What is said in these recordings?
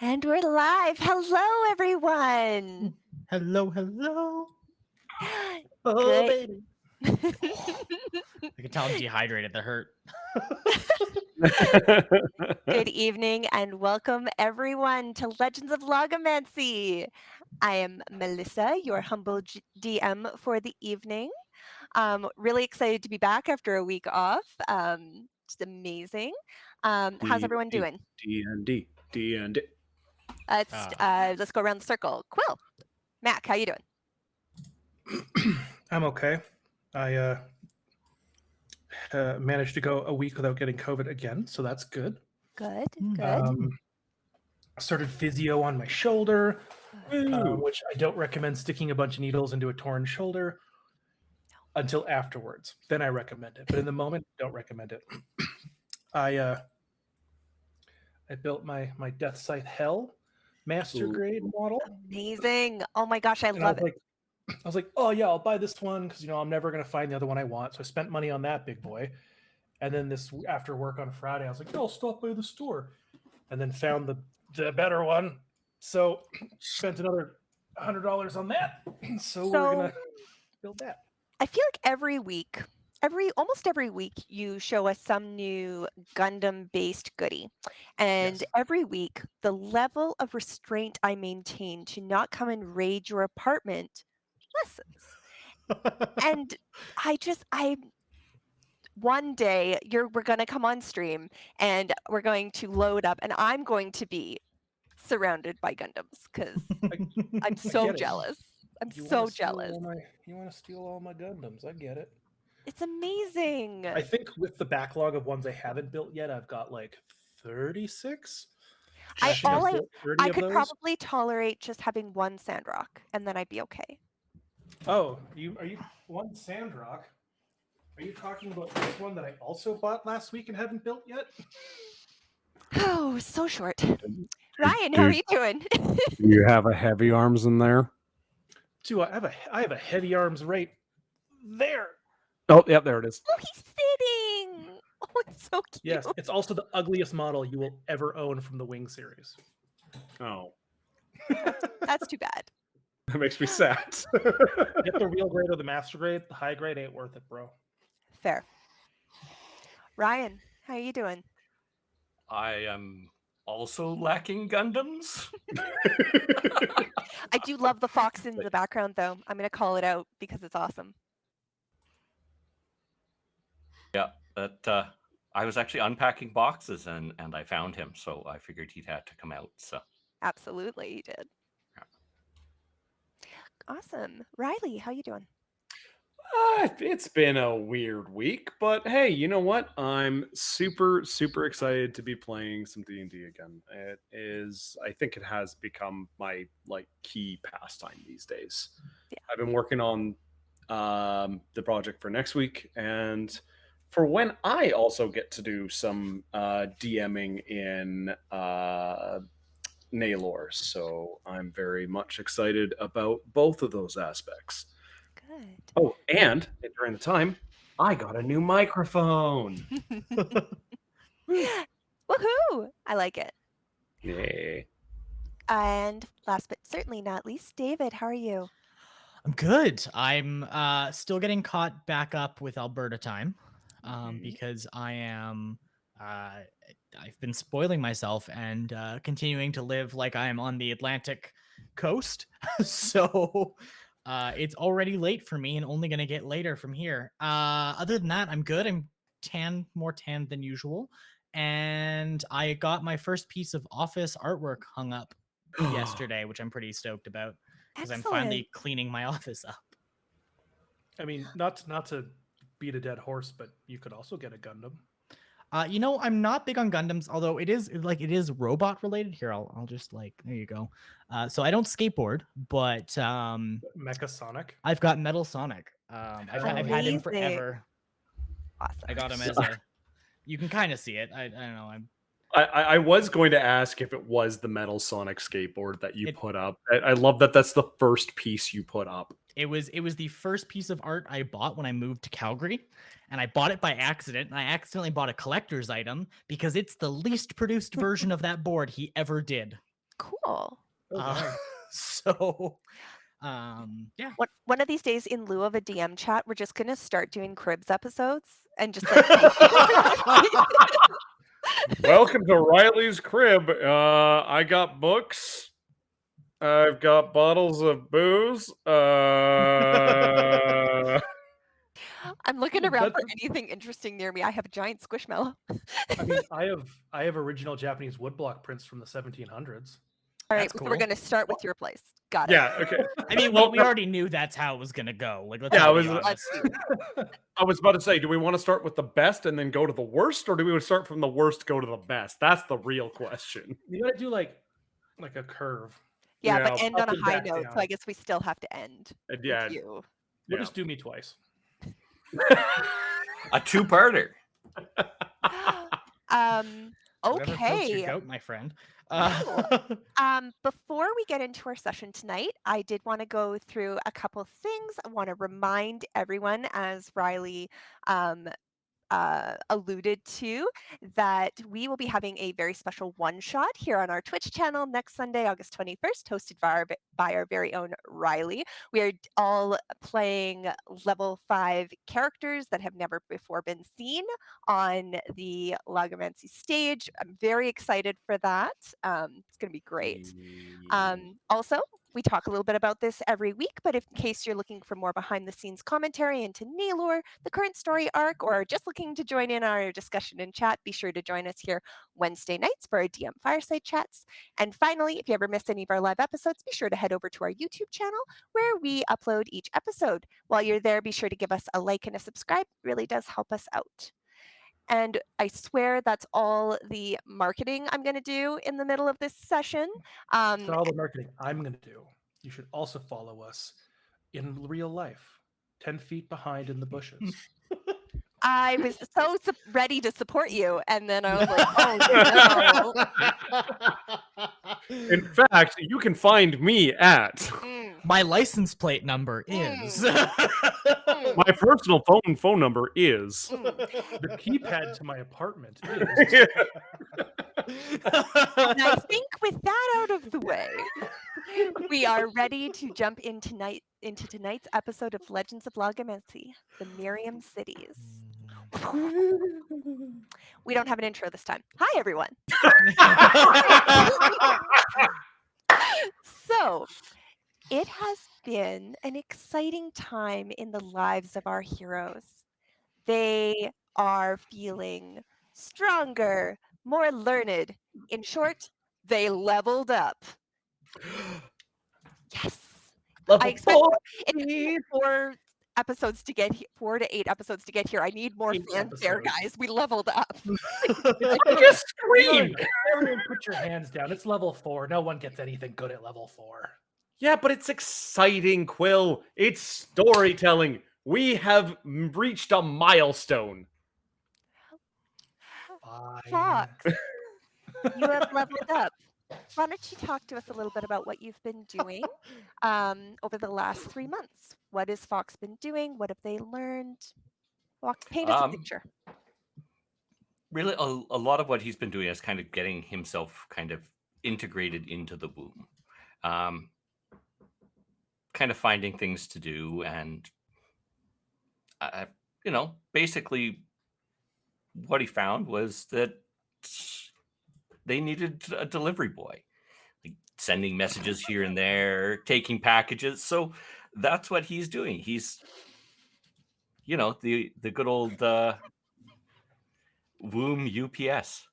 And we're live. Hello, everyone. Hello, hello. Oh, Good. baby. I can tell I'm dehydrated. That hurt. Good evening and welcome everyone to Legends of Logomancy. I am Melissa, your humble DM for the evening. Really excited to be back after a week off. It's amazing. How's everyone doing? D&D. Let's go around the circle. Quill, Mac, how you doing? I'm okay. I managed to go a week without getting COVID again, so that's good. Good. I started physio on my shoulder, which I don't recommend sticking a bunch of needles into a torn shoulder until afterwards. Then I recommend it, but in the moment, don't recommend it. I built my Death Scythe Hell Master Grade model. Amazing. Oh my gosh, I love it. I was like, oh yeah, I'll buy this one because I'm never gonna find the other one I want. So I spent money on that big boy, and then after work on Friday, I was like, I'll stop by the store, and then found the better one. So spent another $100 on that. So we're gonna build that. I feel like almost every week you show us some new Gundam-based goodie. And Yes. every week, the level of restraint I maintain to not come and raid your apartment lessens. And one day we're going to come on stream and we're going to load up and I'm going to be surrounded by Gundams because I'm so jealous. I'm so jealous. You want to steal all my Gundams? I get it. It's amazing. I think with the backlog of ones I haven't built yet, I've got like 36. I could probably tolerate just having one Sandrock, and then I'd be okay. Oh, are you one Sandrock? Are you talking about this one that I also bought last week and haven't built yet? Oh, so short. Ryan, how are you doing? You have a heavy arms in there? I have a heavy arms right there. Oh, yep, there it is. Oh, he's sitting. Oh, it's so cute. Yes, it's also the ugliest model you will ever own from the Wing series. Oh. That's too bad. That makes me sad. Get the real grade or the master grade. The high grade ain't worth it, bro. Fair. Ryan, how are you doing? I am also lacking Gundams. I do love the fox in the background, though. I'm going to call it out because it's awesome. Yeah, I was actually unpacking boxes and I found him, so I figured he'd had to come out. So absolutely, he did. Yeah. Awesome, Riley, how you doing? It's been a weird week, but hey, you know what? I'm super excited to be playing some D&D again. It is, I think it has become my key pastime these days. Yeah. I've been working on the project for next week, and for when I also get to do some DMing in Naylore. So I'm very much excited about both of those aspects. Good. Oh, and during the time, I got a new microphone. Woohoo! I like it. Yay. And last but certainly not least, David, how are you? I'm good. I'm still getting caught back up with Alberta time because I am. I've been spoiling myself and continuing to live like I am on the Atlantic coast. So it's already late for me and only going to get later from here. Other than that, I'm good. I'm more tan than usual. And I got my first piece of office artwork hung up yesterday, which I'm pretty stoked about because I'm Excellent. finally cleaning my office up. I mean, not to beat a dead horse, but you could also get a Gundam. I'm not big on Gundams, although it is robot related. Here, I'll just there you go. So I don't skateboard, but Mecha Sonic. I've got Metal Sonic. I've had him Amazing. forever. Awesome. I got him as a. You can kind of see it. I don't know. I was going to ask if it was the Metal Sonic skateboard that you put up. I love that that's the first piece you put up. It was the first piece of art I bought when I moved to Calgary, and I bought it by accident. And I accidentally bought a collector's item because it's the least produced version of that board he ever did. Cool. So, yeah. One of these days, in lieu of a DM chat, we're just gonna start doing Cribs episodes and just Welcome to Riley's crib. I got books. I've got bottles of booze. I'm looking around for anything interesting near me. I have a giant squishmallow. I mean, I have original Japanese woodblock prints from the 1700s. All right, That's so cool. we're gonna start with your place. Got it. Yeah, okay. I mean, we already knew that's how it was gonna go. Let's be honest. I was about to say, do we want to start with the best and then go to the worst, or do we want to start from the worst, go to the best? That's the real question. You gotta do like a curve. Yeah, Yeah, but end up on a and high back note, down. so I guess we still have to end Yeah, with you. You'll just do me twice. A two-parter. Whatever floats your Okay. goat, my friend. Before we get into our session tonight, I did want to go through a couple things. I want to remind everyone, as Riley alluded to, that we will be having a very special one-shot here on our Twitch channel next Sunday, August 21st, hosted by our very own Riley. We are all playing level 5 characters that have never before been seen on the Logomancy stage. I'm very excited for that. It's going to be great. Also, we talk a little bit about this every week, but in case you're looking for more behind the scenes commentary into Naylore, the current story arc, or just looking to join in our discussion and chat, be sure to join us here Wednesday nights for our DM Fireside Chats. And finally, if you ever miss any of our live episodes, be sure to head over to our YouTube channel where we upload each episode. While you're there, be sure to give us a like and a subscribe. It really does help us out. And I swear that's all the marketing I'm going to do in the middle of this session. That's not all the marketing I'm going to do. You should also follow us in real life, 10 feet behind in the bushes. I was so ready to support you, and then I was like, oh no. In fact, you can find me at My license plate number is. my personal phone number is. The keypad to my apartment is. And I think with that out of the way, we are ready to jump into tonight's episode of Legends of Logomancy, the Myriam Cities. We don't have an intro this time. Hi, everyone. So, it has been an exciting time in the lives of our heroes. They are feeling stronger, more learned. In short, they leveled up. Yes. I expect it took 4 episodes to get 4 to 8 episodes to get here. I need more 8 fanfare, episodes. guys. We leveled up. Just scream! Everyone put your hands down. It's level 4. No one gets anything good at level 4. Yeah, but it's exciting, Quill. It's storytelling. We have reached a milestone. Fine. Fox, you have leveled up. Why don't you talk to us a little bit about what you've been doing over the last 3 months? What has Fox been doing? What have they learned? Paint us a picture. Really, a lot of what he's been doing is kind of getting himself kind of integrated into the womb, kind of finding things to do, and basically what he found was that they needed a delivery boy, like sending messages here and there, taking packages. So that's what he's doing. He's the good old womb UPS.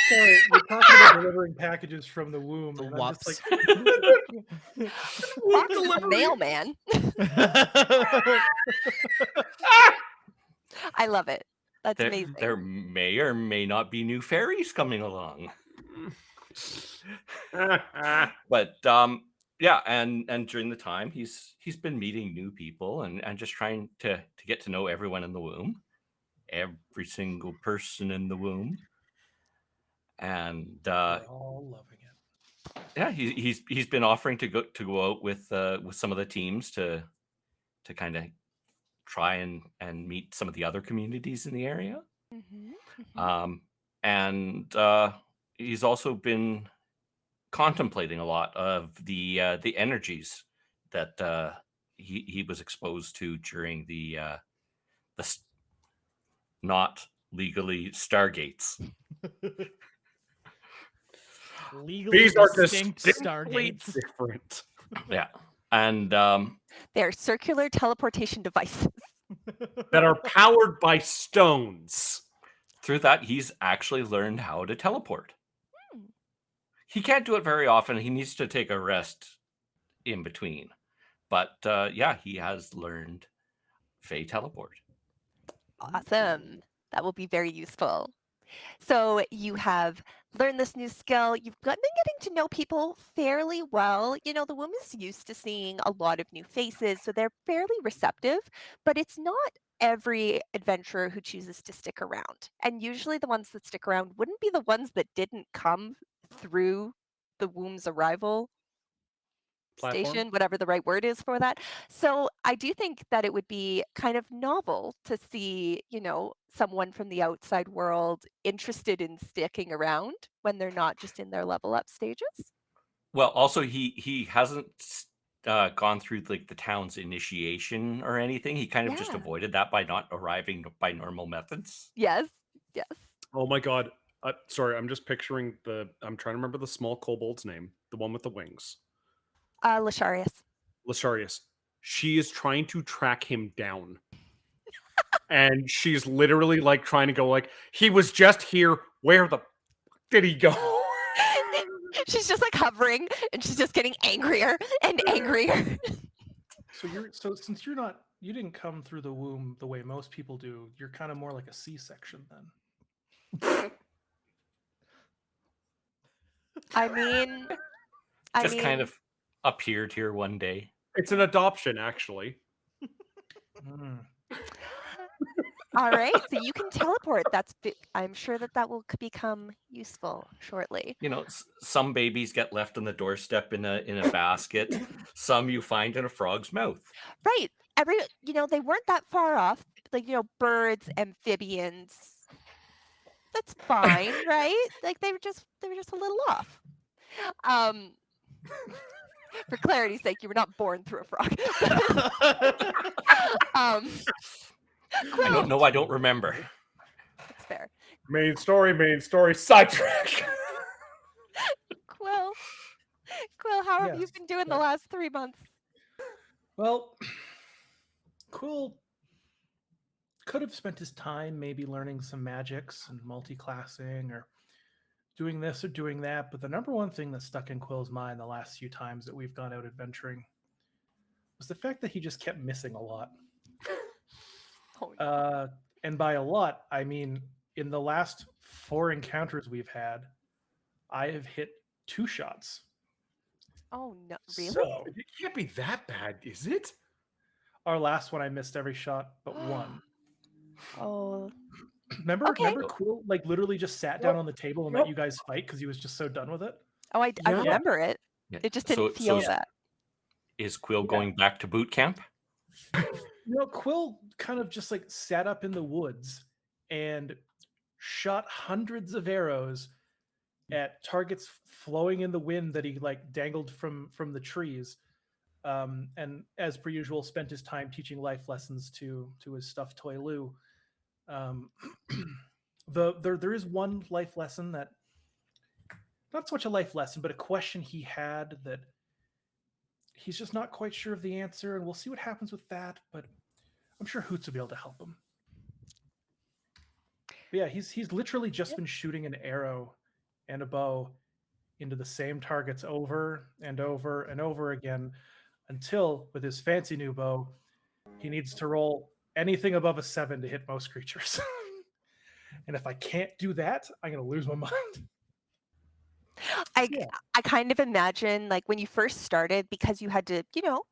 Sorry, we're talking about delivering packages from the womb, The and I'm just like, Fox is mailman. I love it. That's amazing. There may or may not be new fairies coming along. But yeah, and during the time he's been meeting new people and just trying to get to know everyone in the womb, every single person in the womb. And we're all loving it. yeah, he's been offering to go out with some of the teams to kind of try and meet some of the other communities in the area. And he's also been contemplating a lot of the energies that he was exposed to during the not legally stargates. Legally These are distinct distinctly stargates. different. Yeah, and They're circular teleportation devices. That are powered by stones. Through that, he's actually learned how to teleport. He can't do it very often. He needs to take a rest in between. But yeah, he has learned Fey teleport. Awesome. That will be very useful. So you have learned this new skill. You've been getting to know people fairly well. The womb is used to seeing a lot of new faces, so they're fairly receptive, but it's not every adventurer who chooses to stick around. And usually the ones that stick around wouldn't be the ones that didn't come through the womb's arrival station, whatever the right word is for that. So I do think that it would be kind of novel to see, someone from the outside world interested in sticking around when they're not just in their level up stages. Well, also he hasn't gone through like the town's initiation or anything. He kind of just avoided that by not arriving by normal methods. Yes. Oh my god. Sorry, I'm just picturing I'm trying to remember the small kobold's name. The one with the wings. Lasharius. Lasharius. She is trying to track him down. And she's literally like trying to go like, he was just here. Where the did he go? She's just like hovering and she's just getting angrier and angrier. So since you didn't come through the womb the way most people do, you're kind of more like a C-section then. I mean, kind of appeared here one day. It's an adoption, actually. All right, so you can teleport. I'm sure that will become useful shortly. Some babies get left on the doorstep in a basket. Some you find in a frog's mouth. Right. They weren't that far off. Like, birds, amphibians. That's fine, right? Like they were just a little off. For clarity's sake, you were not born through a frog. I don't know. I don't remember. That's fair. Main story, sidetrack. Quill, how have you been doing the last 3 months? Well, Quill could have spent his time maybe learning some magics and multi-classing or doing this or doing that, but the number one thing that stuck in Quill's mind the last few times that we've gone out adventuring was the fact that he just kept missing a lot. And by a lot, I mean in the last 4 encounters we've had, I have hit 2 shots. Oh no, really? So, it can't be that bad, is it? Our last one I missed every shot but 1. Oh. Remember Quill like literally just sat down on the table and let you guys fight because he was just so done with it? Oh, I remember it. Yeah. It just didn't feel that. Is Quill going back to boot camp? Quill kind of just like sat up in the woods and shot hundreds of arrows at targets flowing in the wind that he like dangled from the trees. And as per usual, spent his time teaching life lessons to his stuffed toy Lou. There is one life lesson that, not so much a life lesson, but a question he had that he's just not quite sure of the answer, and we'll see what happens with that. But I'm sure Hoots will be able to help him. But yeah, he's literally just been shooting an arrow and a bow into the same targets over and over and over again until, with his fancy new bow, he needs to roll anything above a 7 to hit most creatures. And if I can't do that, I'm going to lose my mind. I Yeah. I kind of imagine like when you first started, because you had to,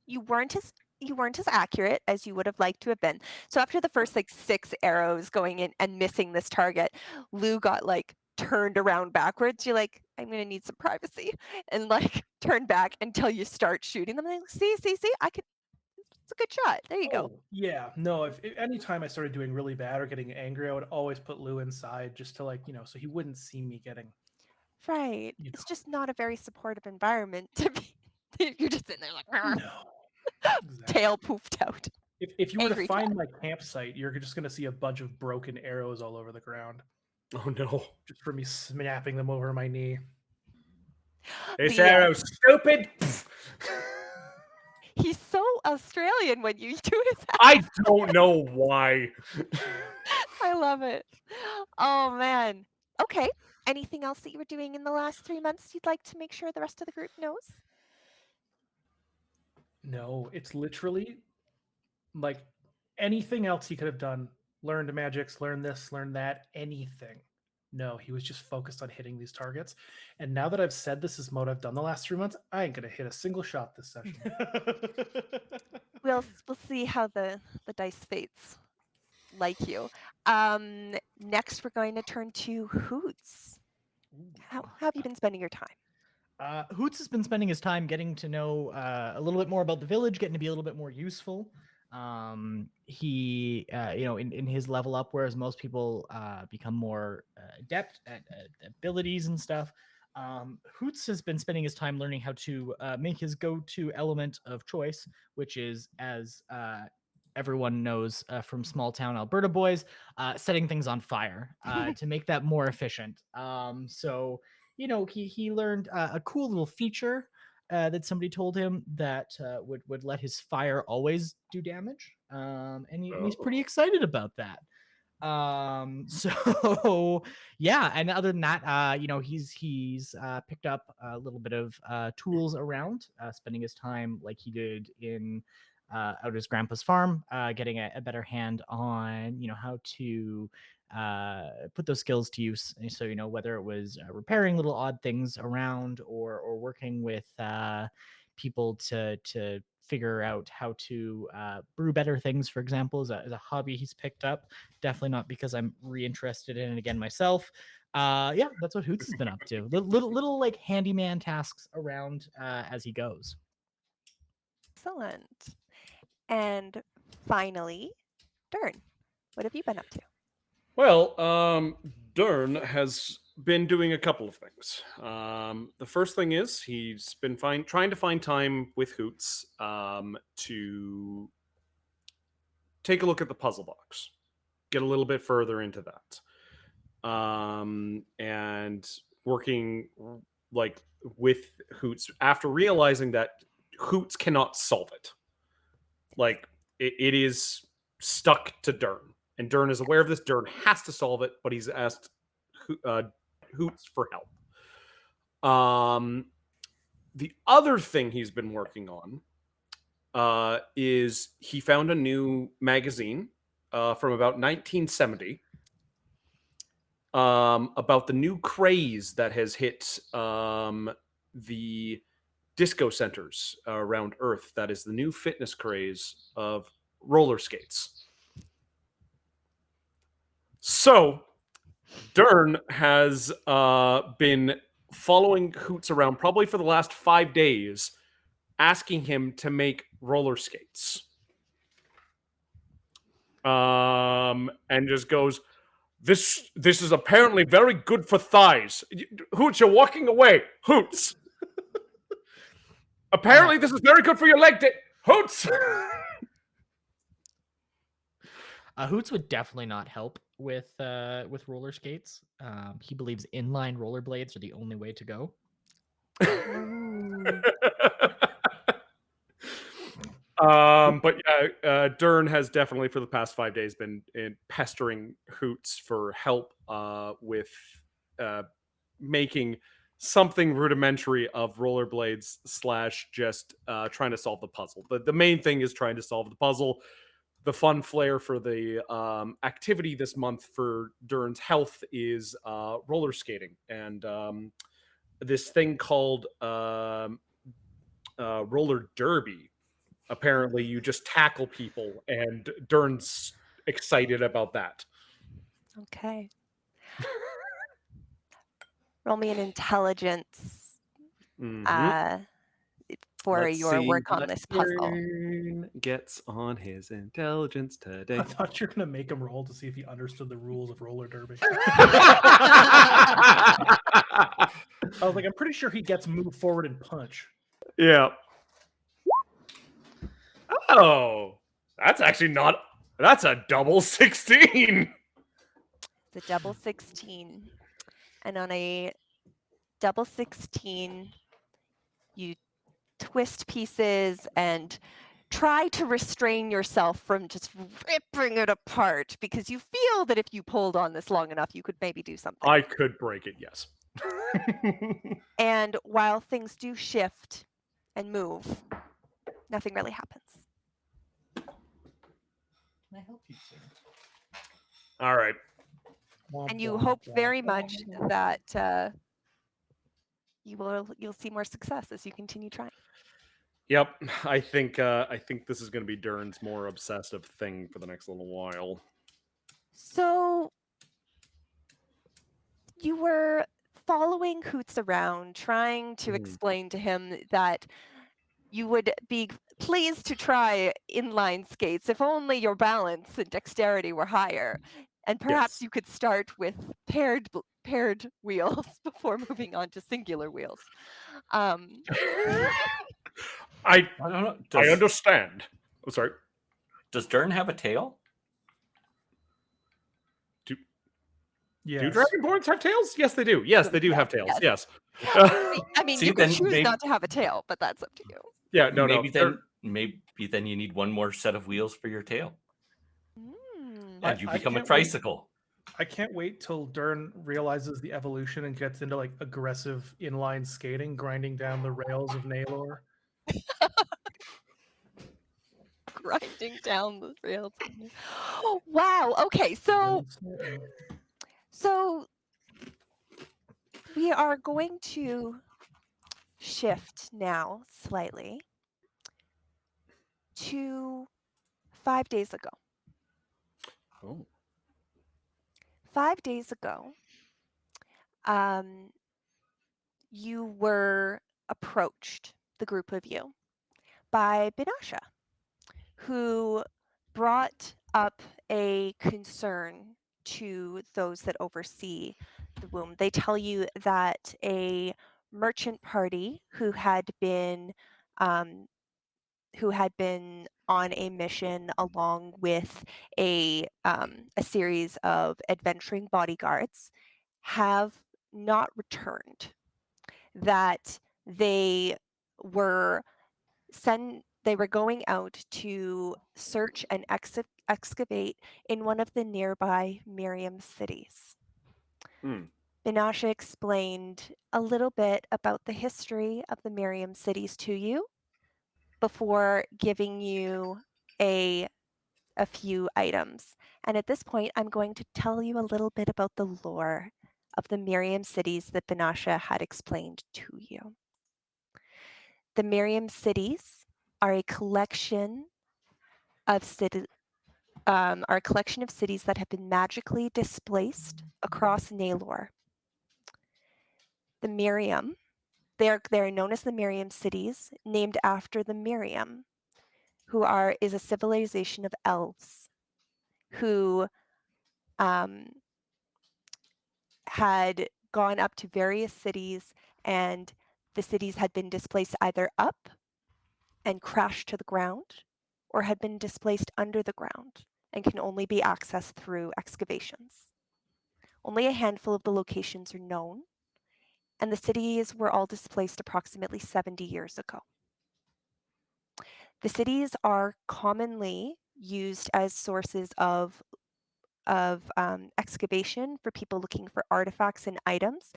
you weren't as accurate as you would have liked to have been. So after the first like 6 arrows going in and missing this target, Lou got like turned around backwards. You're like, I'm gonna need some privacy, and like turn back until you start shooting them. And like, see, I can. It's a good shot. There you go. Oh, yeah. No, if anytime I started doing really bad or getting angry, I would always put Lou inside just to, like, so he wouldn't see me getting. Right. You It's just not a very supportive environment to be. You're just sitting there like No. Exactly. tail poofed out. If you were to Angry find my campsite, you're just going to see a bunch of broken arrows all over the ground, Oh no. just for me snapping them over my knee. This The, arrow's stupid. He's so Australian when you do his I don't know why. I love it. Oh man. Okay. Anything else that you were doing in the last 3 months you'd like to make sure the rest of the group knows? No, it's literally like anything else he could have done. Learned magics, learn this, learn that, anything. No, he was just focused on hitting these targets. And now that I've said this is what I've done the last 3 months, I ain't gonna hit a single shot this session. We'll see how the dice fates like you. Next we're going to turn to Hoots. How have you been spending your time? Hoots has been spending his time getting to know a little bit more about the village, getting to be a little bit more useful. He, in his level up, whereas most people become more adept at abilities and stuff, Hoots has been spending his time learning how to make his go-to element of choice, which is, as everyone knows from small town Alberta boys, setting things on fire to make that more efficient. So he learned a cool little feature that somebody told him that would let his fire always do damage, and he's pretty excited about that. So yeah, and other than that, he's picked up a little bit of tools around, spending his time like he did in out his grandpa's farm, getting a better hand on how to put those skills to use. And so whether it was repairing little odd things around or working with people to figure out how to brew better things, for example, is a hobby he's picked up. Definitely not because I'm reinterested in it again myself. Yeah, that's what Hoots has been up to. Little like handyman tasks around as he goes. Excellent. And finally, Durn, what have you been up to? Well, Durn has been doing a couple of things. The first thing is he's been trying to find time with Hoots to take a look at the puzzle box, get a little bit further into that, and working like with Hoots after realizing that Hoots cannot solve it. Like it is stuck to Durn. And Durn is aware of this. Durn has to solve it, but he's asked Hoots for help. The other thing he's been working on is he found a new magazine from about 1970 about the new craze that has hit the disco centers around Earth. That is the new fitness craze of roller skates. So, Durn has been following Hoots around probably for the last 5 days, asking him to make roller skates. And just goes, This is apparently very good for thighs. Hoots, you're walking away. Hoots. Apparently, this is very good for your leg day. Hoots. Hoots would definitely not help with roller skates. He believes inline rollerblades are the only way to go. Ooh. But yeah, Durn has definitely for the past 5 days been pestering Hoots for help with making something rudimentary of rollerblades / just trying to solve the puzzle. But the main thing is trying to solve the puzzle. The fun flair for the activity this month for Durn's health is roller skating and this thing called roller derby. Apparently, you just tackle people, and Durn's excited about that. Okay. Roll me an intelligence for Let's your see work on what this puzzle. Durn gets on his intelligence today. I thought you were gonna make him roll to see if he understood the rules of roller derby. I was like, I'm pretty sure he gets move forward and punch. Yeah. Oh, that's actually not. That's a double 16. It's a double 16. And on a double 16, you twist pieces and try to restrain yourself from just ripping it apart because you feel that if you pulled on this long enough, you could maybe do something. I could break it, yes. And while things do shift and move, nothing really happens. Can I help you, sir? All right. And you hope very much that you'll see more success as you continue trying. Yep, I think this is going to be Durn's more obsessive thing for the next little while. So you were following Hoots around, trying to explain to him that you would be pleased to try inline skates if only your balance and dexterity were higher. And perhaps you could start with paired wheels before moving on to singular wheels. I don't know. I understand. I'm sorry. Does Durn have a tail? Do Yes. dragonborns have tails? Yes, they do. Yes, they do have tails. Yes. I mean, See, you could then choose maybe- not to have a tail, but that's up to you. Yeah, no, maybe no. then you need one more set of wheels for your tail, and you I become a can't wait. tricycle. I can't wait till Durn realizes the evolution and gets into like aggressive inline skating, grinding down the rails of Naylore. Grinding down the rails. Oh, wow. Okay, so we are going to shift now slightly to 5 days ago. Oh. 5 days ago, you were approached, the group of you, by Binasha, who brought up a concern to those that oversee the womb. They tell you that a merchant party who had been on a mission along with a series of adventuring bodyguards have not returned. That they were going out to search and excavate in one of the nearby Myriam cities. Binasha explained a little bit about the history of the Myriam cities to you before giving you a few items. And at this point, I'm going to tell you a little bit about the lore of the Myriam cities that Binasha had explained to you. The Myriam cities are a collection of cities that have been magically displaced across Naylore. The Myriam, they are known as the Myriam cities, named after the Myriam, who is a civilization of elves who had gone up to various cities, and the cities had been displaced either up and crashed to the ground, or had been displaced under the ground and can only be accessed through excavations. Only a handful of the locations are known, and the cities were all displaced approximately 70 years ago. The cities are commonly used as sources of excavation for people looking for artifacts and items.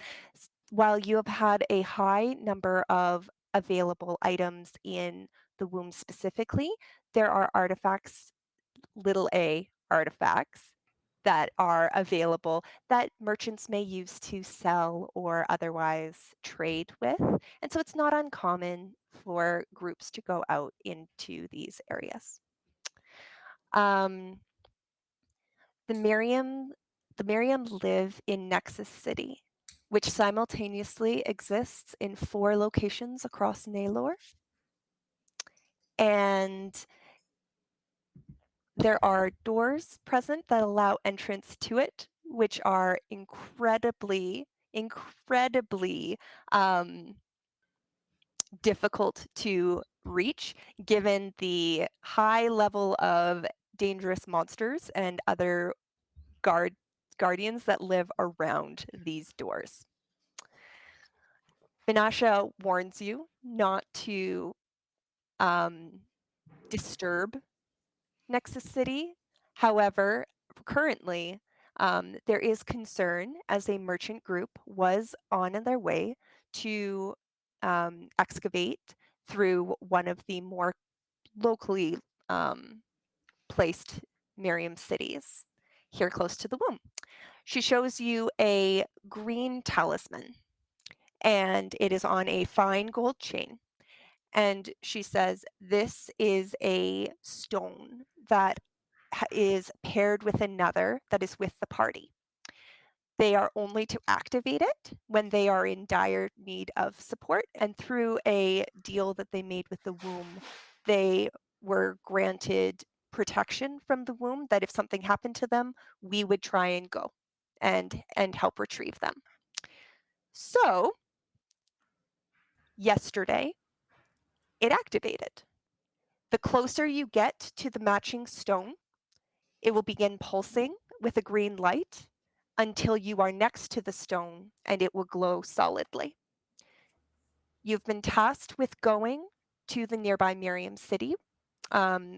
While you have had a high number of available items in the womb specifically, there are artifacts, little a artifacts, that are available that merchants may use to sell or otherwise trade with. And so it's not uncommon for groups to go out into these areas. Um, the Myriam live in Nexus City, which simultaneously exists in 4 locations across Naylore. And there are doors present that allow entrance to it, which are incredibly difficult to reach given the high level of dangerous monsters and other guardians that live around these doors. Vinasha warns you not to disturb Nexus City. However, currently, there is concern as a merchant group was on their way to excavate through one of the more locally placed Myriam cities here close to the womb. She shows you a green talisman, and it is on a fine gold chain. And she says, this is a stone that is paired with another that is with the party. They are only to activate it when they are in dire need of support. And through a deal that they made with the womb, they were granted protection from the womb, that if something happened to them, we would try and go and help retrieve them. So yesterday, it activated. The closer you get to the matching stone, it will begin pulsing with a green light until you are next to the stone, and it will glow solidly. You've been tasked with going to the nearby Myriam City,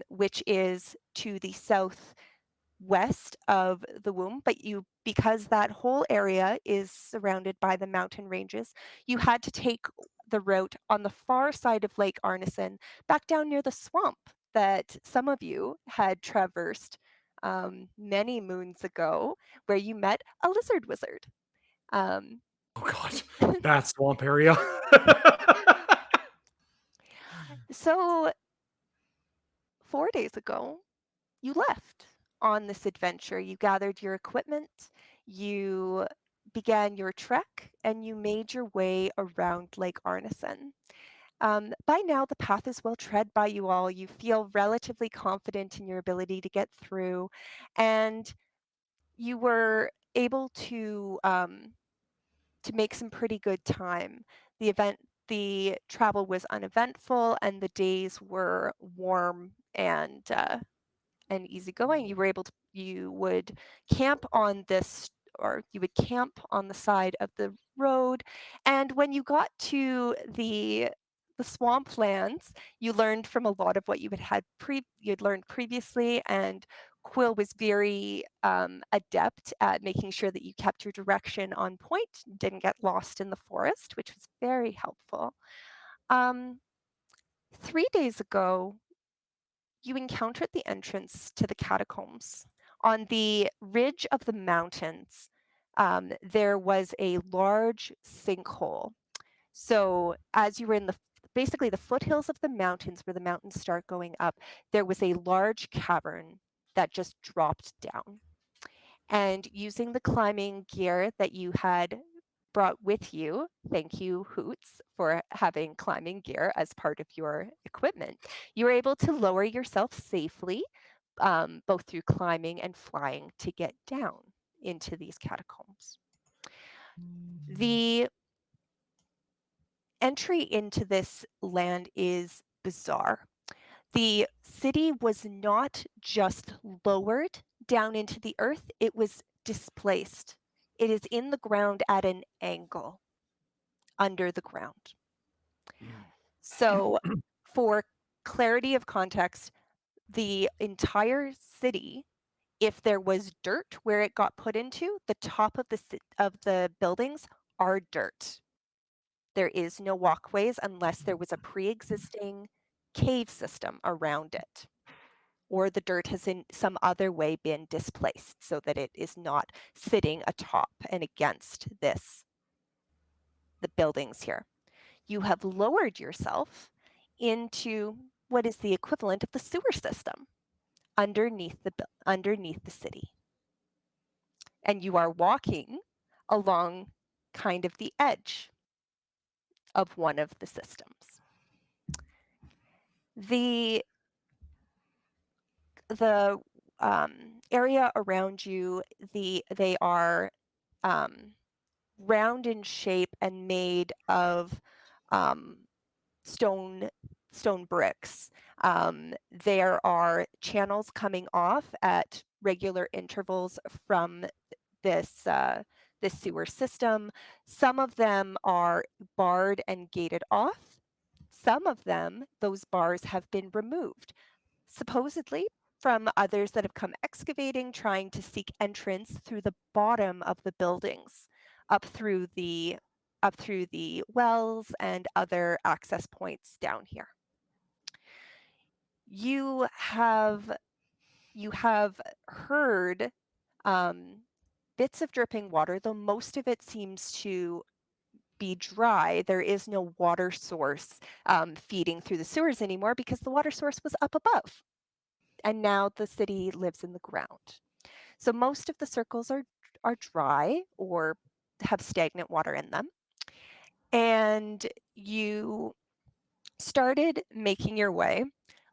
which is to the southwest of the womb, but because that whole area is surrounded by the mountain ranges, you had to take the route on the far side of Lake Arneson, back down near the swamp that some of you had traversed many moons ago, where you met a lizard wizard. Um, Oh God, that swamp area. so 4 days ago, you left on this adventure. You gathered your equipment, you began your trek, and you made your way around Lake Arneson. By now, the path is well tread by you all. You feel relatively confident in your ability to get through, and you were able to make some pretty good time. The travel was uneventful, and the days were warm and easygoing. You would camp on this, or you would camp on the side of the road. And when you got to the swamplands, you learned from a lot of what you'd learned previously, and Quill was very adept at making sure that you kept your direction on point, didn't get lost in the forest, which was very helpful. 3 days ago, you encountered the entrance to the catacombs. On the ridge of the mountains, there was a large sinkhole. So as you were in basically the foothills of the mountains, where the mountains start going up, there was a large cavern that just dropped down. And using the climbing gear that you had brought with you, thank you, Hoots, for having climbing gear as part of your equipment, you were able to lower yourself safely, both through climbing and flying, to get down into these catacombs. The entry into this land is bizarre. The city was not just lowered down into the earth, it was displaced. It is in the ground at an angle under the ground. So, for clarity of context, the entire city, if there was dirt where it got put into, the top of the buildings are dirt. There is no walkways unless there was a pre-existing cave system around it, or the dirt has in some other way been displaced so that it is not sitting atop and against the buildings here. You have lowered yourself into what is the equivalent of the sewer system underneath the city. And you are walking along kind of the edge of one of the systems. The area around you, they are round in shape and made of stone bricks. There are channels coming off at regular intervals from this sewer system. Some of them are barred and gated off. Some of them, those bars have been removed, supposedly from others that have come excavating, trying to seek entrance through the bottom of the buildings, up through the wells and other access points down here. You have heard bits of dripping water, though most of it seems to be dry. There is no water source feeding through the sewers anymore because the water source was up above. And now the city lives in the ground. So most of the circles are dry or have stagnant water in them. And you started making your way,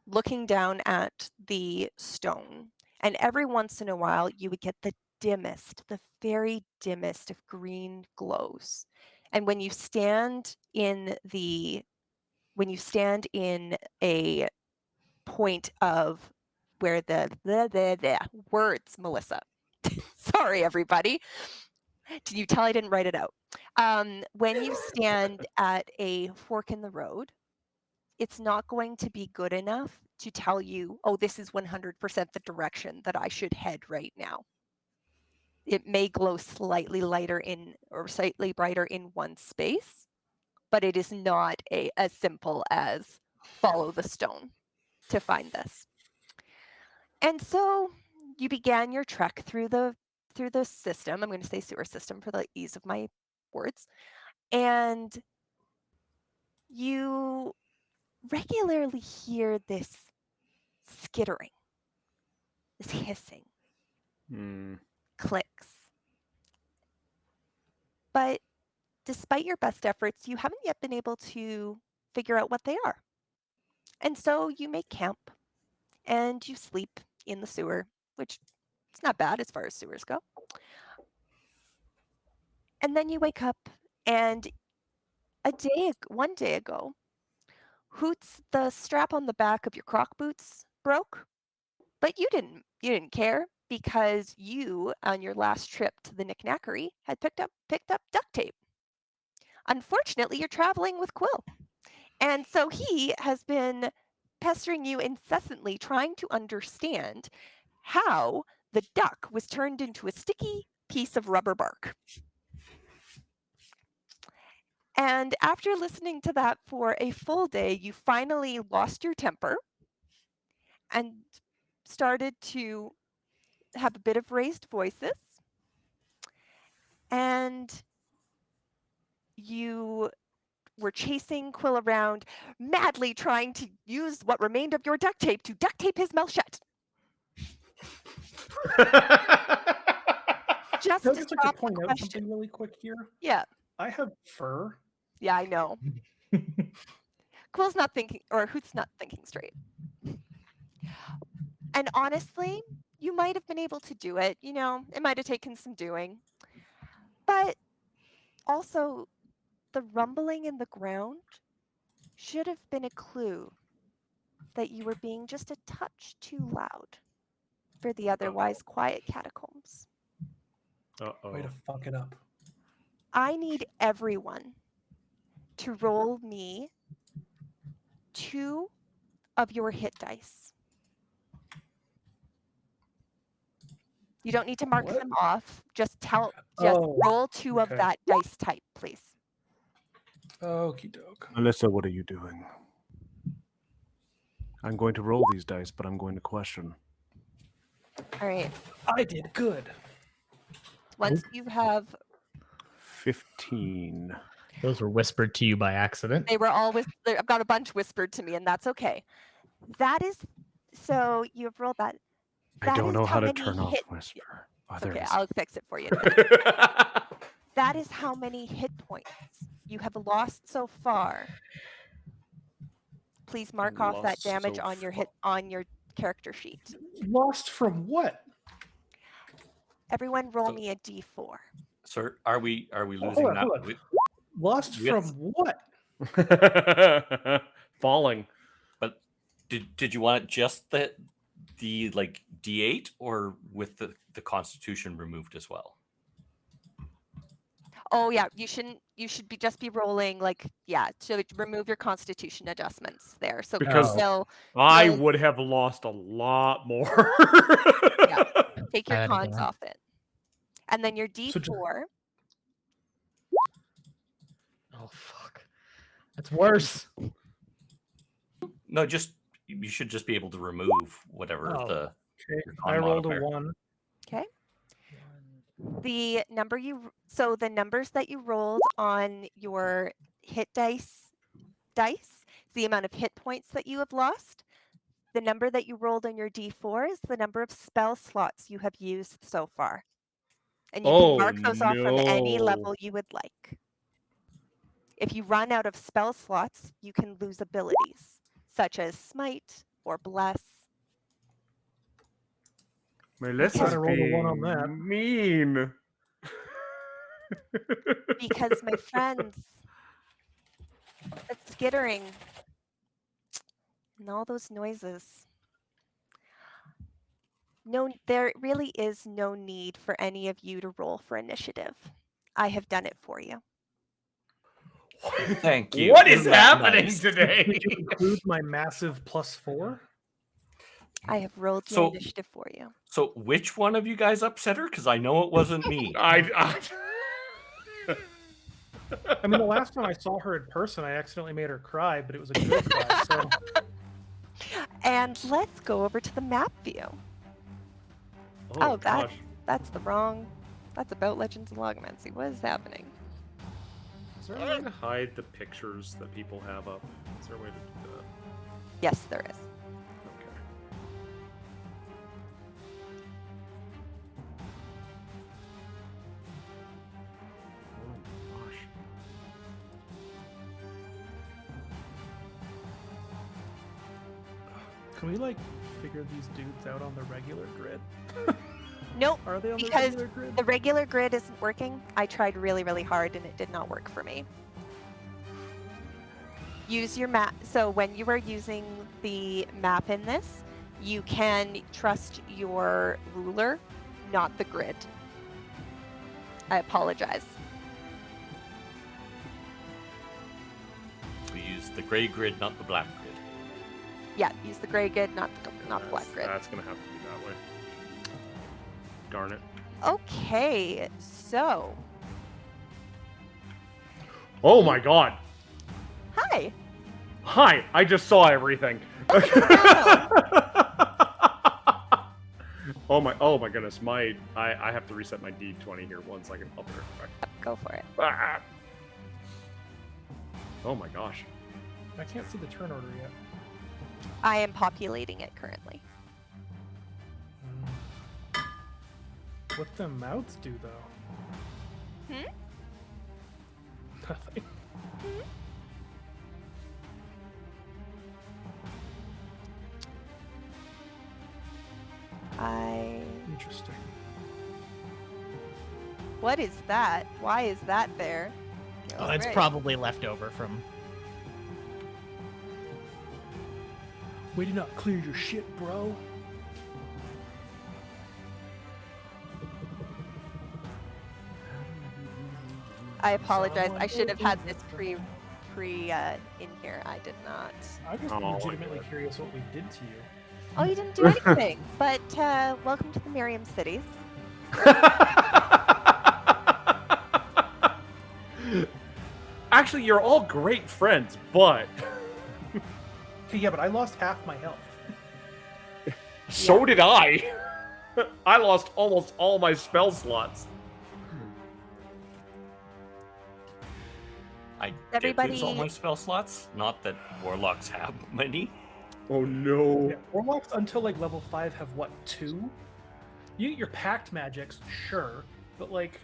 looking down at the stone. And every once in a while, you would get the very dimmest of green glows. And when you stand in a point of where the words, Melissa. Sorry, everybody. Did you tell I didn't write it out? When you stand at a fork in the road, it's not going to be good enough to tell you, oh, this is 100% the direction that I should head right now. It may glow slightly lighter or slightly brighter in one space, but it is not as simple as follow the stone to find this. And so you began your trek through the system. I'm going to say sewer system for the ease of my words. And you regularly hear this skittering, this hissing, clicks. But despite your best efforts, you haven't yet been able to figure out what they are. And so you make camp and you sleep in the sewer, which is not bad as far as sewers go. And then you wake up and one day ago, Hoots, the strap on the back of your croc boots broke, but you didn't care because you, on your last trip to the Knickknackery, had picked up duct tape. Unfortunately, you're traveling with Quill, and so he has been pestering you incessantly, trying to understand how the duck was turned into a sticky piece of rubber bark. And after listening to that for a full day, you finally lost your temper and started to have a bit of raised voices. And you were chasing Quill around, madly trying to use what remained of your duct tape to duct tape his mouth shut. Just I'd to just like to stop the point out question. something really quick here. Yeah, I have fur. yeah, I know. Quill's not thinking, or Hoot's not thinking straight. And honestly, you might have been able to do it. You know, it might have taken some doing. But Also, the rumbling in the ground should have been a clue that you were being just a touch too loud for the otherwise quiet catacombs. Way to fuck it up. I need everyone to roll me 2 of your hit dice. You don't need to mark What? them off. Just Oh, roll 2 of okay. that dice type, please. Okie doke. Melissa, what are you doing? I'm going to roll these dice, but I'm going to question. All right. I did good. Once you have, 15. Those were whispered to you by accident. they were all I've got a bunch whispered to me, and that's okay. That is, so you've rolled that. I don't is know how to many turn off hit- whisper. Oh, It's there okay, it is. I'll fix it for you. That is how many hit points you have lost so far. Please mark off that Lost damage so on your far. on your character sheet. Lost from what? Everyone roll So- me a d4. Sir, are we Hold losing on, that? hold on. Lost With- from what? Falling. But did you want it just the like D8 or with the Constitution removed as well? Oh yeah, you should just be rolling to remove your constitution adjustments there. So Because- still I Roll- would have lost a lot more. take your Add cons again. off it. And then your d4, So Oh fuck. That's worse. No, just you should just be able to remove whatever Oh. the okay. Your con I rolled a modifier. 1. the numbers that you rolled on your hit dice is the amount of hit points that you have lost. The number that you rolled on your d4 is the number of spell slots you have used so far. And you can mark those off from any level you would like. If you run out of spell slots, you can lose abilities, such as Smite or Bless. Melissa's Gotta roll the 1 on being that. mean. Because, my friends, that skittering and all those noises. No, there really is no need for any of you to roll for initiative. I have done it for you. Thank you. What is Isn't that happening nice? today? Did you include my massive +4? I have rolled your So- initiative for you. So which one of you guys upset her? Because I know it wasn't me. I I mean, the last time I saw her in person, I accidentally made her cry, but it was a good cry. So And let's go over to the map view. Oh, gosh. That's about Legends of Logomancy. What is happening? Is there a way to hide the pictures that people have up? Is there a way to do that? Yes, there is. Okay. Oh gosh. can we figure these dudes out on the regular grid? Nope, Are they on the Because regular grid? the regular grid isn't working. I tried really, really hard and it did not work for me. Use your map. So when you are using the map in this, you can trust your ruler, not the grid. I apologize. We use the gray grid, not the black grid. Yeah, use the gray grid, not the black grid. That's gonna have to be that way. Darn it. Okay, so Oh my god. hi. Hi, I just saw everything. Oh my goodness, I have to reset my D20 here. 1 second. I'll be right back. Go for it. Ah. Oh my gosh. I can't see the turn order yet. I am populating it currently. What the mouths do, though? Hmm? Nothing. I Interesting. What is that? Why is that there? Oh, it's Alright. probably left over from. Way to not clear your shit, bro. I apologize. Someone I should have had this open in here. I did not. I'm just Oh, legitimately God. curious what we did to you. Oh, you didn't do anything. But welcome to the Myriam cities. Actually, you're all great friends, but Okay, yeah, but I lost half my health. so did I. I lost almost all my spell slots. I did Everybody- lose all my spell slots. Not that warlocks have many. Oh no. Yeah, warlocks until like level 5 have what, 2? You get your pact magics, sure, but like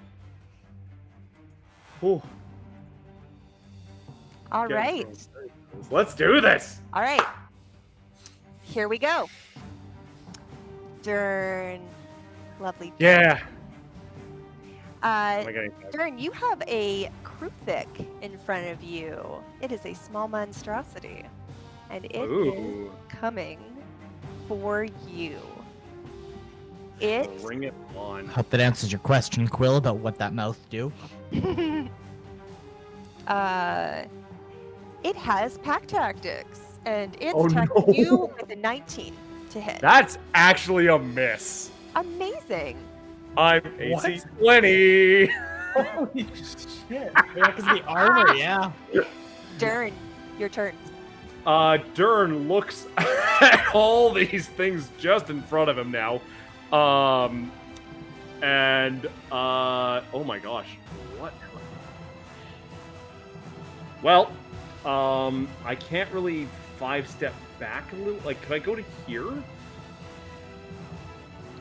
Oh, All getting right. thrown very close. Let's do this. All right. Here we go. Durn. Lovely. Yeah. Uh, Am I getting back? Durn, you have a Kruthic in front of you. It is a small monstrosity. And it is Ooh. coming for you. It Bring it on. Hope that answers your question, Quill, about what that mouth do. it has pack tactics, and it's Oh, attacking no. you with a 19 to hit. That's actually a miss. Amazing. I'm What? AC 20. holy shit. Yeah, because the armor, yeah. Durn, your turn. Durn looks at all these things just in front of him now. Oh my gosh. What? Mm-hmm. Well, I can't really 5-step back a little. Like, can I go to here?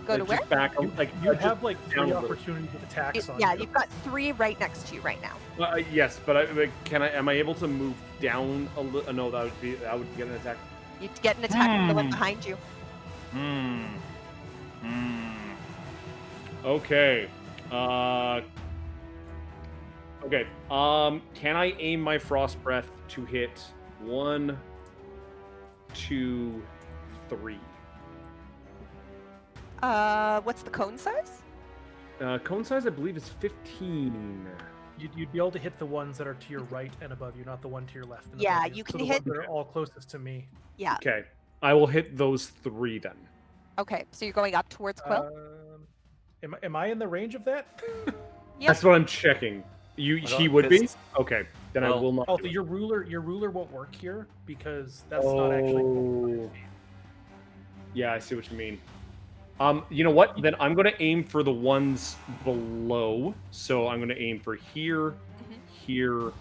Go to Like, where? just back, like, You just have like down 3 a little. opportunities with attacks on Yeah, you. you've got 3 right next to you right now. Yes, but can I? Am I able to move down a little? No, that would get an attack. You get an attack from the one Hmm. behind you. Okay. Okay. Can I aim my frost breath to hit 1, 2, 3? What's the cone size? Cone size, I believe, is 15. You'd be able to hit the ones that are to your right and above you, not the one to your left. And Yeah, above you so can the hit- ones that are all closest to me. Yeah. Okay. I will hit those 3 then. Okay, so you're going up towards Quill? Am I in the range of that? Yep. That's what I'm checking. He would be? Okay. Then I Well- will not. Oh, do so it. your ruler won't work here because that's not actually. Oh. Yeah, I see what you mean. You know what? Then I'm gonna aim for the ones below. So I'm gonna aim for here, here,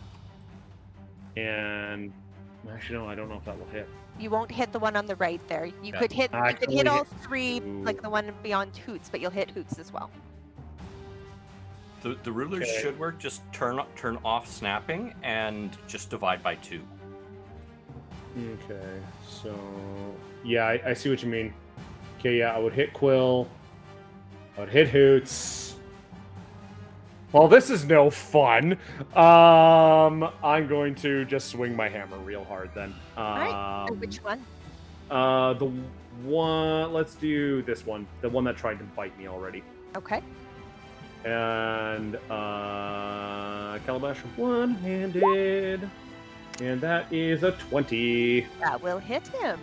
and actually no, I don't know if that will hit. You won't hit the one on the right there. You Yeah. could hit I you could can hit only all hit 3, 2. like the one beyond Hoots, but you'll hit Hoots as well. The rulers Okay. should work. Just turn off snapping and just divide by 2. Okay, so yeah, I see what you mean. Okay, yeah, I would hit Quill. I would hit Hoots. Well, this is no fun. I'm going to just swing my hammer real hard then. Alright, and which one? The one. Let's do this one. The one that tried to bite me already. Okay. And Calabash one-handed, and that is a 20. That will hit him.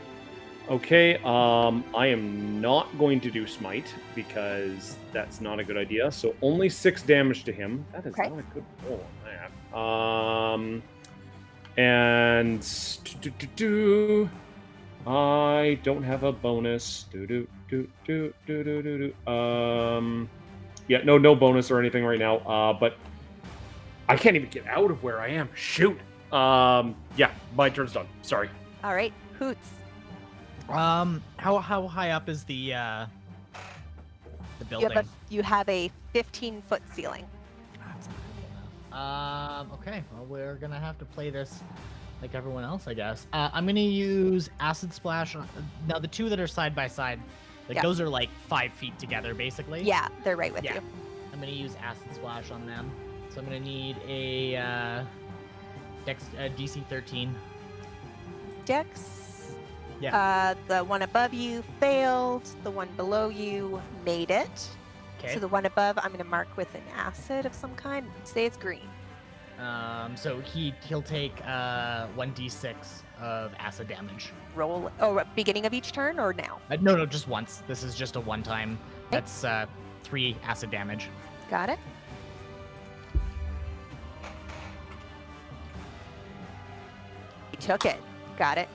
Okay, I am not going to do smite because that's not a good idea. So only 6 damage to him. That is Okay. not a good roll on that. And I don't have a bonus. Yeah, no bonus or anything right now. But I can't even get out of where I am. Shoot. Yeah, my turn's done. Sorry. Alright, Hoots. How high up is the building? You have a 15-foot ceiling. That's not good enough. Okay, well, we're gonna have to play this like everyone else, I guess. I'm gonna use Acid Splash. Now, the 2 that are side by side, like Yeah. those are like 5 feet together, basically. Yeah, they're right with Yeah. you. I'm I'm gonna use Acid Splash on them. So I'm gonna need a DC 13. Dex. Yeah. The one above you failed. The one below you made it. Okay. So the one above, I'm going to mark with an acid of some kind. Say it's green. So he'll take 1d6 of acid damage. Roll. Oh, beginning of each turn or now? No, just once. This is just a one-time. That's 3 acid damage. Got it. You took it. Got it.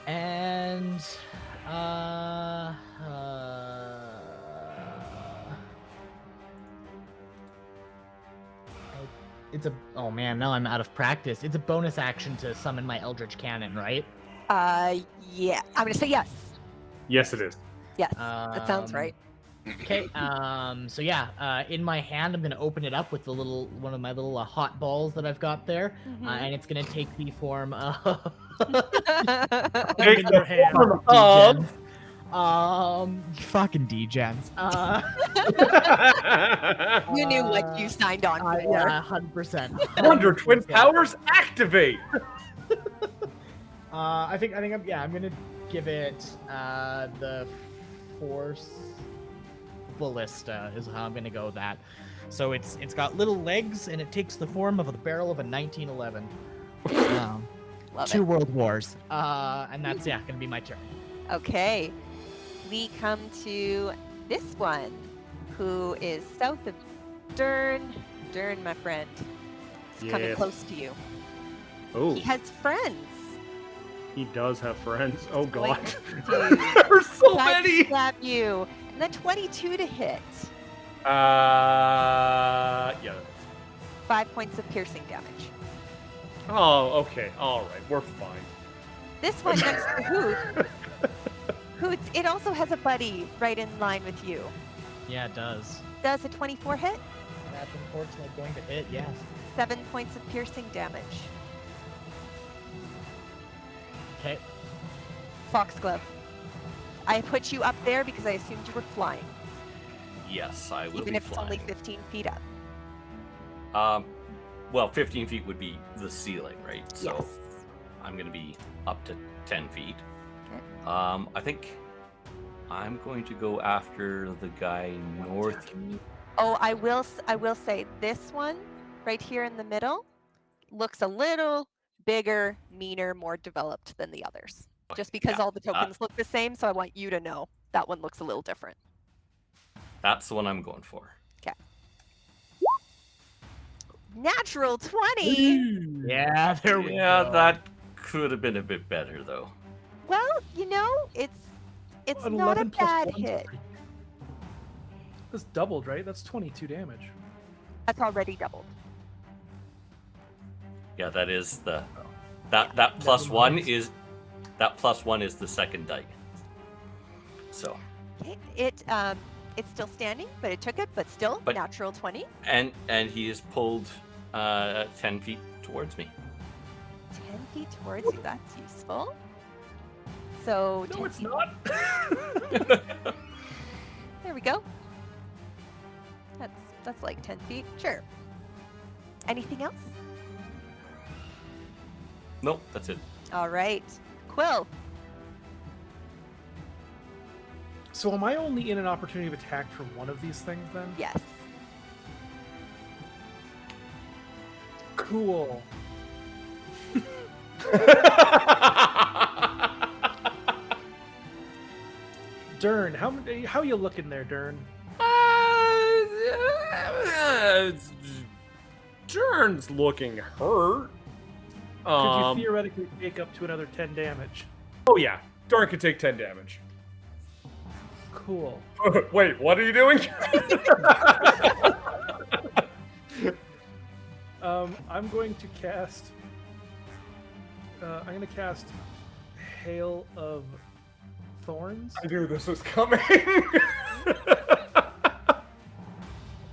And it's a oh man, now I'm out of practice. It's a bonus action to summon my Eldritch Cannon, right? Yeah. I'm going to say yes. Yes, it is. Yes. That sounds right. Okay. So yeah, in my hand, I'm gonna open it up with one of my little hot balls that I've got there, and it's gonna take the form of Take in your hand. form of- fucking degens. You knew what you signed on for. Yeah, 100%. Wonder Twin Powers activate. I think I'm gonna give it the Force Ballista is how I'm gonna go with that. So it's got little legs and it takes the form of the barrel of a 1911. Love 2 it. World Wars. And that's gonna be my turn. Okay. We come to this one, who is south of Durn. Durn, my friend. He's coming Yes. close to you. Oh, He has friends. he does have friends. Oh God, Dude. there's so Tries to many. stab you. And then 22 to hit. Yeah. 5 points of piercing damage. Oh, okay. All right, we're fine. This one next to Hoot. Hoot, it also has a buddy right in line with you. Yeah, it does. Does a 24 hit? That's unfortunately going to hit, yes. 7 points of piercing damage. Okay. Foxglove. I put you up there because I assumed you were flying, Yes, I will even be if it's only flying. 15 feet up. Well, 15 feet would be the ceiling, right? So Yes. I'm going to be up to 10 feet. Okay. I think I'm going to go after the guy north. Oh, I will say this one right here in the middle looks a little bigger, meaner, more developed than the others. Just because Yeah, all the tokens look the same, so I want you to know that one looks a little different. That's the one I'm going for. Natural 20. Yeah, there we Yeah, go. that could have been a bit better, though. Well, it's An not a 11 plus bad 1's hit. pretty- That's doubled, right? That's 22 damage. That's already doubled. Yeah, that is the that plus Never one mind. is the second die. So Okay. It's still standing, but it took it, but still But- natural 20. and he is pulled 10 feet towards me. 10 feet towards you. That's useful. So No, 10 it's feet. not. There we go. That's like 10 feet. Sure. Anything else? Nope, that's it. All right. Quill. So am I only in an opportunity of attack from one of these things then? Yes. Cool. Durn, how you looking there, Durn? Durn's looking hurt. Could you theoretically take up to another 10 damage? Oh yeah, Durn can take 10 damage. Cool. Wait, what are you doing? I'm going to cast. I'm going to cast Hail of Thorns, I knew this was coming.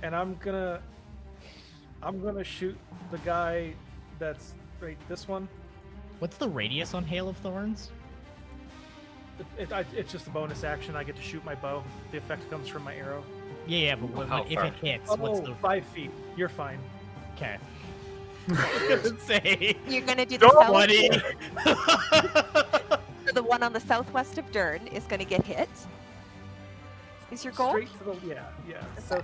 and I'm gonna shoot the guy that's right. This one. What's the radius on Hail of Thorns? It's just a bonus action. I get to shoot my bow. The effect comes from my arrow. Yeah, but How if far? it hits, Oh, what's the 5 feet. You're fine. okay? I was gonna say You're gonna do the Don't south. 20. So the one on the southwest of Durn is gonna get hit. Is your goal? Straight to the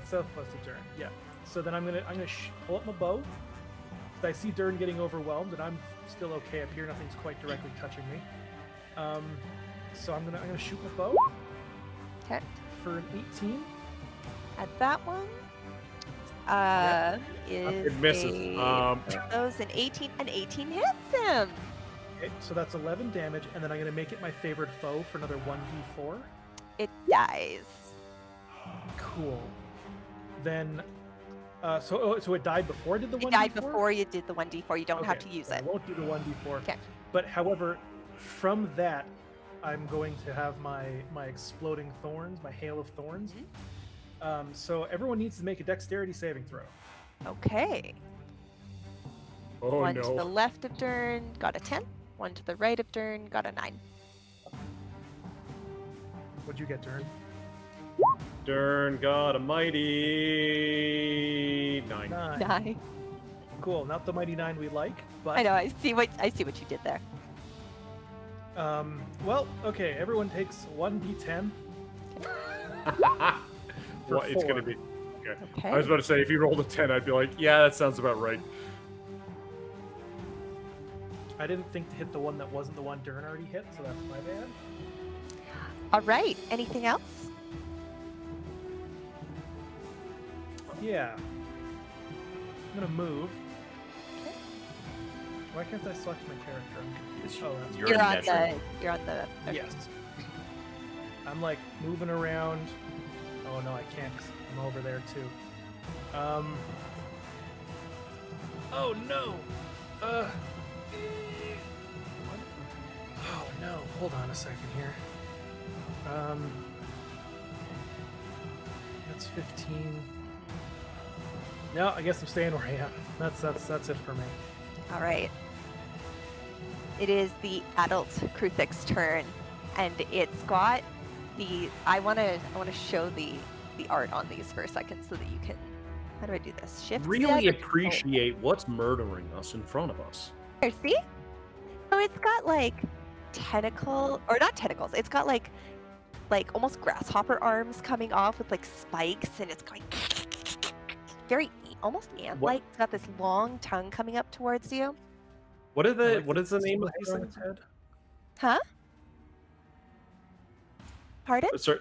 southwest of Durn. Yeah. So then I'm gonna pull up my bow. 'Cause I see Durn getting overwhelmed, and I'm still okay up here. Nothing's quite directly touching me. So I'm gonna shoot my bow. Okay. For an 18. At that one, is It misses. those an 18. An 18 hits him. Okay, so that's 11 damage, and then I'm gonna make it my favorite foe for another 1d4. It dies. Cool. Then, so it died before I did the 1d4? It died before you did the 1d4. You don't have Okay, to use then it. I won't do the 1d4. Okay. But however, from that, I'm going to have my exploding thorns, my hail of thorns. So everyone needs to make a dexterity saving throw. Okay. Oh One to the no. left of Durn got a 10. One to the right of Durn got a 9. What'd you get, Durn? Durn got a mighty 9. 9. Cool. Not the mighty 9 we like, but I know. I see what you did there. Well, okay. Everyone takes 1d10. Well, it's 4. gonna be. Okay. Okay. I was about to say, if you rolled a 10, I'd be like, yeah, that sounds about right. I didn't think to hit the one that wasn't the one Durn already hit, so that's my bad. All right. Anything else? Yeah. I'm gonna move. Why can't I select my character? I'm confused. Oh, that's You're You're in on measure. You're on the. Okay. Yes. I'm like moving around. Oh no, I can't 'cause I'm over there too. Oh no. Oh no. Hold on a second here. That's 15. No, I guess I'm staying where I am. That's it for me. All right. It is the adult Kruthik's turn, and it's got the. I want to show the art on these for a second so that you can. How do I do this? Shift. Really Z, or appreciate what's murdering us in front of us. Here, see? So it's got like tentacle, or not tentacles. It's got like almost grasshopper arms coming off with like spikes, and it's going very almost ant-like. It's got this long tongue coming up towards you. What are I the like what the is the name of silver these hair on things? its head. Huh? Pardon? Sorry.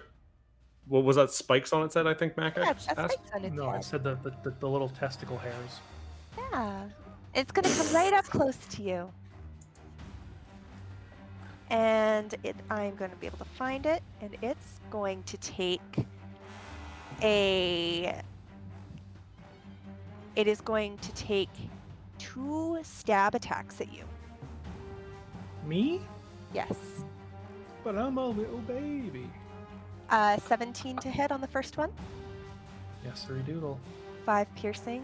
What was that? Spikes on its head, I think Mac Yeah, asked. that's spikes on its No, I head. said the little testicle hairs. Yeah. It's gonna come right up close to you. And I'm gonna be able to find it, and it's going to take it is going to take 2 stab attacks at you. Me? Yes. But I'm a little baby. 17 to hit on the first one, Yes, sir, doodle. 5 piercing,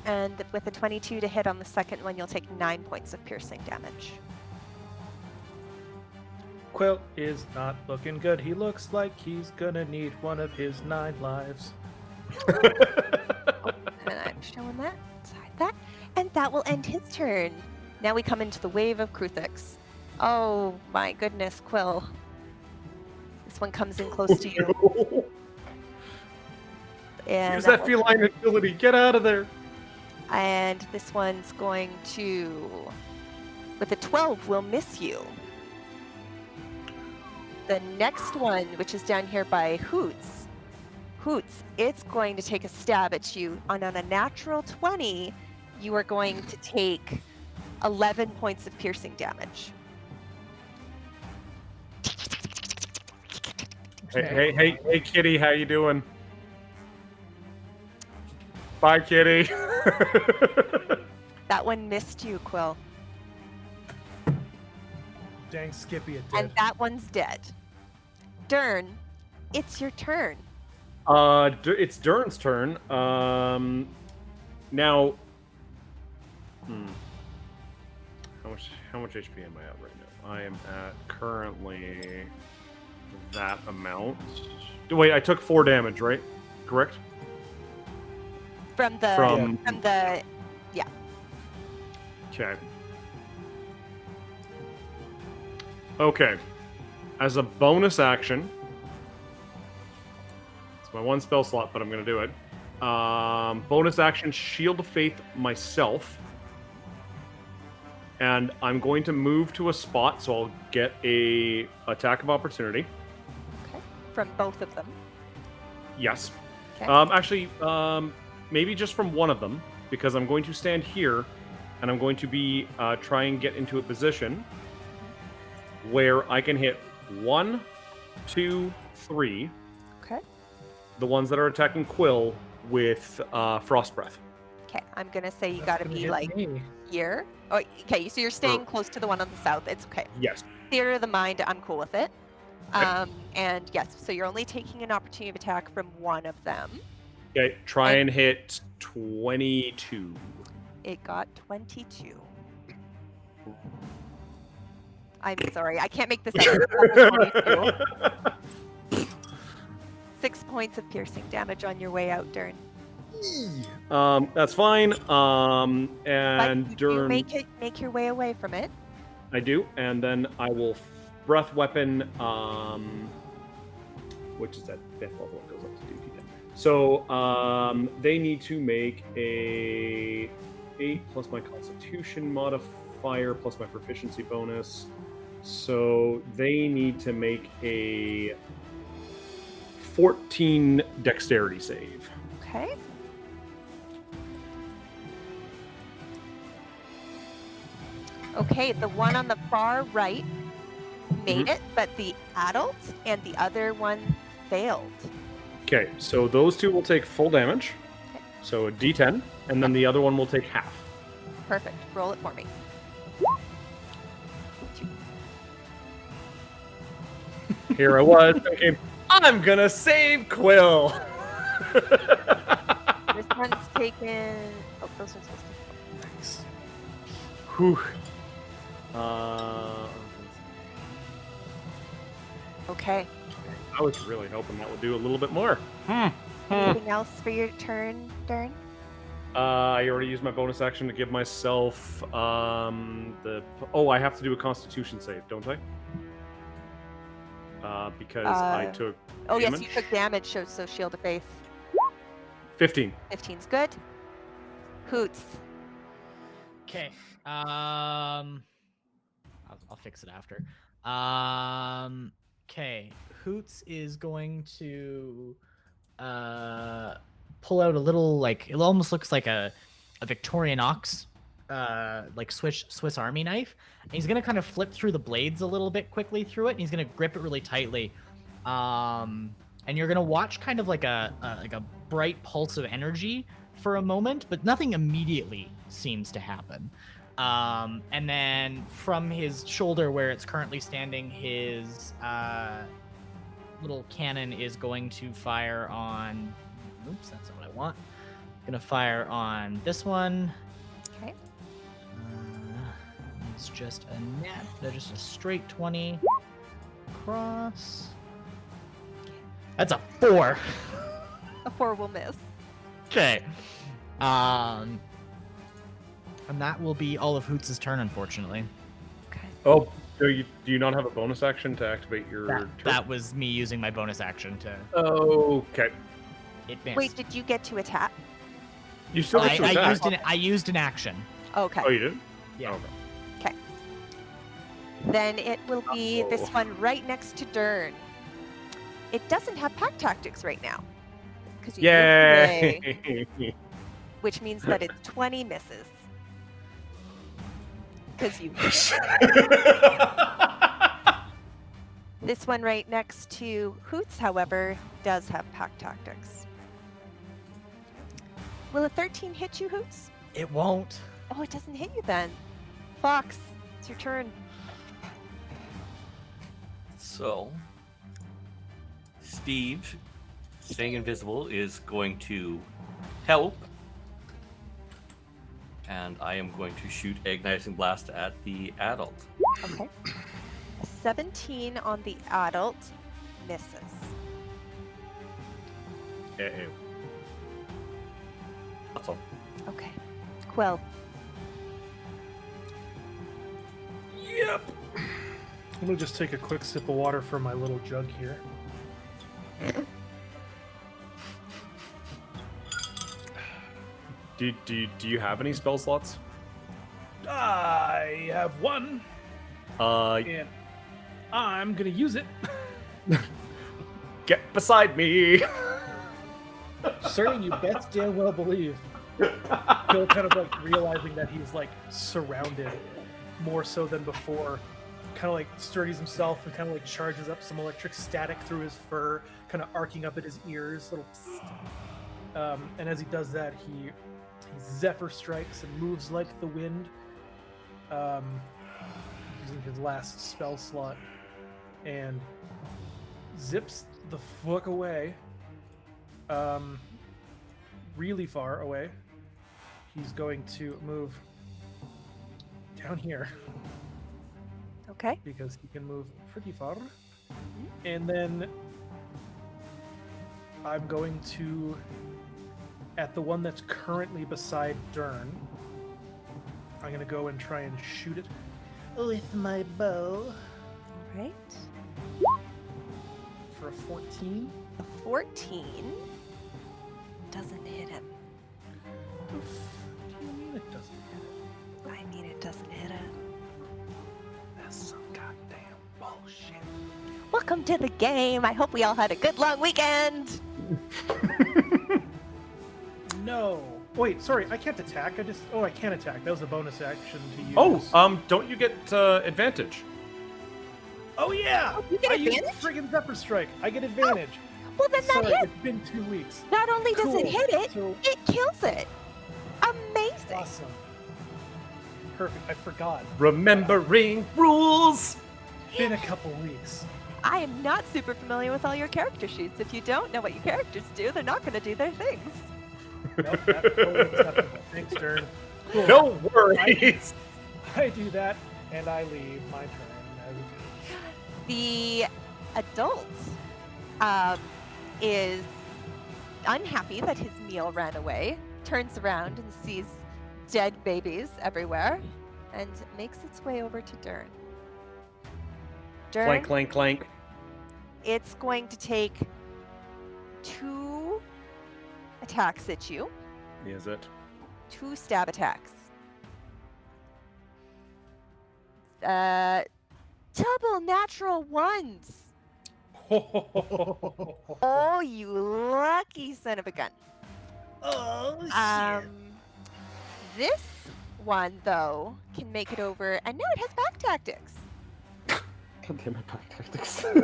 and with a 22 to hit on the second one, you'll take 9 points of piercing damage. Quill is not looking good. He looks like he's gonna need one of his 9 lives. And I'm showing that, inside that, and that will end his turn. Now we come into the wave of Kruthiks. Oh my goodness, Quill. This one comes in close to you. And Use that one- feline agility. Get out of there. And this one's going to, with a 12, will miss you. The next one, which is down here by Hoots, it's going to take a stab at you. And on a natural 20, you are going to take 11 points of piercing damage. Hey, kitty, how you doing? Bye, kitty. That one missed you, Quill. Dang Skippy, it And did. that one's dead. Durn, it's your turn. It's Durn's turn. Now, how How much HP am I at right now? I am at currently that amount. Wait, I took 4 damage, right? Correct? From the From yeah. Okay. Okay. As a bonus action, it's my 1 spell slot, but I'm going to do it. Bonus action, Shield of Faith myself. And I'm going to move to a spot, so I'll get a attack of opportunity. Okay. From both of them. Yes. Okay. Actually, maybe just from one of them, because I'm going to stand here, and I'm going to be try and get into a position where I can hit 1, 2, 3. Okay. The ones that are attacking Quill with Frost Breath. Okay. I'm gonna say you That's gotta gonna be hit like me. here. Oh, okay. So you're staying close to the one on the south. It's okay. Yes. Theater of the mind. I'm cool with it. Okay. And yes, so you're only taking an opportunity of attack from one of them. Okay. Try and hit 22. It got 22. I'm sorry, I can't make this up. It's level 22. 6 points of piercing damage on your way out, Durn. That's fine. But And you do Durn, make your way away from it. I do, and then I will breath weapon. Which is at 5th level. It goes up to DP10. So they need to make a 8 plus my Constitution modifier plus my proficiency bonus. So they need to make a 14 dexterity save. Okay. Okay, the one on the far right made it, but the adult and the other one failed. Okay, so those two will take full damage. Okay. So a D10, and then the other one will take half. Perfect. Roll it for me. 2. Here I was thinking, I'm gonna save Quill. This one's taken. Oh, those ones supposed to. Nice. Whew. Okay. I was really hoping that would do a little bit more. Anything else for your turn, Durn? I already used my bonus action to give myself the. Oh, I have to do a Constitution save, don't I? Because I took. Oh yes, damage. you took damage. So Shield of Faith. 15. 15's good. Hoots. Okay. I'll fix it after. Okay. Hoots is going to pull out a little, like, it almost looks like a Victorian ox, like Swiss Army knife. And he's gonna kind of flip through the blades a little bit quickly through it, and he's gonna grip it really tightly. And you're gonna watch kind of like a bright pulse of energy for a moment, but nothing immediately seems to happen. And then from his shoulder, where it's currently standing, his little cannon is going to fire on. Oops, that's not what I want. Gonna fire on this one. Okay. It's just just a straight 20 across. That's a 4. A 4 will miss. Okay. And that will be all of Hoots' turn, unfortunately. Okay. Oh, do you not have a bonus action to activate your turn? That was me using my bonus action to. Okay. It missed. Wait, did you get to attack? You still get to attack. I used an action. Okay. Oh, you did? Yeah. Okay. Okay. Then it will be this one right next to Durn. It doesn't have pack tactics right now. Because you moved away, Yay! which means that it's 20 misses. Because you. This one right next to Hoots, however, does have pack tactics. Will a 13 hit you, Hoots? It won't. Oh, it doesn't hit you then. Fox, it's your turn. So, Steve, staying invisible, is going to help and I am going to shoot Agonizing Blast at the adult. Okay. 17 on the adult misses. That's all. Okay. Quill. Yep. I'm gonna just take a quick sip of water from my little jug here. Do you have any spell slots? I have one, and I'm gonna use it. Get beside me. Sir, you best damn well believe. Phil kind of like realizing that he's like surrounded more so than before, kind of like sturdies himself and kind of like charges up some electric static through his fur, kind of arcing up at his ears, little psst. And as he does that, he zephyr strikes and moves like the wind, using his last spell slot, and zips the fuck away, really far away. He's going to move down here Okay. because he can move pretty far. And then I'm going to, at the one that's currently beside Durn, I'm going to go and try and shoot it with my bow All right. for a 14. A 14 doesn't hit him. Oof. What do you mean it doesn't hit it? I mean, it doesn't hit him. That's some goddamn bullshit. Welcome to the game. I hope we all had a good long weekend. No. Wait, sorry, I can't attack. I can attack. That was a bonus action to use. Oh, don't you get advantage? Oh yeah! Oh, you get I used advantage? friggin' Zephyr Strike. I get advantage. Well, then that Sorry, hits. it's been 2 weeks. Not only does it Cool. hit it, So it kills it. Amazing. awesome. Perfect. I forgot. Remembering rules. Been a couple weeks. I am not super familiar with all your character sheets. If you don't know what your characters do, they're not going to do their things. Nope, that's totally acceptable. Thanks, Durn. Cool. No worries. I do that, and I leave my turn. The adult is unhappy that his meal ran away, turns around and sees dead babies everywhere, and makes its way over to Durn. Durn, Clank, clank, clank. it's going to take 2 attacks at you, Is it? 2 stab attacks. Double natural ones. Oh, you lucky son of a gun. Oh, This one, though, can make it over, and now it has back tactics. God damn it, back tactics. And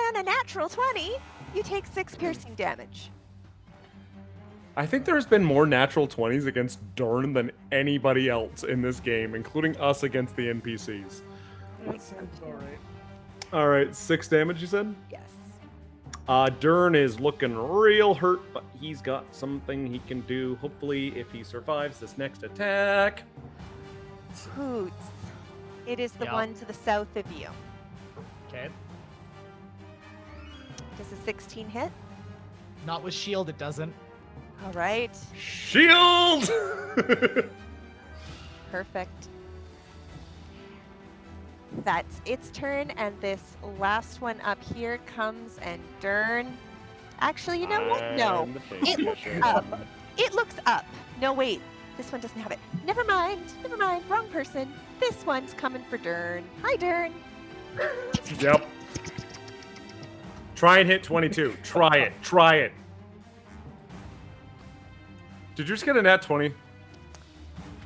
on a natural 20, you take 6 piercing damage. I think there's been more natural 20s against Durn than anybody else in this game, including us against the NPCs. That sounds alright. All right, 6 damage, you said? Yes. Durn is looking real hurt, but he's got something he can do, hopefully, if he survives this next attack. Hoots. It is the Yeah. one to the south of you. Okay. Does a 16 hit? Not with shield, it doesn't. All right. Shield! Perfect. That's its turn, and this last one up here comes, and Durn. Actually, you know what? No. It looks up. It looks up. No, wait. This one doesn't have it. Never mind. Never mind. Wrong person. This one's coming for Durn. Hi, Durn. Yep. Try and hit 22. Try it. Try it. Did you just get a nat 20?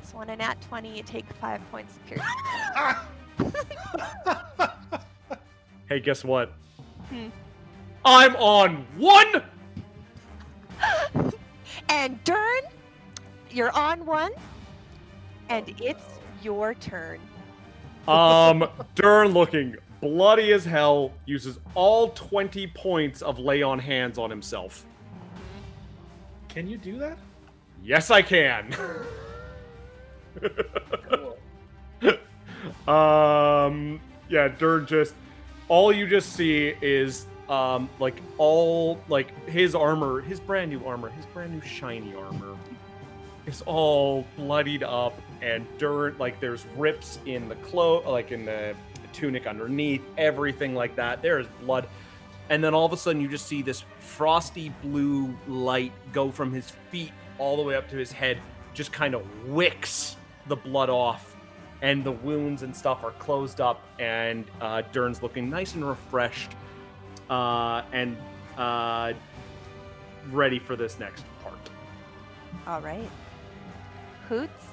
So on a nat 20, you take 5 points of piercing. Hey, guess what? Hmm. I'm on 1! And Durn, you're on 1, and it's your turn. Durn looking bloody as hell, uses all 20 points of lay on hands on himself. Can you do that? Yes, I can. Yeah, Durn just all you just see is like all like his armor, his brand new armor, his brand new shiny armor. It's all bloodied up, and Durn, like there's rips in the like in the tunic underneath, everything like that. There is blood. And then all of a sudden you just see this frosty blue light go from his feet all the way up to his head, just kind of wicks the blood off, and the wounds and stuff are closed up, and Durn's looking nice and refreshed, and ready for this next part. All right. Hoots,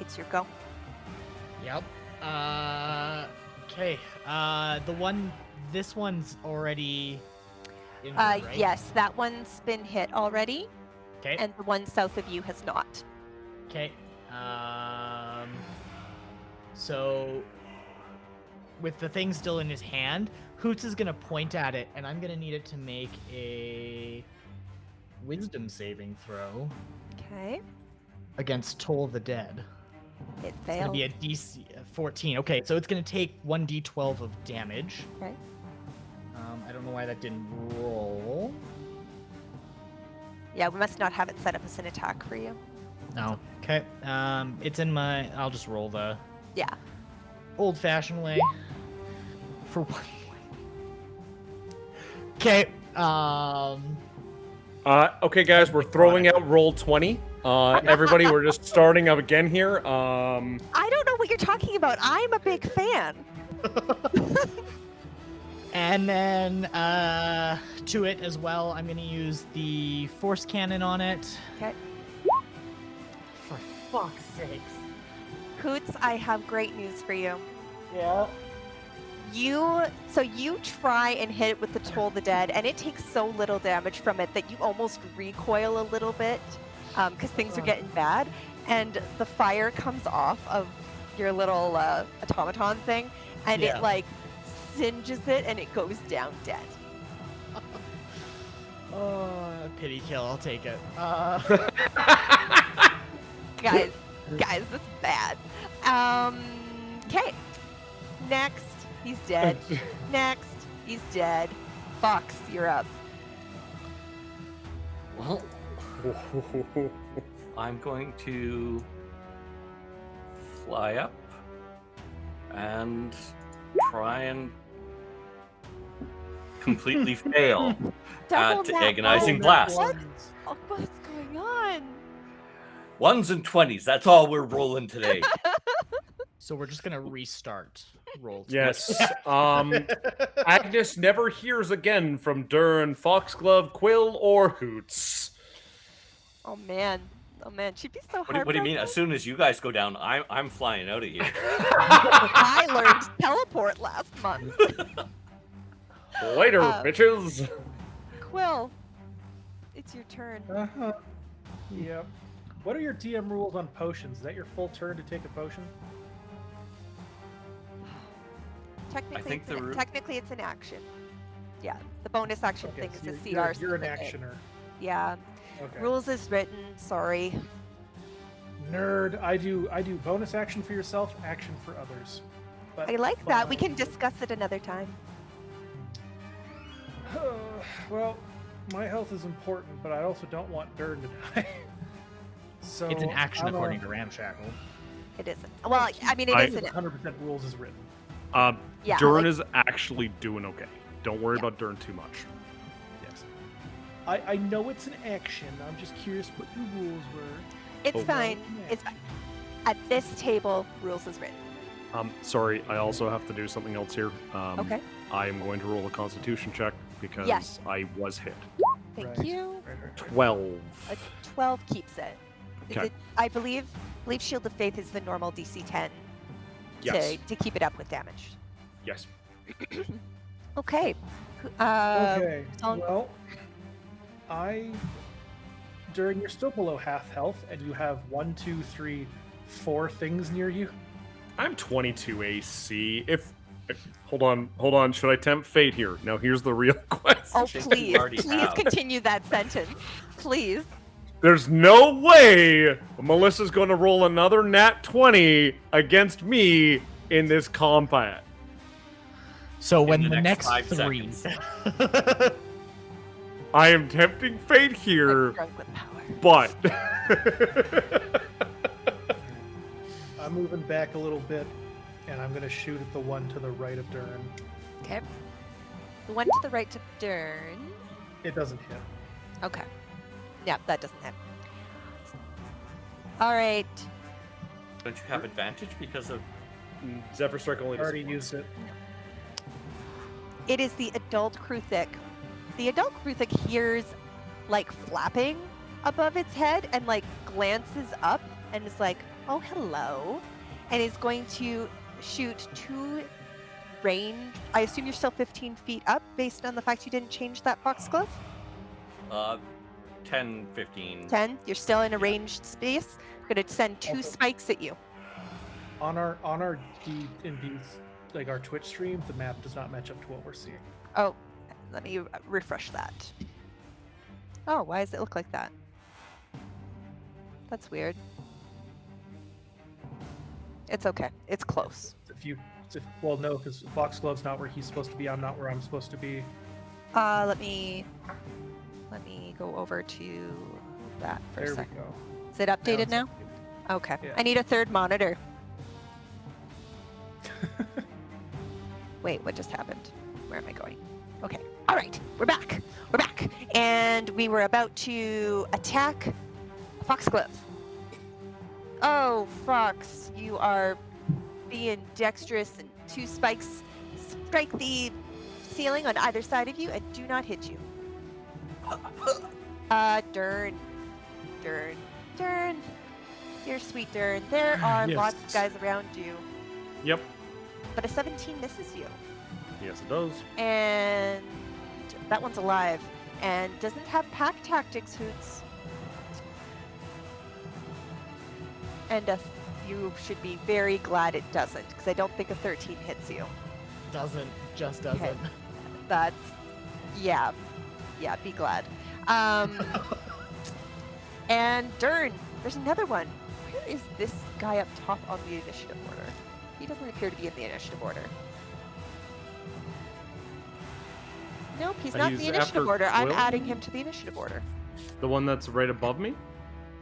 it's your go. Yep. Okay. This one's already in there, right? Yes, that one's been hit already, Okay. and the one south of you has not. Okay. So with the thing still in his hand, Hoots is gonna point at it, and I'm gonna need it to make a wisdom saving throw Okay. against Toll the Dead. It It's gonna failed. be a DC 14. Okay, so it's gonna take 1d12 of damage. Okay. I don't know why that didn't roll. Yeah, we must not have it set up as an attack for you. No. Okay. It's in my. I'll just roll the Yeah. old-fashioned way for 1 point. Okay. Okay, guys, we're throwing out roll 20. Everybody, we're just starting up again here. I don't know what you're talking about. I'm a big fan. And then to it as well, I'm gonna use the force cannon on it. Okay. For fuck's sakes. Hoots, I have great news for you. Yeah. You try and hit it with the Toll the Dead, and it takes so little damage from it that you almost recoil a little bit, because things are getting bad, and the fire comes off of your little automaton thing, and Yeah. it like singes it, and it goes down dead. Oh, pity kill. I'll take it. Guys, this is bad. Okay. Next, he's dead. Next, he's dead. Fox, you're up. Well, I'm going to fly up and try and completely fail Double at nat agonizing one. blast. What? Oh, what's going on? 1s and 20s. That's all we're rolling today. So we're just gonna restart roll. Yes. Agnes never hears again from Durn, Foxglove, Quill, or Hoots. Oh man, she'd be so What do you mean? As soon as you guys go down, I'm flying out of here. I learned teleport last month. Later, Um, bitches. Quill, it's your turn. Uh-huh. Yep. What are your DM rules on potions? Is that your full turn to take a potion? Technically, it's an action. Yeah, the bonus action Okay, thing so is a you're, CR. you're an limit. actioner. Yeah, Okay. rules is written. Sorry. Nerd. I do bonus action for yourself, action for others. But I like that. We fine. can discuss it another time. Well, my health is important, but I also don't want Durn to die. So It's an action I'm according to Ramshackle. It isn't. Well, I mean, it is an. 100% rules is written. Yeah, Durn like- is actually doing okay. Don't worry Yeah. about Durn too much. Yes. I know it's an action. I'm just curious what your rules were. It's Oh, fine. yeah. It's fine. At this table, rules is written. Sorry, I also have to do something else here. Okay. I am going to roll a Constitution check because Yes. I was hit. Thank Right. you. Right. 12. A 12 keeps it. Is Okay. it. I believe Shield of Faith is the normal DC 10 Yes. to keep it up with damage. Yes. Okay. Okay. Song- Well, Durn, you're still below half health, and you have 1, 2, 3, 4 things near you. I'm 22 AC. Hold on. Should I tempt fate here? Now here's the real question. Oh, think you please, already please have. continue that sentence. Please. There's no way Melissa's going to roll another nat 20 against me in this combat. So when the the next next 5 three, I am tempting fate I'm here, drunk with power. but I'm moving back a little bit, and I'm going to shoot at the one to the right of Durn. Okay. The one to the right to Durn. It doesn't hit. Okay. Yeah, that doesn't hit. All right. Don't you have advantage because of? Zephyr Strike only I does already once. used it. It is the adult Kruthic. The adult Kruthic hears like flapping above its head and like glances up and is like, "Oh, hello," and is going to shoot 2 range. I assume you're still 15 feet up based on the fact you didn't change that foxglove. 10, 15. 10. You're still in a ranged space. I'm going to send 2 Also- spikes at you. On our D&D's, like our Twitch stream, the map does not match up to what we're seeing. Oh, let me refresh that. Oh, why does it look like that? That's weird. It's okay. It's close. Well, no, because Foxglove's not where he's supposed to be. I'm not where I'm supposed to be. Let me go over to that for a There we second. go. Is it updated it's now? updated. Okay. Yeah. I need a 3rd monitor. Wait, what just happened? Where am I going? Okay. All right. We're back. We're back. And we were about to attack Foxglove. Oh, Fox, you are being dexterous, and 2 spikes strike the ceiling on either side of you and do not hit you. Durn. Dear sweet Durn. There are Yes. lots of guys around you, Yep. but a 17 misses you. Yes, it does. And that one's alive and doesn't have pack tactics, Hoots. And you should be very glad it doesn't, because I don't think a 13 hits you. just Okay. doesn't. That's, yeah, be glad. And Durn, there's another one. Where is this guy up top on the initiative order? He doesn't appear to be in the initiative order. Nope, he's not in the He's initiative after order. I'm Quill? adding him to the initiative order. The one that's right above me?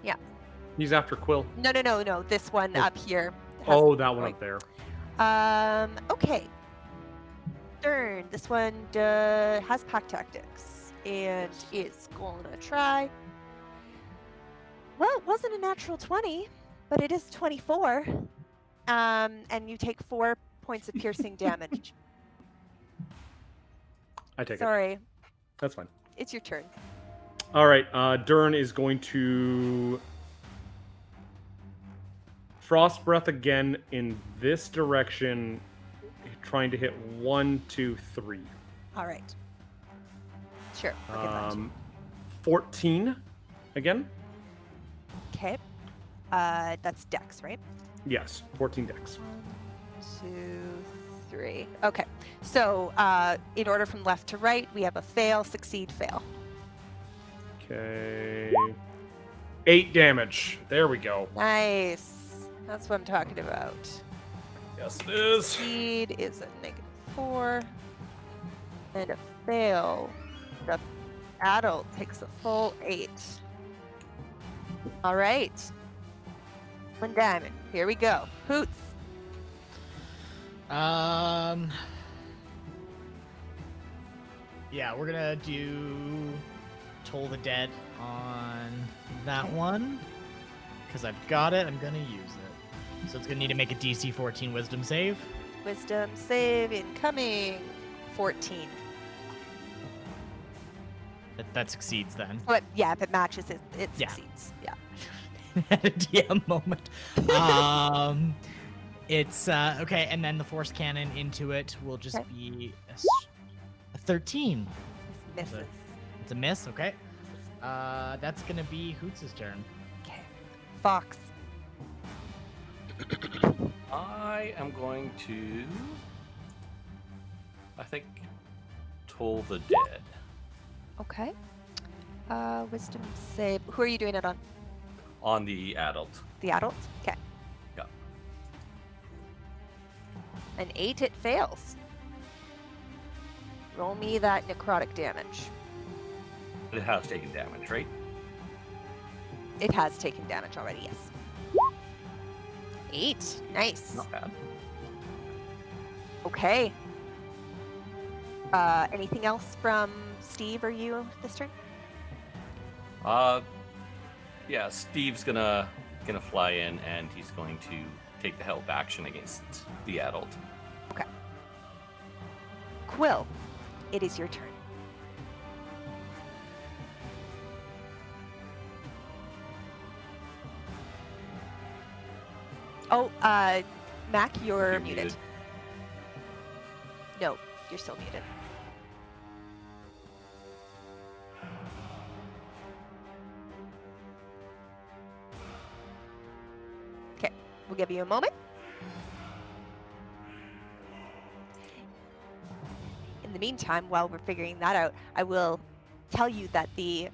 Yeah. He's after Quill. No. This one Oh. up here. has- Oh, that one up there. Okay. Durn, this one has pack tactics and is gonna try. Well, it wasn't a natural 20, but it is 24. And you take 4 points of piercing damage. I take it. Sorry, That's fine. it's your turn. All right. Durn is going to Frost Breath again in this direction, trying to hit 1, 2, 3. All right. Sure. I'll give that to you. 14 again. Okay. That's Dex, right? Yes, 14 dex. 1, 2, 3. Okay. So, in order from left to right, we have a fail, succeed, fail. Okay. 8 damage. There we go. Nice. That's what I'm talking about. Yes, it is. Succeed is a -4. And a fail. The adult takes a full 8. All right. 1 diamond. Here we go. Hoots. Yeah, we're gonna do Toll the Dead on that one. Because I've got it, I'm gonna use it. So it's gonna need to make a DC 14 Wisdom save. Wisdom save incoming. 14. That succeeds then. But yeah, if it matches, it Yeah. succeeds. Yeah. Had a DM moment. It's okay, and then the force cannon into it will just Okay. be a 13. This misses. It's a miss, okay. That's gonna be Hoots' turn. Okay. Fox. I am going to, I think, Toll the Dead. Okay. Wisdom save. Who are you doing it on? On the adult. The adult? Okay. Yeah. An 8, it fails. Roll me that necrotic damage. It has taken damage, right? It has taken damage already, yes. 8. Nice. Not bad. Okay. Anything else from Steve or you this turn? Yeah, Steve's gonna fly in and he's going to take the help action against the adult. Okay. Quill, it is your turn. Oh, Mac, you're muted. No, you're still muted. Okay, we'll give you a moment. In the meantime, while we're figuring that out, I will tell you that the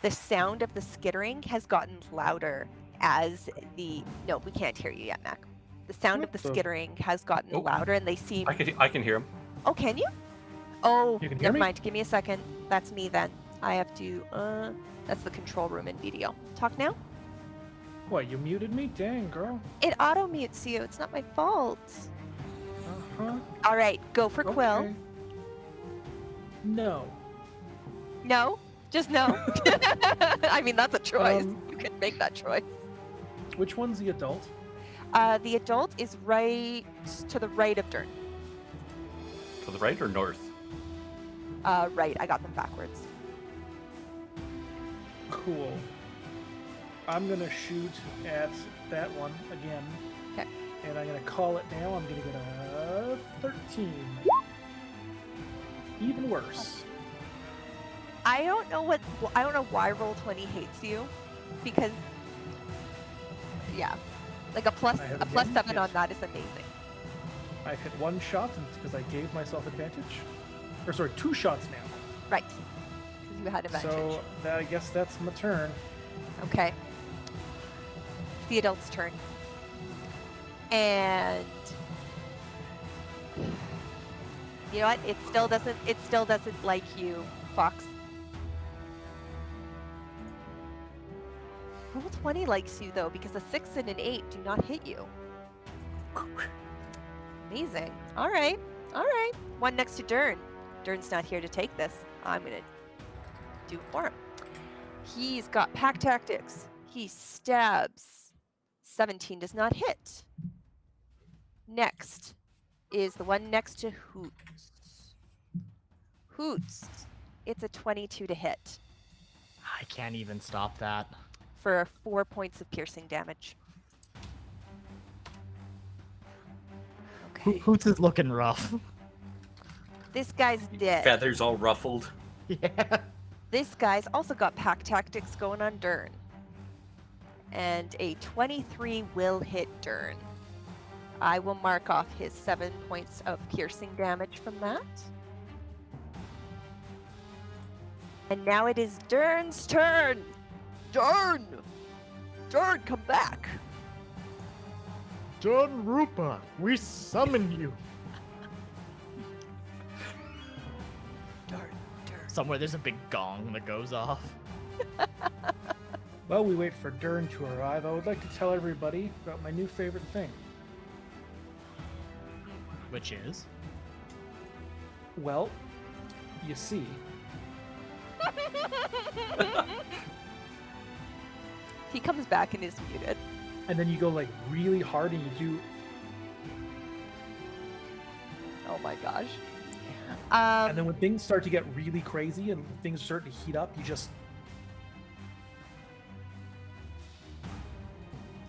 sound of the skittering has gotten louder as the... No, we can't hear you yet, Mac. The sound of the skittering has gotten Oh. louder, and they seem... I can hear him. Oh, can you? Oh, You can hear never me? mind. Give me a second. That's me then. I have to... that's the control room in video. Talk now? What, you muted me? Dang, girl. It auto-mutes you. It's not my fault. Uh-huh. All right, go for Quill. Okay. No. No? Just no? I mean, that's a choice. Um, You can make that choice. Which one's the adult? The adult is right to the right of Durn. To the right or north? Right. I got them backwards. Cool. I'm gonna shoot at that one again. Okay. And I'm gonna call it now. I'm gonna get a 13. Even worse. I don't know why Roll20 hates you, because yeah, like a plus I have a plus again? 7 on Yes. that is amazing. I've hit one shot because I gave myself advantage. Or sorry, 2 shots now. Right. Because you had advantage. So I guess that's my turn. Okay. It's the adult's turn. And you know what? It still doesn't like you, Fox. Roll20 likes you though, because a 6 and an 8 do not hit you. Amazing. All right. One next to Durn. Durn's not here to take this. I'm gonna do for him. He's got pack tactics. He stabs. 17 does not hit. Next is the one next to Hoots. Hoots. It's a 22 to hit I can't even stop that. for 4 points of piercing damage. Okay. Hoots is looking rough. This guy's dead. Feathers all ruffled. Yeah. This guy's also got pack tactics going on Durn. And a 23 will hit Durn. I will mark off his 7 points of piercing damage from that. And now it is Durn's turn. Durn! Durn, come back. Durn Rupa, we summon you. Durn. Somewhere there's a big gong that goes off. While we wait for Durn to arrive, I would like to tell everybody about my new favorite thing. Which is? Well, you see, He comes back and is muted. and then you go like really hard and you do Oh my gosh. and then when things start to get really crazy and things start to heat up, you just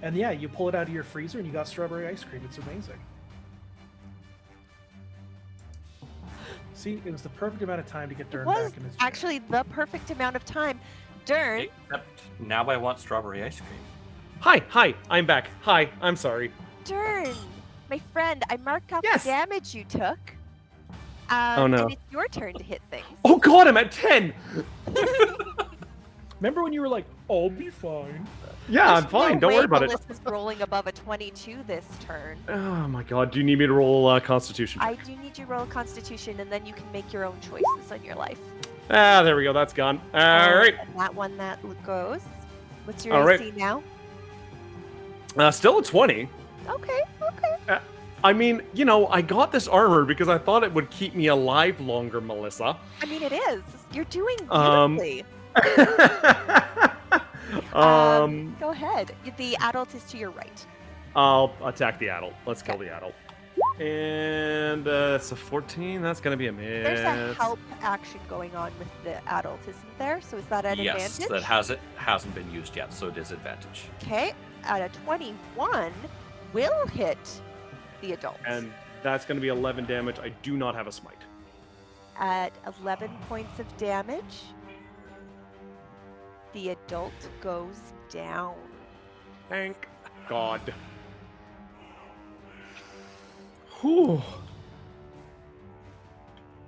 and yeah, you pull it out of your freezer and you got strawberry ice cream. It's amazing. See, it was the perfect amount of time to get It Durn was back in his chair. actually the perfect amount of time. Durn, Except now I want strawberry ice cream. Hi, I'm back. Hi, I'm sorry. Durn, my friend, I marked off Yes. the damage you took. Oh, no. And it's your turn to hit things. Oh god, I'm at 10. Remember when you were like, "I'll be fine." Yeah, I'm There's fine. no Don't way worry about it. Melissa's rolling above a 22 this turn. Oh my god. Do you need me to roll a Constitution I check? do need you to roll a Constitution, and then you can make your own choices on your life. Ah, there we go. That's gone. All right. And that one that goes. What's your All right. AC now? Still a 20. Okay. I mean, you know, I got this armor because I thought it would keep me alive longer, Melissa. I mean, it is. You're doing Um, beautifully. Go ahead. The adult is to your right. I'll attack the adult. Let's kill the adult. And it's a 14. That's gonna be a miss. There's a help action going on with the adult, isn't there? So is that an Yes, advantage? that hasn't been used yet, so it is advantage. Okay. At a 21, will hit the adult. And that's gonna be 11 damage. I do not have a smite. At 11 points of damage, the adult goes down. Thank God. Whew.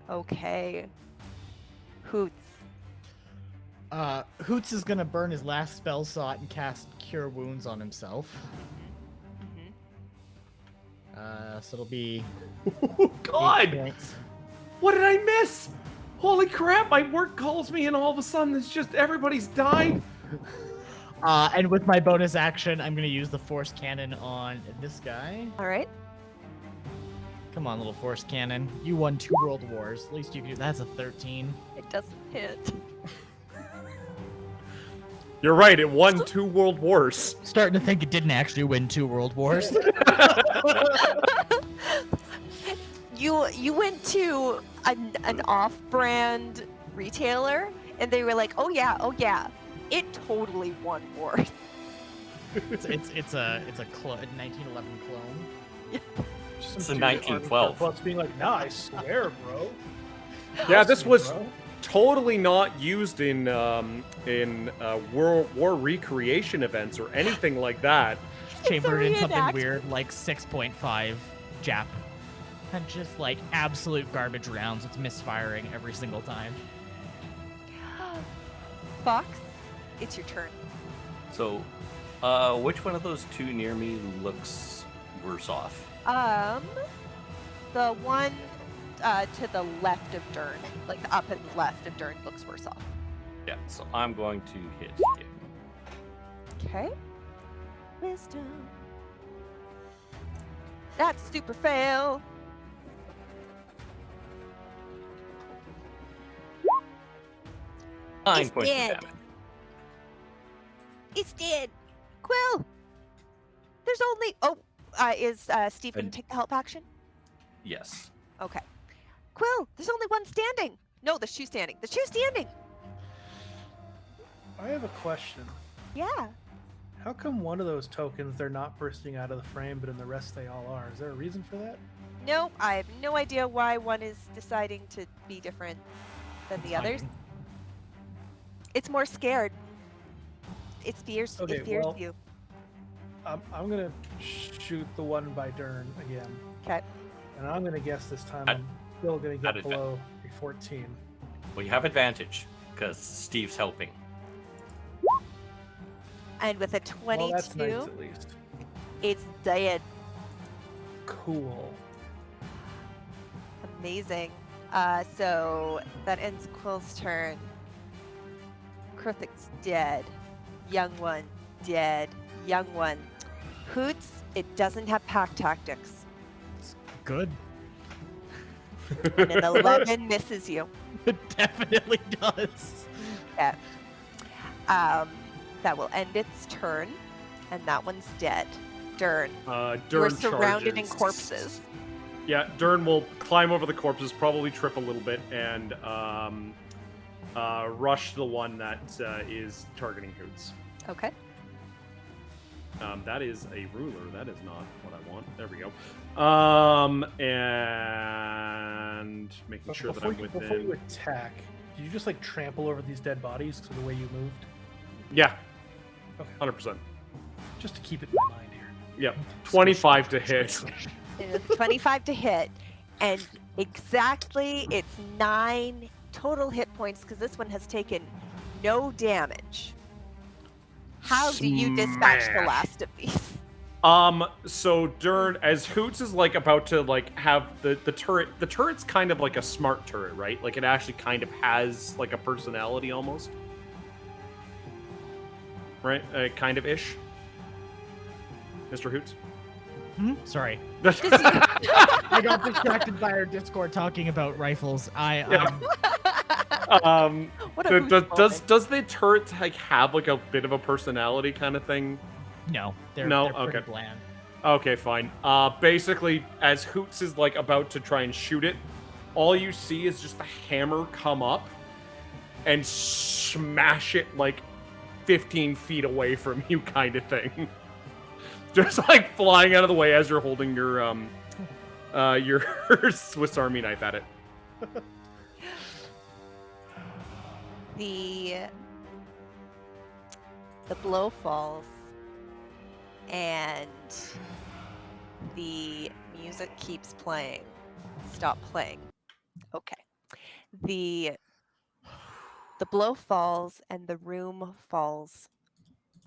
Okay. Hoots. Hoots is gonna burn his last spell slot and cast Cure Wounds on himself. So it'll be Oh god! 8 points. What did I miss? Holy crap, my work calls me and all of a sudden it's just everybody's died. And with my bonus action, I'm gonna use the Force Cannon on this guy. All right. Come on, little Force Cannon. You won 2 World Wars. At least you can do. That's a 13. It doesn't hit. You're right. It won 2 world wars. Starting to think it didn't actually win 2 World Wars. You went to an off-brand retailer, and they were like, "Oh yeah, it totally won wars." it's a 1911 clone. It's a 1912. Plus being like, "Nah, I swear, bro." Yeah, this Awesome, was bro. totally not used in World War recreation events or anything like that. Chambered in something reenact. weird like 6.5 Jap. And just like absolute garbage rounds. It's misfiring every single time. Fox, it's your turn. So, which one of those two near me looks worse off? The one to the left of Durn, like the up and left of Durn, looks worse off. Yeah, so I'm going to hit him. Okay. Wisdom. That's super fail. Nine He's points of dead. damage. It's dead. Quill. There's only. Is Steve going to And- take the help action? Yes. Okay. Quill, there's only one standing. No, the shoe standing. The shoe standing. I have a question. Yeah. How come one of those tokens they're not bursting out of the frame, but in the rest they all are? Is there a reason for that? Nope. I have no idea why one is deciding to be different than the others. It's more scared. It fears. Okay, it fears well- you. I'm gonna shoot the one by Durn again, Okay. and I'm gonna guess this time At- I'm still gonna at get adva- below a 14. Well, you have advantage because Steve's helping. And with a Well, 22, that's nice at least. it's dead. Cool. Amazing. So that ends Quill's turn. Krithik's dead. Young one, dead. Young one. Hoots, it doesn't have pack tactics. Good. And an 11 misses you. It definitely does. Okay. That will end its turn, and that one's dead. Durn. Durn We're surrounded in charges. corpses. Yeah, Durn will climb over the corpses, probably trip a little bit, and rush the one that is targeting Hoots. Okay. That is a ruler. That is not what I want. There we go. And making sure that I'm Before you within. attack, did you just like trample over these dead bodies to the way you moved? Yeah. Okay. 100%. Just to keep it in mind here. Yeah. 25 to hit. It is 25 to hit, and Exactly. It's 9 total hit points because this one has taken no damage. How do you dispatch the Smash. last of these? So Durn, as Hoots is like about to like have the turret, the turret's kind of like a smart turret, right? Like it actually kind of has like a personality almost, right? Kind of ish. Mr. Hoots. Sorry. Just you. I got distracted by our Discord talking about rifles. What a Hoots Does the turret like have like a bit of a personality kind of thing? No, they're pretty Okay. bland. Okay, fine. Basically, as Hoots is like about to try and shoot it, all you see is just the hammer come up and smash it like 15 feet away from you, kind of thing. Just like flying out of the way as you're holding your Swiss Army knife at it. The blow falls, and the music keeps playing. Stop playing. Okay. The blow falls, and the room falls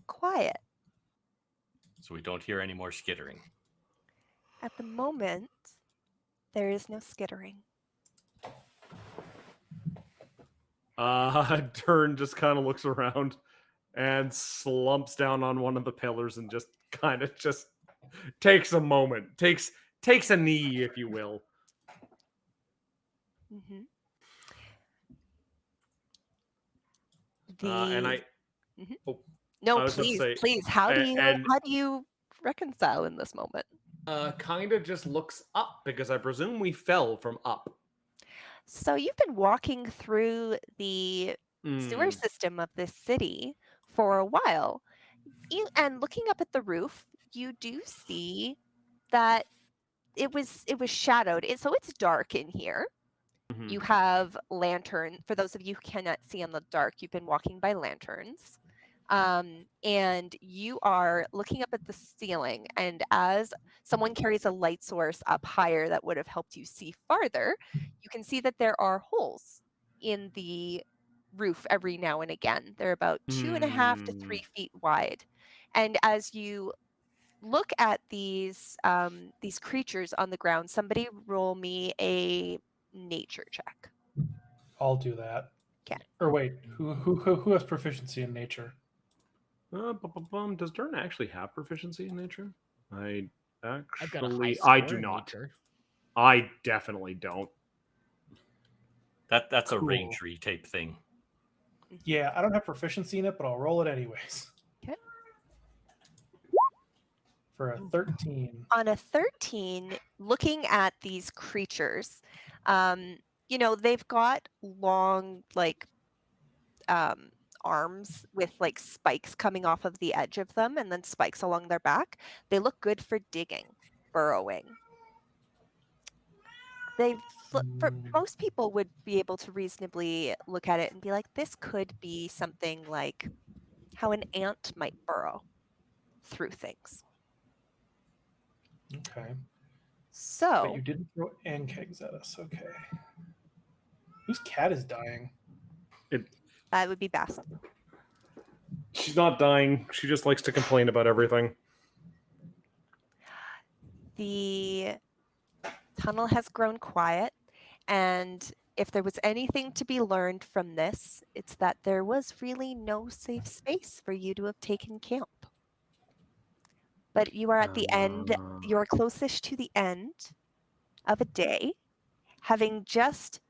quiet. So we don't hear any more skittering. At the moment, there is no skittering. Durn just kind of looks around and slumps down on one of the pillars and just kind of just takes a moment, takes a knee, if you will. Mm-hmm. And I, Mhm. oh, No, I was gonna say, please. How do and- you reconcile in this moment? kind of just looks up because I presume we fell from up. So you've been walking through the sewer system of this city for a while. And looking up at the roof, you do see that it was shadowed. So it's dark in here. Mhm. You have lantern. For those of you who cannot see in the dark, you've been walking by lanterns. And you are looking up at the ceiling, and as someone carries a light source up higher that would have helped you see farther, you can see that there are holes in the roof every now and again. They're about 2.5 to 3 feet wide. And as you look at these creatures on the ground, somebody roll me a nature check. I'll do that. Okay. Or wait, who has proficiency in nature? Does Durn actually have proficiency in nature? I've got a high I score do in not. nature. I definitely don't. That's Cool. a rangery type thing. Yeah, I don't have proficiency in it, but I'll roll it anyways. Okay. For a 13. On a 13, looking at these creatures, they've got long, arms with like spikes coming off of the edge of them and then spikes along their back. They look good for digging, burrowing. For most people would be able to reasonably look at it and be like, this could be something like how an ant might burrow through things. Okay. So But you didn't throw ant kegs at us. Okay. Whose cat is dying? that would be best. She's not dying. She just likes to complain about everything. The tunnel has grown quiet, and if there was anything to be learned from this, it's that there was really no safe space for you to have taken camp. But you are at the end, you're closest to the end of a day, having just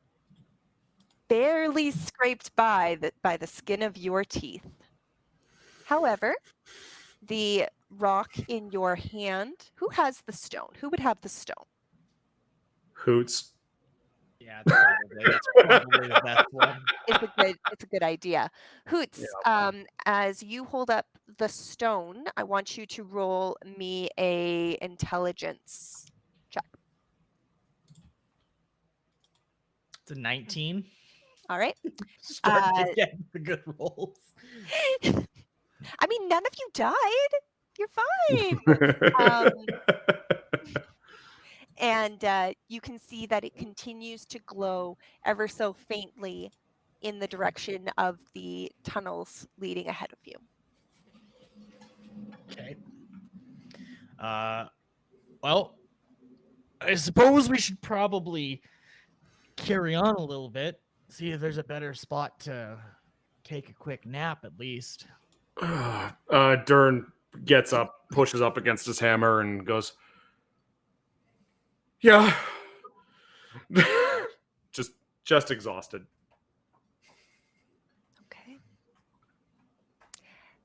barely scraped by the skin of your teeth. However, the rock in your hand, who has the stone? Who would have the stone? Hoots. Yeah, it's probably the best one. It's a good idea. Hoots, as you hold up the stone, I want you to roll me a intelligence check. It's a 19. All right. Start to get the good rolls. I mean, none of you died. You're fine. and you can see that it continues to glow ever so faintly in the direction of the tunnels leading ahead of you. Okay. Well, I suppose we should probably carry on a little bit, see if there's a better spot to take a quick nap at least. Durn gets up, pushes up against his hammer, and goes, "Yeah, just just exhausted." Okay.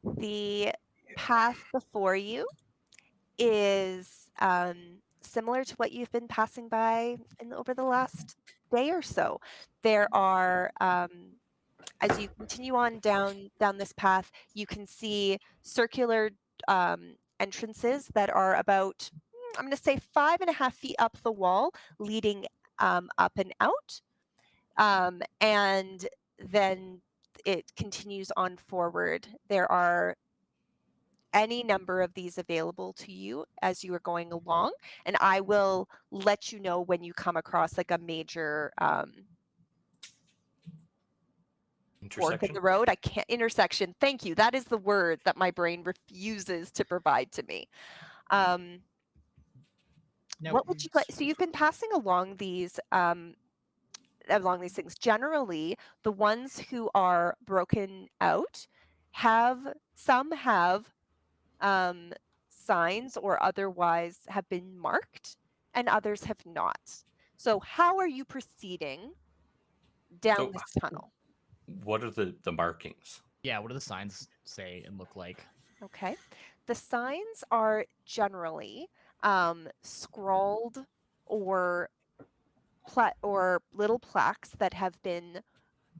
The path before you is similar to what you've been passing by over the last day or so. There are, as you continue on down this path, you can see circular entrances that are about, I'm going to say 5.5 feet up the wall, leading up and out, and then it continues on forward. There are any number of these available to you as you are going along, and I will let you know when you come across like a major fork in Intersection. the road. I can't intersection. Thank you. That is the word that my brain refuses to provide to me. Now, What would you like? So you've been passing along these things. Generally, the ones who are broken out some have signs or otherwise have been marked, and others have not. So how are you proceeding down So, this tunnel? what are the markings? yeah, what do the signs say and look like? Okay. The signs are generally scrawled or or little plaques that have been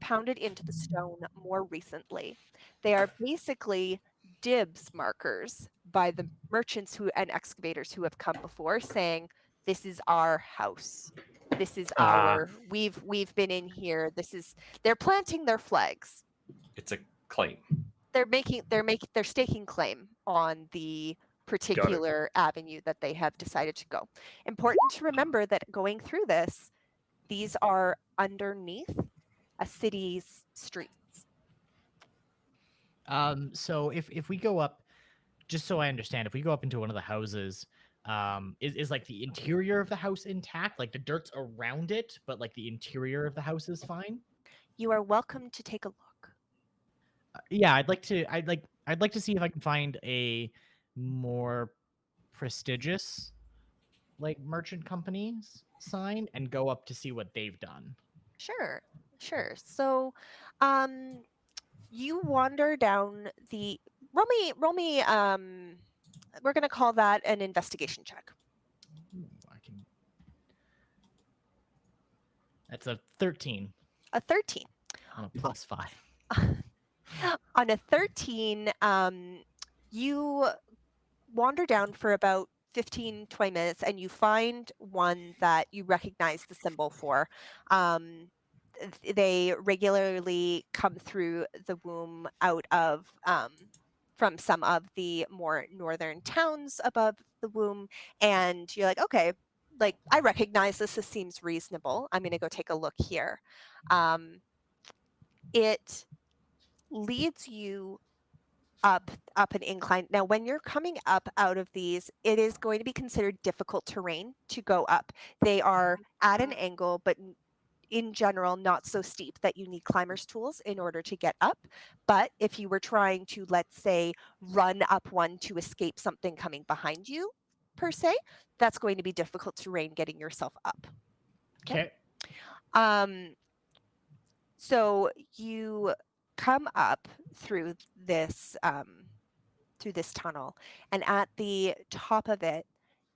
pounded into the stone more recently. They are basically dibs markers by the merchants who and excavators who have come before, saying, "This is our house. This is Ah, our we've been in here. They're planting their flags. It's a claim. They're staking claim on the got it. particular avenue that they have decided to go. Important to remember that going through this, these are underneath a city's streets. So if we go up, just so I understand, if we go up into one of the houses, is like the interior of the house intact? Like the dirt's around it, but like the interior of the house is fine? You are welcome to take a look. Yeah, I'd like to see if I can find a more prestigious like merchant company's sign and go up to see what they've done. Sure, sure. So, um, you wander down the roll me we're gonna call that an investigation check. Ooh, I can. That's a 13 A 13. on a +5. On a 13, you wander down for about 15, 20 minutes and you find one that you recognize the symbol for. Um, they regularly come through the womb out of from some of the more northern towns above the womb, and you're like, okay, like I recognize this. This seems reasonable. I'm going to go take a look here. Um, it leads you up an incline. Now, when you're coming up out of these, it is going to be considered difficult terrain to go up. They are at an angle, but in general, not so steep that you need climber's tools in order to get up. But if you were trying to, let's say, run up one to escape something coming behind you, per se, that's going to be difficult terrain getting yourself up. Okay. Okay. Um, so you come up through this tunnel, and at the top of it,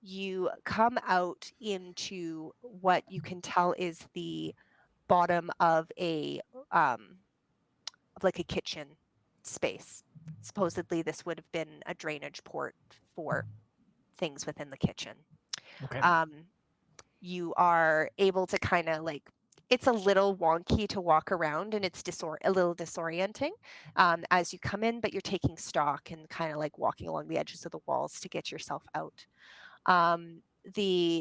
you come out into what you can tell is the bottom of like a kitchen space. Supposedly, this would have been a drainage port for things within the kitchen. Okay. Um, you are able to kind of like, it's a little wonky to walk around and it's a little disorienting as you come in, but you're taking stock and kind of like walking along the edges of the walls to get yourself out.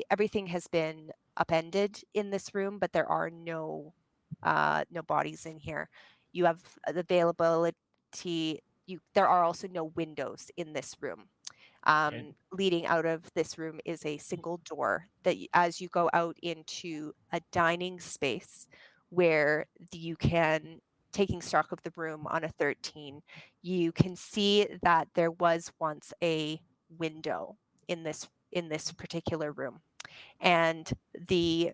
everything has been upended in this room, but there are no bodies in here. You have the availability. There are also no windows in this room. Leading out of this room is a single door that, as you go out into a dining space, where you can, taking stock of the room on a 13, you can see that there was once a window in this particular room, and the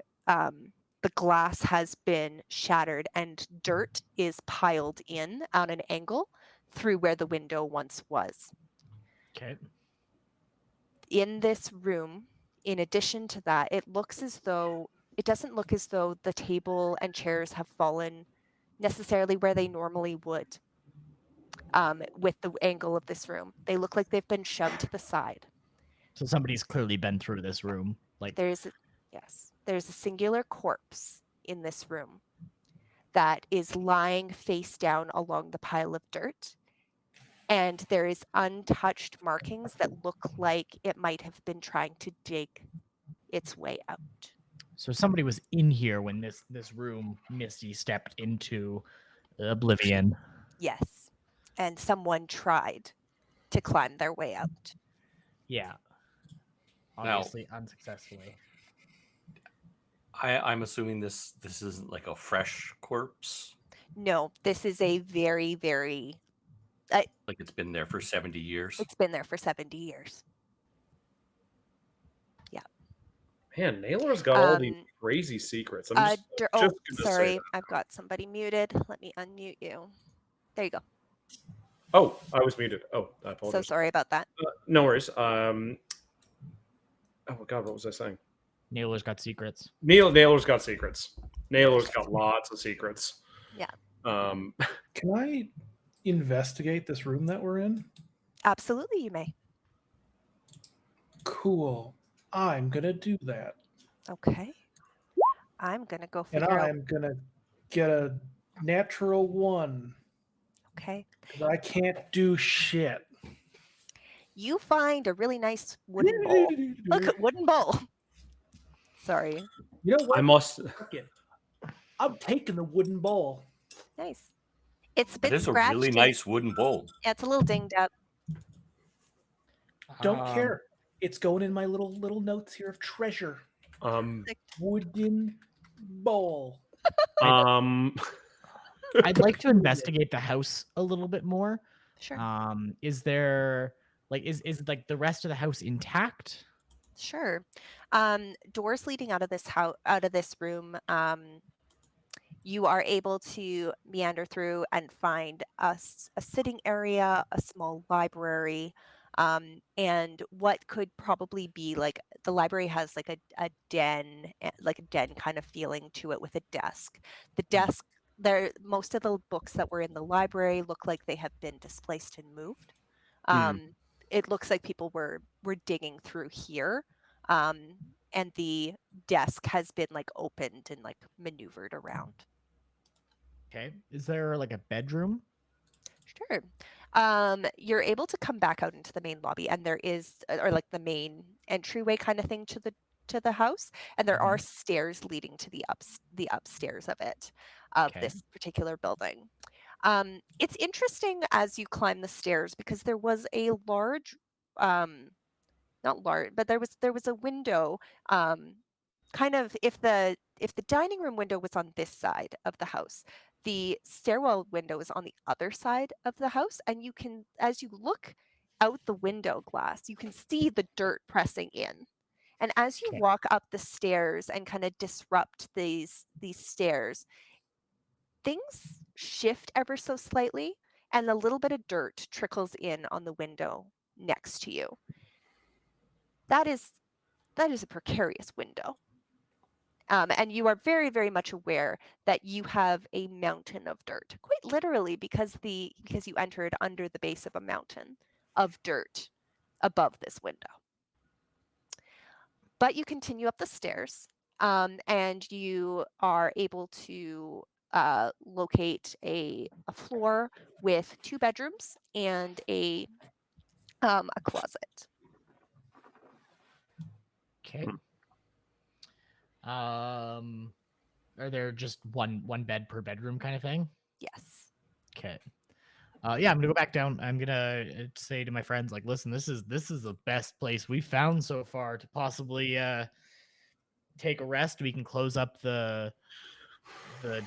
glass has been shattered and dirt is piled in on an angle through where the window once was. Okay. In this room, in addition to that, it doesn't look as though the table and chairs have fallen necessarily where they normally would. With the angle of this room, they look like they've been shoved to the side. So somebody's clearly been through this room. There's a singular corpse in this room that is lying face down along the pile of dirt, and there is untouched markings that look like it might have been trying to dig its way out. So somebody was in here when this room Misty stepped into oblivion. Yes, and someone tried to climb their way out. Yeah. Now- Obviously unsuccessfully. I'm assuming this isn't like a fresh corpse. No, this is a very, very. Like it's been there for 70 years. It's been there for 70 years. Man, Naylore's got all these crazy secrets. I'm just gonna sorry, say that. I've got somebody muted. Let me unmute you. There you go. Oh, I was muted. Oh, I So apologize. sorry about that. No worries. Oh God, what was I saying? Naylor's got secrets. Naylor's got secrets. Naylor's got lots of secrets. Yeah. Can I investigate this room that we're in? Absolutely, you may. Cool. I'm gonna do that. Okay. I'm gonna go And figure out. I'm gonna get a natural 1. Okay. Because I can't do shit. You find a really nice wooden bowl. Look, wooden bowl. Sorry. You know what? I must. Fuck it. I'm taking the wooden bowl. Nice. It's It been is a scratched. really nice wooden bowl. Yeah, it's a little dinged up. Don't care. It's going in my little notes here of treasure. Wooden bowl. I'd like to investigate the house a little bit more. Sure. Is there is like the rest of the house intact? Sure. Doors leading out of this room. You are able to meander through and find a sitting area, a small library, and what could probably be like the library has like a den, like a den kind of feeling to it with a desk. The desk there, most of the books that were in the library look like they have been displaced and moved. It looks like people were digging through here. And the desk has been like opened and like maneuvered around. Okay. Is there like a bedroom? Sure. You're able to come back out into the main lobby, and there is, or like the main entryway kind of thing to the house, and there are stairs leading to the upstairs of it, of this particular building. It's interesting as you climb the stairs because there was a large, not large, but there was a window. Kind of if the dining room window was on this side of the house, the stairwell window is on the other side of the house, and you can, as you look out the window glass, you can see the dirt pressing in. And as you walk up the stairs and kind of disrupt these stairs, things shift ever so slightly, and a little bit of dirt trickles in on the window next to you. That is a precarious window. And you are very, very much aware that you have a mountain of dirt, quite literally, because you entered under the base of a mountain of dirt above this window. But you continue up the stairs, and you are able to locate a floor with 2 bedrooms and a closet. Okay. Are there just one bed per bedroom kind of thing? Yes. Okay. Yeah, I'm gonna go back down. I'm gonna say to my friends, like, listen, this is the best place we found so far to possibly take a rest. We can close up the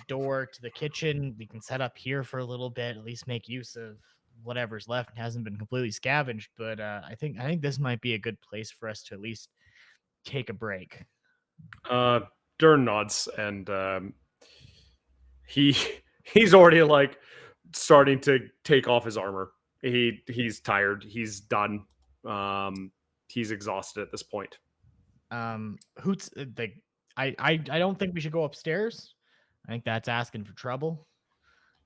door to the kitchen. We can set up here for a little bit, at least make use of whatever's left and hasn't been completely scavenged. But I think this might be a good place for us to at least take a break. Durn nods, and he he's already like starting to take off his armor. He's tired. He's done. He's exhausted at this point. Hoots, I don't think we should go upstairs. I think that's asking for trouble.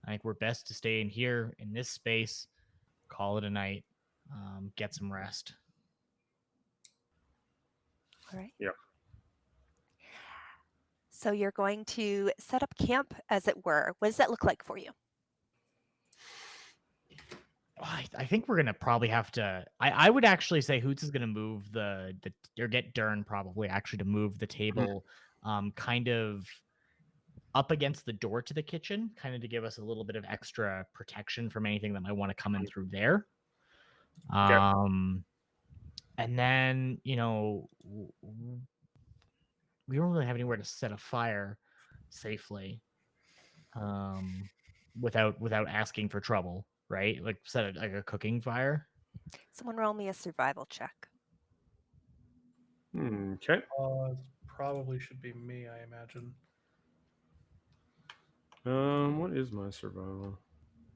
I think we're best to stay in here in this space, call it a night, get some rest. All right. Yeah. So you're going to set up camp, as it were. What does that look like for you? I think we're gonna probably have to. I would actually say Hoots is gonna move the or get Durn probably actually to move the table, kind of up against the door to the kitchen, kind of to give us a little bit of extra protection from anything that might want to come in through there. And then we don't really have anywhere to set a fire safely, without asking for trouble, right? Like set like a cooking fire. Someone roll me a survival check. Okay. Probably should be me, I imagine. What is my survival?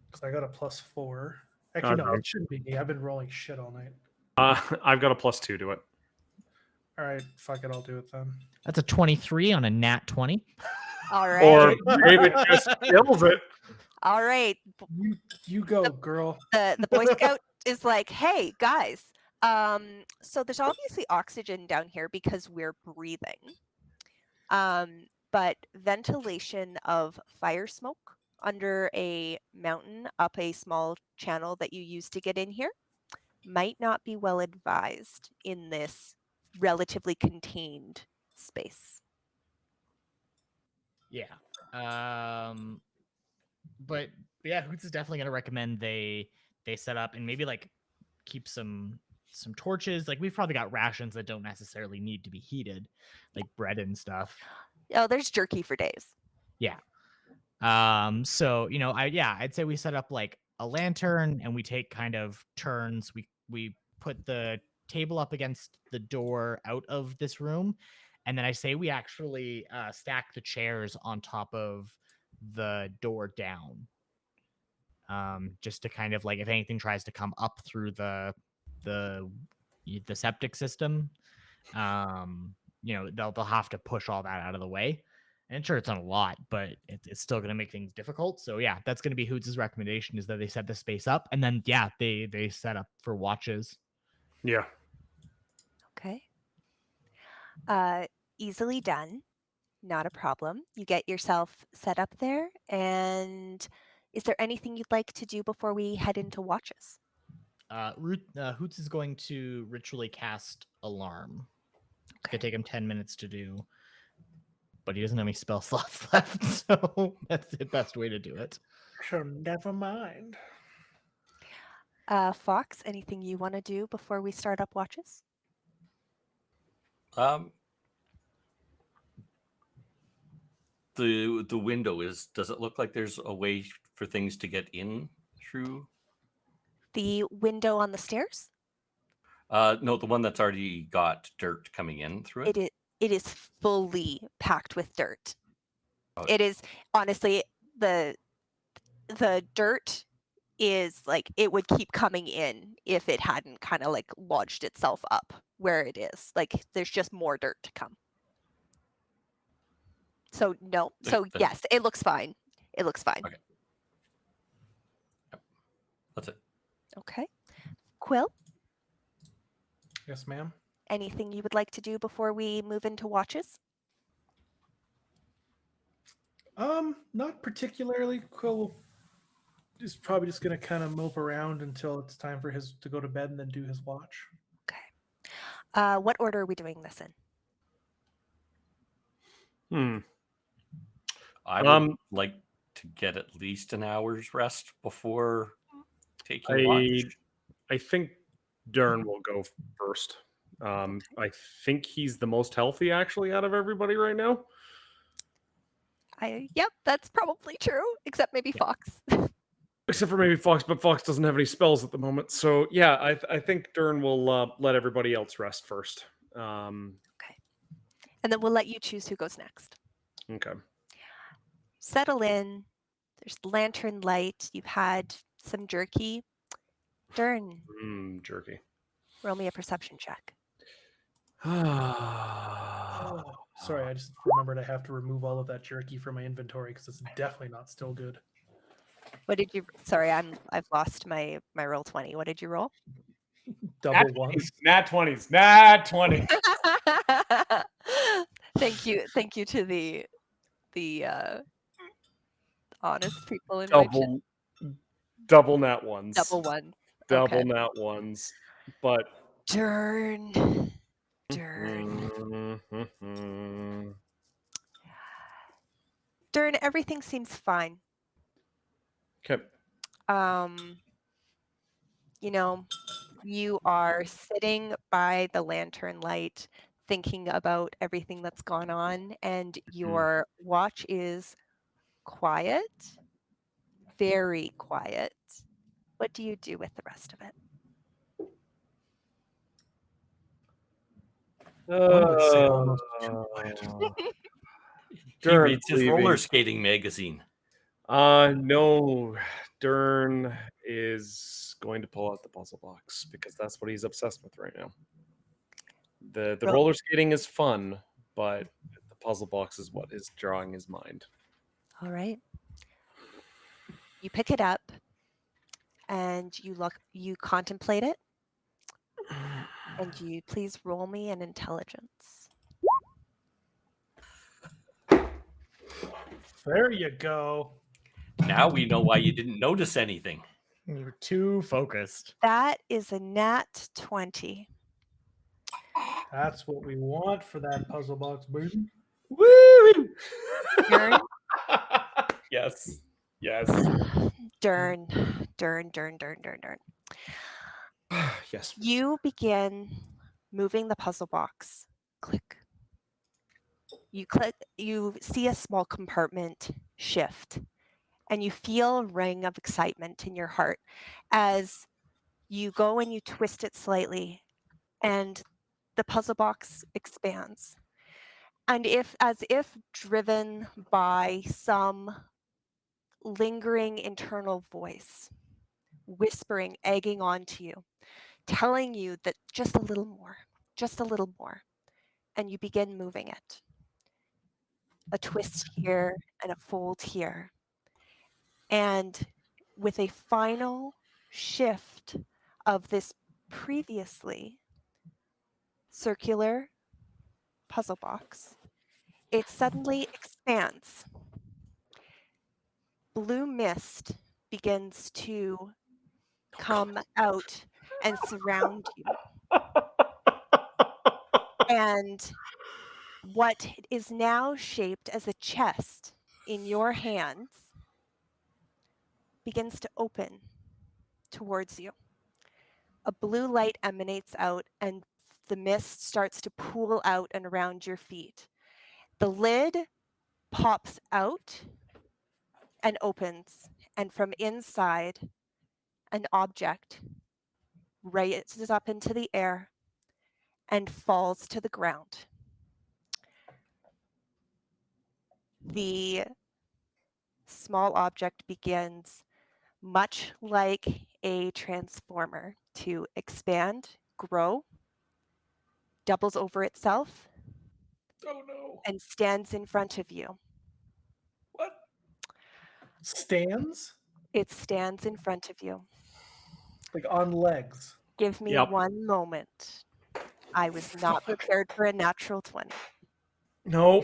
Because I got a +4. Actually, no, it shouldn't be me. I've been rolling shit all night. I've got a +2 to it. All right, fuck it, I'll do it then. That's a 23 on a nat 20. All right. Or David just kills it. All right. You go, girl. The Boy Scout is like, hey, guys. So there's obviously oxygen down here because we're breathing. But ventilation of fire smoke under a mountain up a small channel that you use to get in here might not be well advised in this relatively contained space. Yeah. But yeah, Hoots is definitely gonna recommend they set up and maybe like keep some torches. Like we've probably got rations that don't necessarily need to be heated, like bread and stuff. Oh, there's jerky for days. Yeah. So I'd say we set up like a lantern and we take kind of turns. We put the table up against the door out of this room, and then I say we actually stack the chairs on top of the door down. Just to kind of like if anything tries to come up through the septic system, they'll have to push all that out of the way. And sure, it's not a lot, but it's still going to make things difficult. So yeah, that's going to be Hoots' recommendation is that they set the space up, and then they set up for watches. Yeah. Okay. Easily done. Not a problem. You get yourself set up there. And is there anything you'd like to do before we head into watches? Hoots is going to ritually cast Alarm. It's going to take him 10 minutes to do, but he doesn't have any spell slots left, so that's the best way to do it. So never mind. Fox, anything you want to do before we start up watches? The window does it look like there's a way for things to get in through? The window on the stairs? No, the one that's already got dirt coming in through it. It is fully packed with dirt. Okay. It is honestly the dirt is like it would keep coming in if it hadn't kind of like lodged itself up where it is. Like there's just more dirt to come. So no. So yes, it looks fine. It looks fine. Okay. Yep. That's it. Okay. Quill, Yes, ma'am. anything you would like to do before we move into watches? Not particularly. Quill is probably just gonna kind of mope around until it's time for his to go to bed and then do his watch. Okay. What order are we doing this in? Hmm. I would like to get at least an hour's rest before taking watch. I think Durn will go first. I think he's the most healthy actually out of everybody right now. Yep, that's probably true, except maybe Fox. Except for maybe Fox, but Fox doesn't have any spells at the moment. So yeah, I think Durn will let everybody else rest first. Okay. And then we'll let you choose who goes next. Okay. Settle in. There's lantern light. You've had some jerky. Durn, Jerky. roll me a perception check. Oh, sorry, I just remembered I have to remove all of that jerky from my inventory because it's definitely not still good. What did you? Sorry, I've lost my roll 20. What did you roll? Double ones. Nat 20s. Nat 20. Thank you to the honest people in my chat. Double nat ones. Double one. Double Okay. nat ones. But Durn. Durn. Durn, everything seems fine. Okay. You know, you are sitting by the lantern light thinking about everything that's gone on, and your watch is quiet, very quiet. What do you do with the rest of it? One would say almost too quiet. He reads his roller skating magazine. No, Durn is going to pull out the puzzle box because that's what he's obsessed with right now. The roller skating is fun, but the puzzle box is what is drawing his mind. All right. You pick it up and you contemplate it. And you please roll me an intelligence. There you go. Now we know why you didn't notice anything. You were too focused. That is a nat 20. That's what we want for that puzzle box, baby. Woo! Durn. Yes. Durn. Yes. You begin moving the puzzle box. Click. You see a small compartment shift, and you feel a ring of excitement in your heart as you go and you twist it slightly, and the puzzle box expands. And as if driven by some lingering internal voice, whispering, egging on to you, telling you that just a little more, and you begin moving it. A twist here and a fold here. And with a final shift of this previously circular puzzle box, it suddenly expands. Blue mist begins to come out and surround you. And what is now shaped as a chest in your hands begins to open towards you. A blue light emanates out, and the mist starts to pool out and around your feet. The lid pops out and opens, and from inside, an object raises up into the air and falls to the ground. The small object begins, much like a transformer, to expand, grow, doubles over itself, Oh no. and stands in front of you. What? Stands? It stands in front of you. Like on legs. Give me Yep. 1 moment. I was not prepared for a natural 20. No.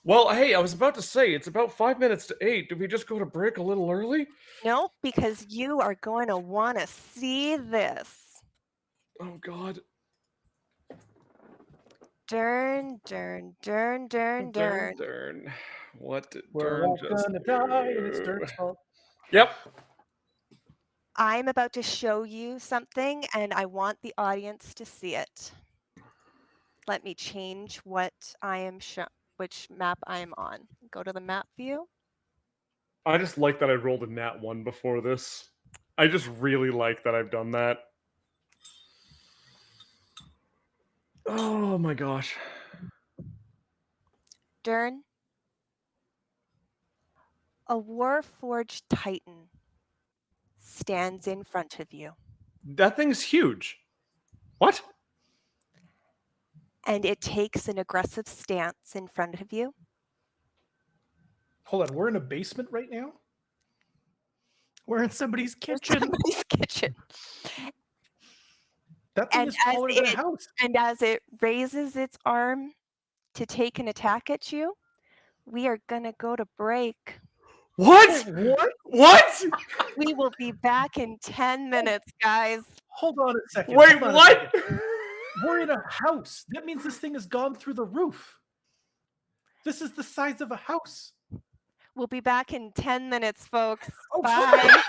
Well, hey, I was about to say it's about 5 minutes to 8. Did we just go to break a little early? Nope, because you are going to want to see this. Oh God. Durn, Durn, Durn, Durn, Durn. Durn. What did We're Durn all just gonna do? die, and it's Durn's fault. Yep. I'm about to show you something, and I want the audience to see it. Let me change what I am which map I am on. Go to the map view. I just like that I rolled a nat 1 before this. I just really like that I've done that. Oh my gosh. Durn, a Warforged Titan stands in front of you, That thing's huge. What? and it takes an aggressive stance in front of you. Hold on, we're in a basement right now? We're in somebody's Or kitchen. somebody's kitchen. That thing And is as taller than a it house. and as it raises its arm to take an attack at you, we are gonna go to break. What? What? What? We will be back in 10 minutes, guys. Hold on a second. Wait, hold on what? A second. We're in a house. That means this thing has gone through the roof. This is the size of a house. We'll be back in 10 minutes, folks. Oh, Bye.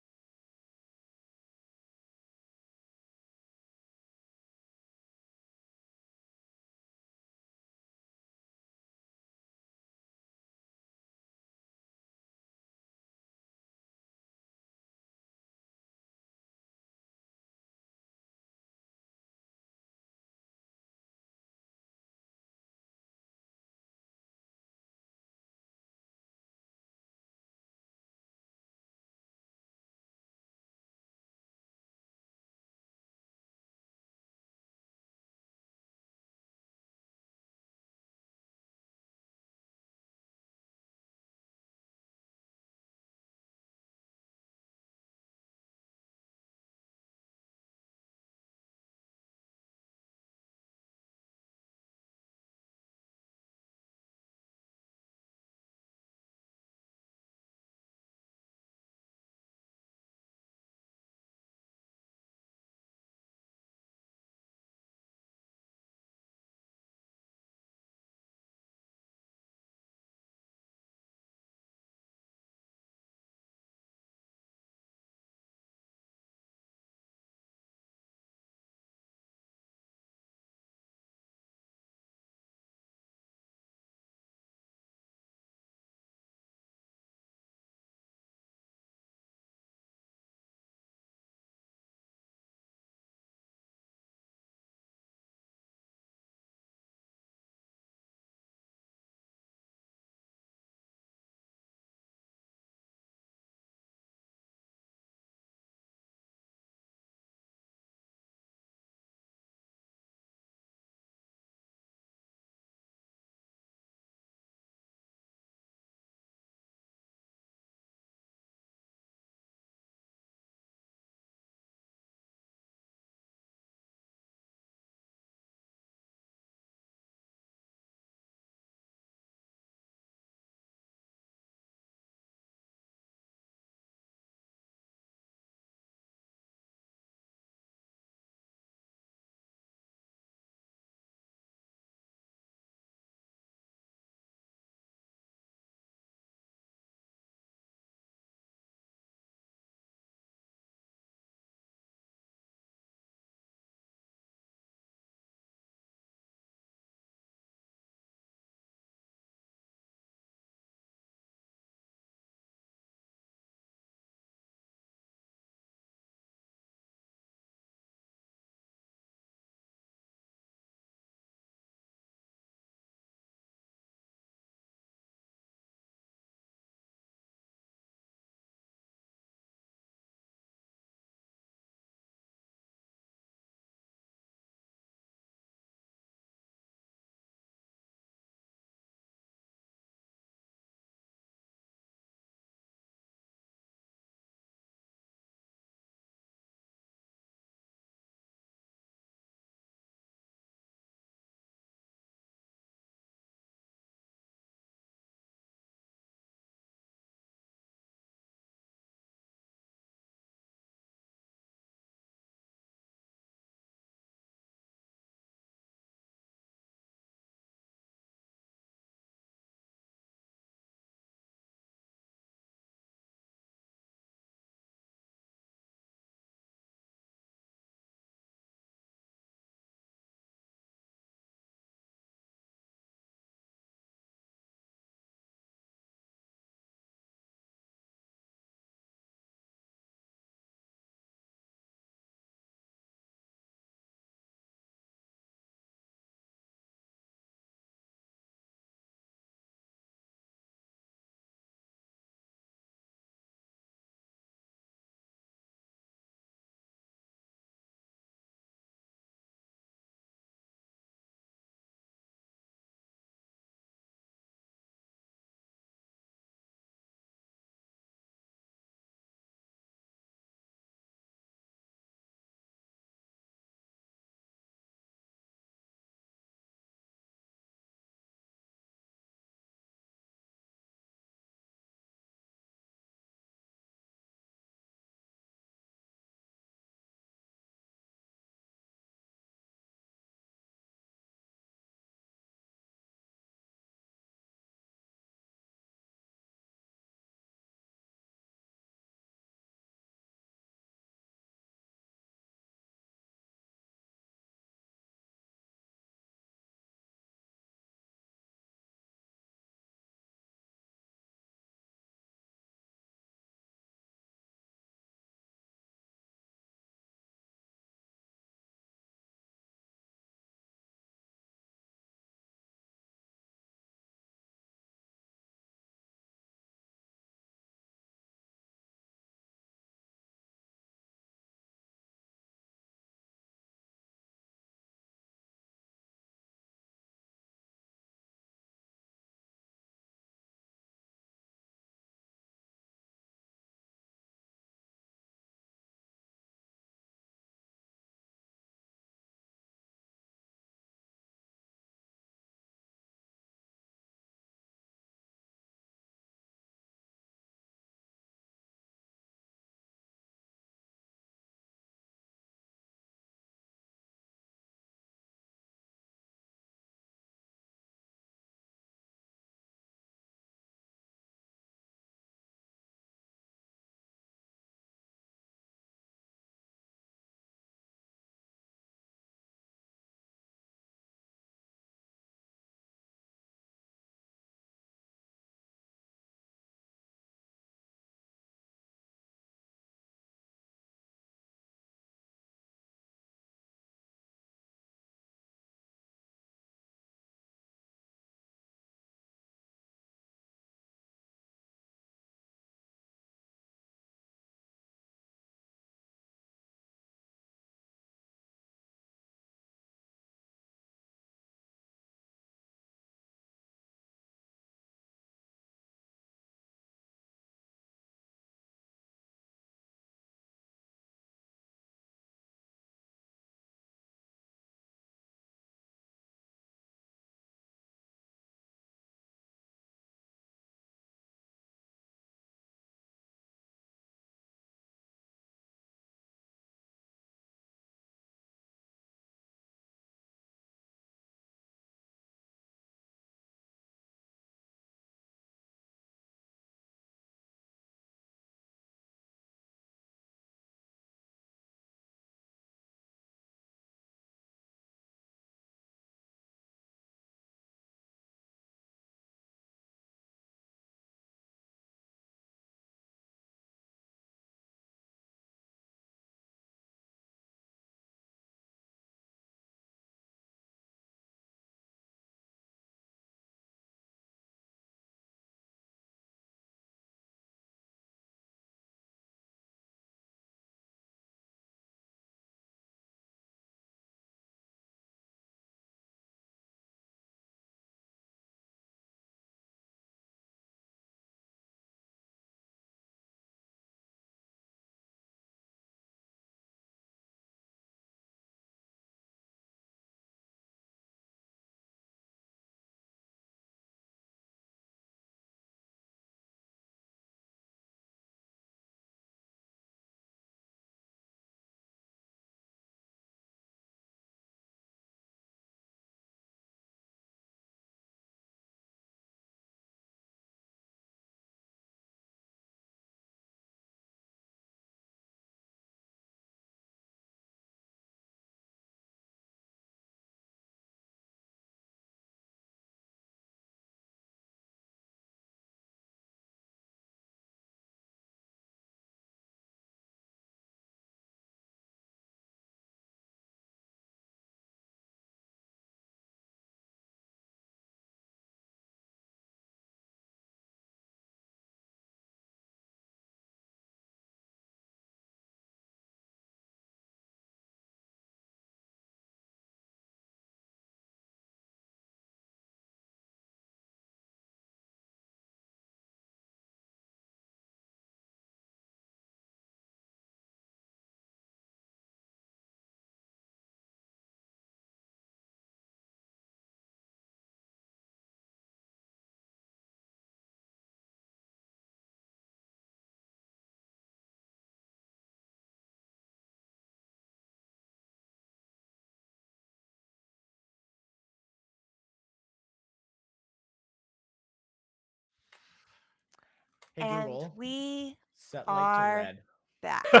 Hey And Google, we set light to are red. back. Google,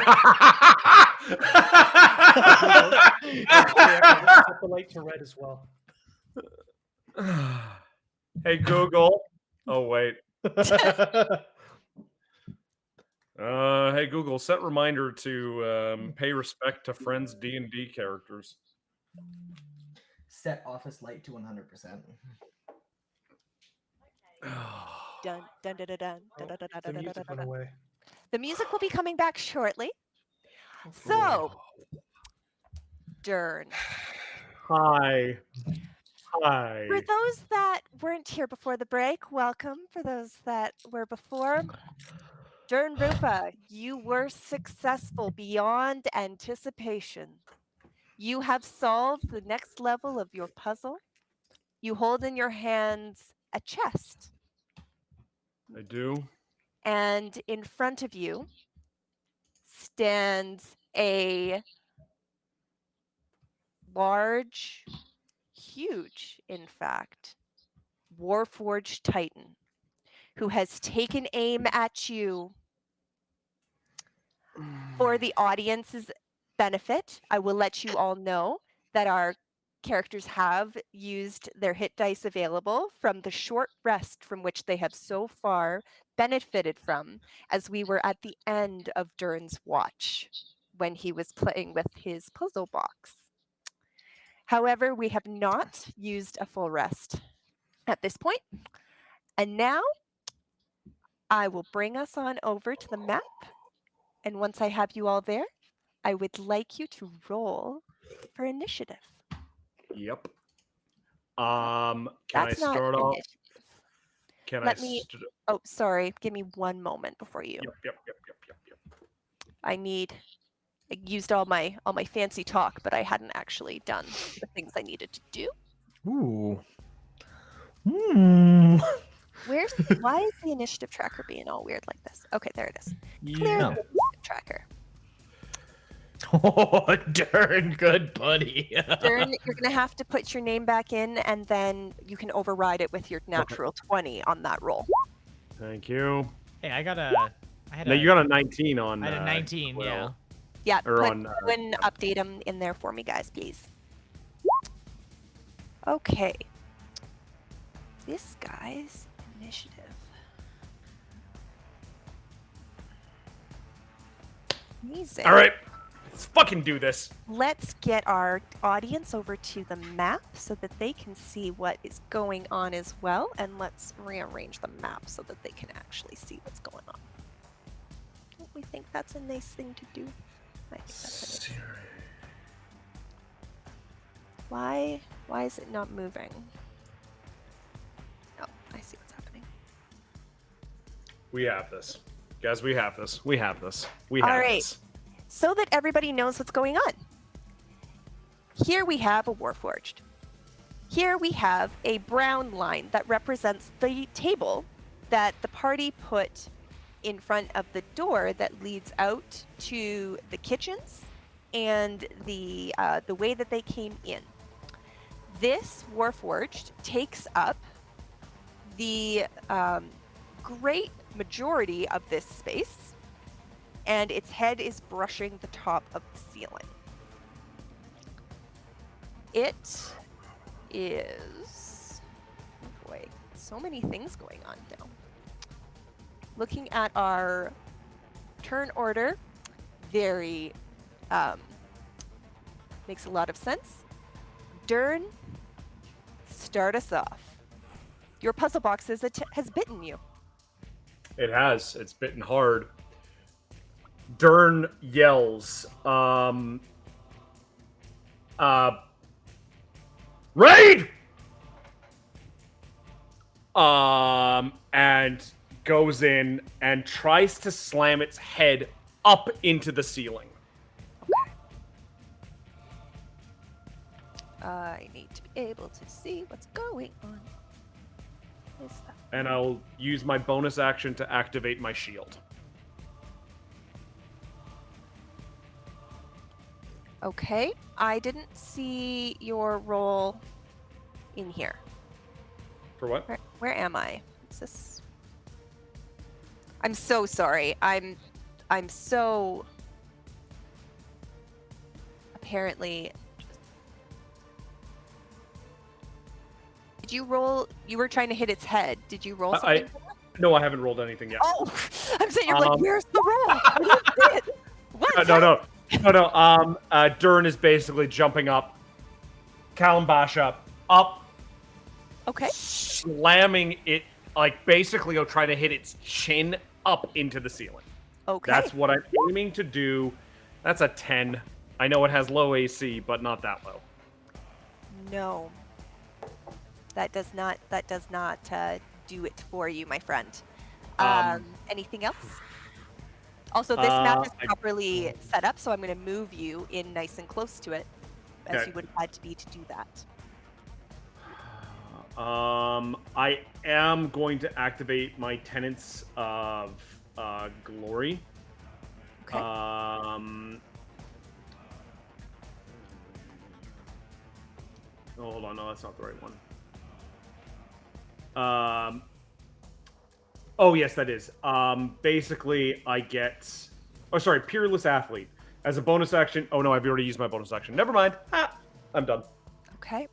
set the light to red as well. Hey Google. Oh wait. Hey Google, set reminder to pay respect to friends D&D characters. Set office light to 100%. Dun, dun, dun, dun, dun, Oh, dun, dun, dun, the dun, dun, music dun, went dun. away. The music will be coming back shortly. So, Durn. Hi. For Hi. those that weren't here before the break, welcome. For those that were before, Durn Rupa, you were successful beyond anticipation. You have solved the next level of your puzzle. You hold in your hands a chest, I do. and in front of you stands a large, huge, in fact, Warforged Titan who has taken aim at you. For the audience's benefit, I will let you all know that our characters have used their hit dice available from the short rest from which they have so far benefited from, as we were at the end of Durn's watch when he was playing with his puzzle box. However, we have not used a full rest at this point. And now I will bring us on over to the map. And once I have you all there, I would like you to roll for initiative. Yep. Can I That's not start off? initiative. Can Let I? me. Oh, sorry. Give me one moment before you. Yep. I used all my fancy talk, but I hadn't actually done the things I needed to do. Ooh. Why is the initiative tracker being all weird like this? Okay, there it is. Clear Yeah. the initiative tracker. Oh, darn good, buddy. Durn, you're gonna have to put your name back in, and then you can override it with your natural 20 on that roll. Thank you. Hey, I had No, you got a 19 on. I had a 19, Quill. yeah. Yeah, Or put on, and update them in there for me, guys, please. Okay. This guy's initiative. Amazing. All right, let's fucking do this. Let's get our audience over to the map so that they can see what is going on as well, and let's rearrange the map so that they can actually see what's going on. Don't we think that's a nice thing to do? I think that's a nice. Why is it not moving? Oh, I see what's happening. We have this, guys. We have this. We have this. We All have right. this. So that everybody knows what's going on. Here we have a Warforged. Here we have a brown line that represents the table that the party put in front of the door that leads out to the kitchens and the way that they came in. This Warforged takes up the great majority of this space, and its head is brushing the top of the ceiling. It is, oh boy, so many things going on now. Looking at our turn order, very makes a lot of sense. Durn, start us off. Your puzzle box has bitten you. It has. It's bitten hard. Durn yells, raid! And goes in and tries to slam its head up into the ceiling. I need to be able to see what's going on. What is that? And I'll use my bonus action to activate my shield. Okay, I didn't see your roll in here. For what? Where am I? Is this? I'm so sorry. I'm so apparently. Did you roll? You were trying to hit its head. Did you roll something? No, I haven't rolled anything yet. Oh, I'm saying you're like, where's the roll? I don't see it. What? No. Durn is basically jumping up, Kalimbasha up, Okay. slamming it, like basically he'll try to hit its chin up into the ceiling. Okay. That's what I'm aiming to do. That's a 10. I know it has low AC, but not that low. No. That does not do it for you, my friend. Anything else? Also, this map is properly set up, so I'm going to move you in nice and close to it, as you would have had to be to do that. I am going to activate my Tenets of Glory. Okay. Oh, hold on. No, that's not the right one. Oh, yes, that is. Basically, I get... Oh, sorry, Peerless Athlete. As a bonus action... Oh, no, I've already used my bonus action. Never mind. I'm done. Okay.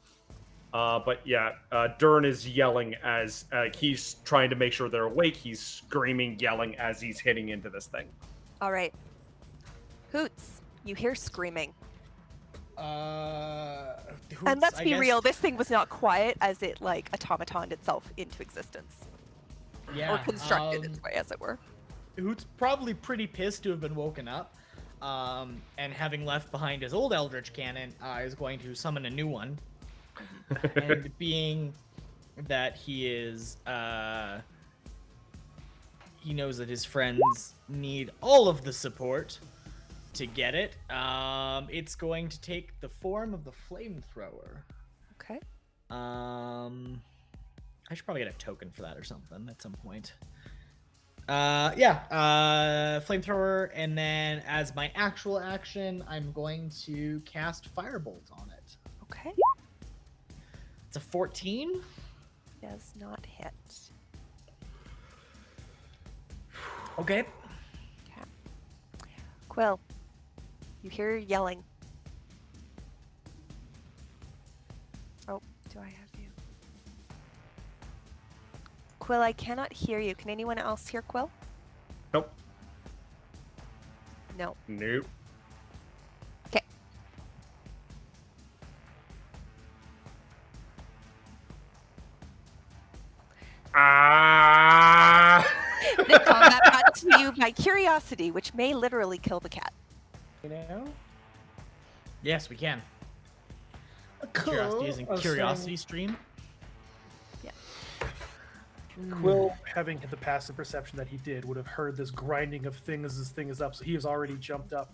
But yeah, Durn is yelling as he's trying to make sure they're awake. He's screaming, yelling as he's hitting into this thing. All right. Hoots, you hear screaming. Hoots, And let's I be guess- real, this thing was not quiet as it, like, automatoned itself into existence. Yeah, Or constructed its way, as it were. Hoots probably pretty pissed to have been woken up. And having left behind his old Eldritch Cannon, is going to summon a new one. And being that he is, he knows that his friends need all of the support to get it. It's going to take the form of the flamethrower. Okay. I should probably get a token for that or something at some point. Flamethrower, and then as my actual action, I'm going to cast Firebolt on it. Okay. It's a 14. Does not hit. Okay. Okay. Quill, you hear yelling. Oh, do I have you? Quill, I cannot hear you. Can anyone else hear Quill? Nope. No. Nope. Okay. This combat brought to you by curiosity, which may literally kill the cat. You know? Yes, we can. Cool. Curiosity using I was Curiosity Stream. Quill, having the passive perception that he did, would have heard this grinding of things as this thing is up, so he has already jumped up.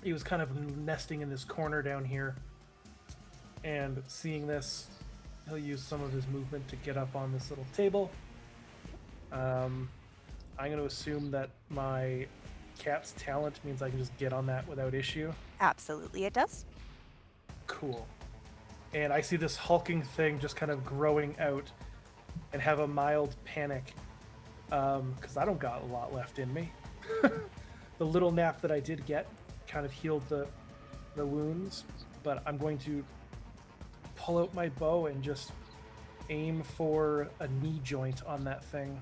He was kind of nesting in this corner down here, and seeing this, he'll use some of his movement to get up on this little table. I'm going to assume that my cat's talent means I can just get on that without issue. Absolutely, it does. Cool. And I see this hulking thing just kind of growing out and have a mild panic because I don't got a lot left in me. The little nap that I did get kind of healed the wounds, but I'm going to pull out my bow and just aim for a knee joint on that thing.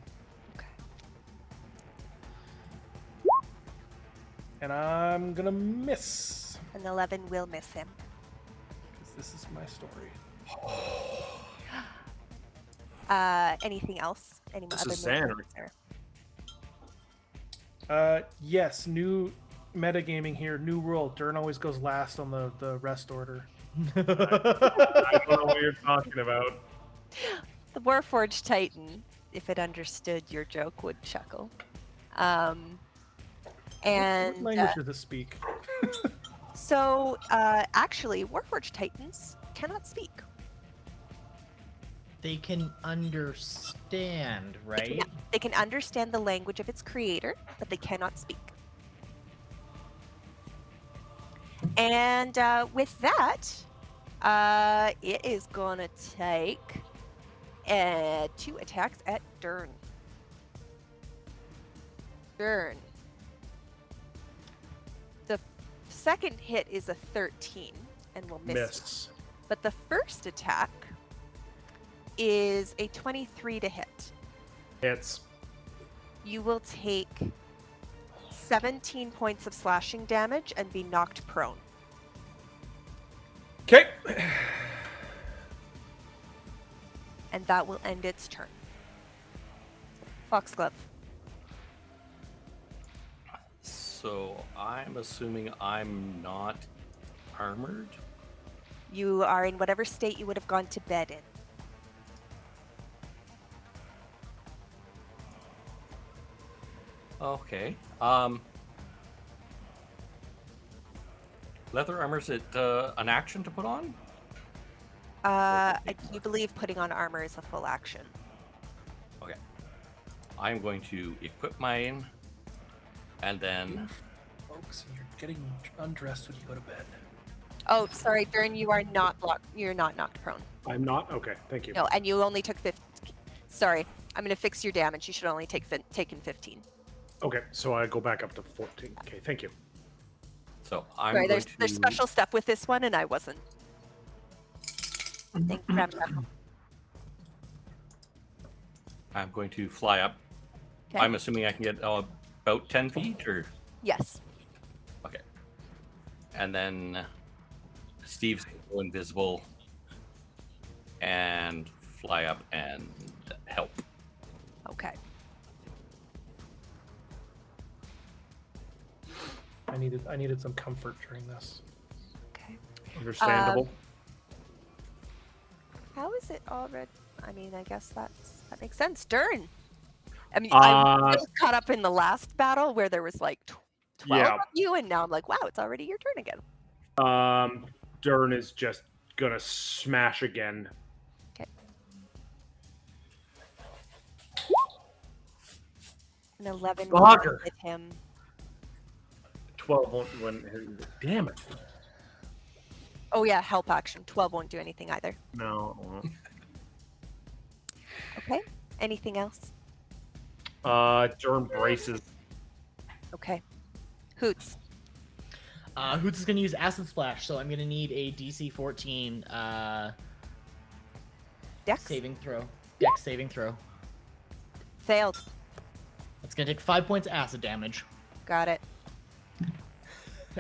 Okay. And I'm gonna miss. An 11 will miss him. This is my story. Anything else? Any This other is Xanadu. movements there? Yes, new metagaming here, new rule. Durn always goes last on the rest order. I don't know what you're talking about. The Warforged Titan, if it understood your joke, would chuckle. And What language does this speak? so, actually, Warforged Titans cannot speak. They can understand, right? They can understand the language of its creator, but they cannot speak. And with that, it is gonna take 2 attacks at Durn. Durn. The second hit is a 13 and will miss. Miss. But the first attack is a 23 to hit. Hits. You will take 17 points of slashing damage and be knocked prone. Okay. And that will end its turn. Foxglove. So I'm assuming I'm not armored. You are in whatever state you would have gone to bed in. Okay. Leather armor, is it an action to put on? I do believe putting on armor is a full action. Okay. I'm going to equip mine, and then Folks, you're getting undressed when you go to bed. Oh, sorry, Durn, you are not you're not knocked prone. I'm not? Okay, thank you. No, and you only took 15. Sorry, I'm going to fix your damage. You should only taken 15. Okay, so I go back up to 14. Okay, thank you. so I'm Sorry, going there's to. special stuff with this one, and I wasn't. Thank you, Ramshackle. I'm going to fly up. Okay. I'm assuming I can get about 10 feet, or Yes. okay. And then Steve's gonna go invisible and fly up and help. Okay. I needed some comfort during this. Okay. Understandable. How is it already? I mean, I guess that makes sense. Durn. I mean, I was caught up in the last battle where there was like 12 Yeah. of you, and now I'm like, wow, it's already your turn again. Durn is just gonna smash again. Okay. An 11 will Bugger. hit him. 12 won't. Damn it. Oh yeah, help action. 12 won't do anything either. No. it won't. Okay. Anything else? Durn braces. Okay. Hoots. Hoots is going to use Acid Splash, so I'm going to need a DC 14 Dex. saving throw. Dex saving throw. Failed. It's going to take 5 points of acid damage. Got it.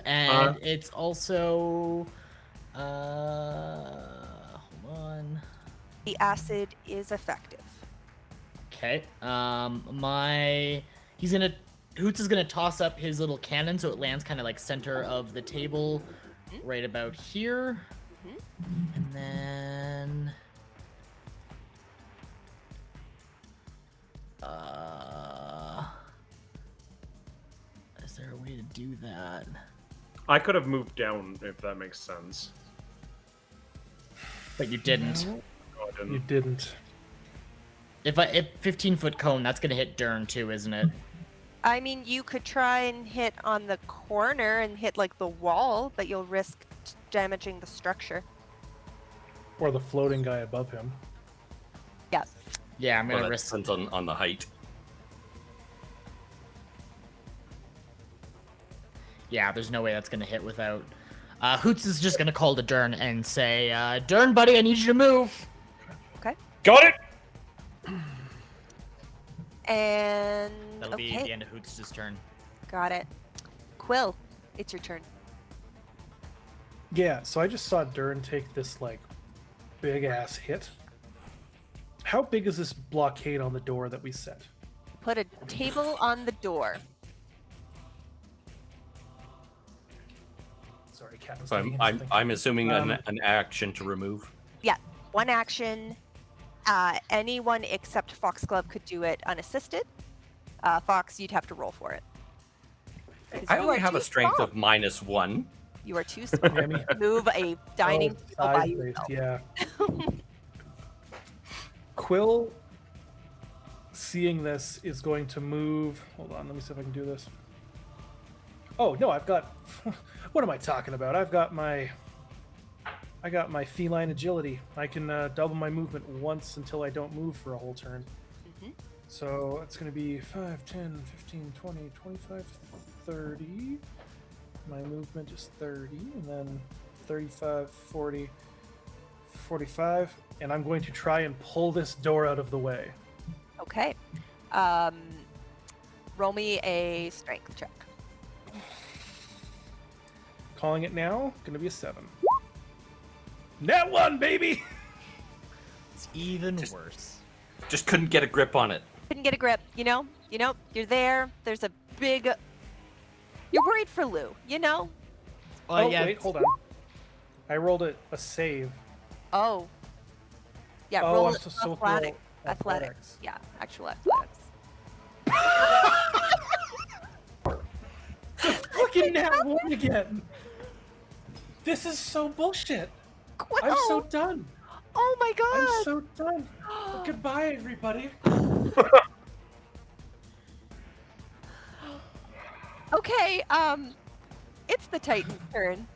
And it's also... hold on. The acid is effective. Okay. Hoots is gonna toss up his little cannon so it lands kind of like center of the table, right about here. And then is there a way to do that? I could have moved down if that makes sense. But you didn't. No, I didn't. You didn't. If 15-foot cone, that's gonna hit Durn too, isn't it? I mean, you could try and hit on the corner and hit like the wall, but you'll risk damaging the structure. Or the floating guy above him. Yeah. Yeah, I'm Well, gonna that risk. depends on the height. Yeah, there's no way that's gonna hit without. Hoots is just gonna call to Durn and say, "Durn, buddy, I need you to move." Okay. Got it! And That'll be okay, the end of Hoots' turn. got it. Quill, it's your turn. Yeah, so I just saw Durn take this like big ass hit. How big is this blockade on the door that we set? Put a table on the door. Sorry, Cat was So thinking I'm something. I'm assuming an action to remove. Yeah, one action. Anyone except Foxglove could do it unassisted. Fox, you'd have to roll for it. 'Cause I you only are have too a strength small. of -1. You are too small Yeah, me- to move a dining Oh, table by size-based, yourself. yeah. Quill, seeing this, is going to move. Hold on, let me see if I can do this. Oh no, I've got. What am I talking about? I got my feline agility. I can double my movement once until I don't move for a whole turn. So it's going to be 5, 10, 15, 20, 25, 30. My movement is 30, and then 35, 40, 45. And I'm going to try and pull this door out of the way. Okay. Roll me a strength check. Calling it now, going to be a 7. Nat 1, baby! It's even worse. Just couldn't get a grip on it. Couldn't get a grip, you know, you're there. There's a big. You're worried for Lou, you know. Oh, Wait, hold on. I rolled a save. Oh. Yeah, Oh, roll I'm so roll athletics. Yeah, actual athletics. Fucking Nat 1 again! This is so bullshit. I'm so done. Oh my god. I'm so done. Goodbye, everybody. Okay, it's the Titan's turn.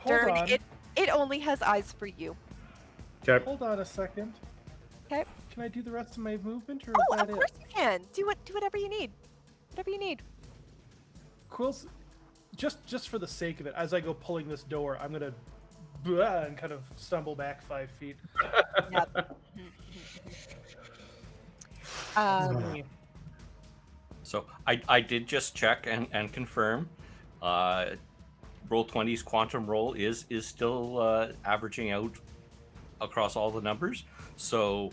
Hold on. It only has eyes for you. Okay. Hold on a second. Okay. Can I do the rest of my movement, or Oh, is of that course it? you can. Do whatever you need. Whatever you need. Quills, just for the sake of it, as I go pulling this door, I'm gonna and kind of stumble back 5 feet. Yep. So I did just check and confirm. Roll20's quantum roll is still averaging out across all the numbers. So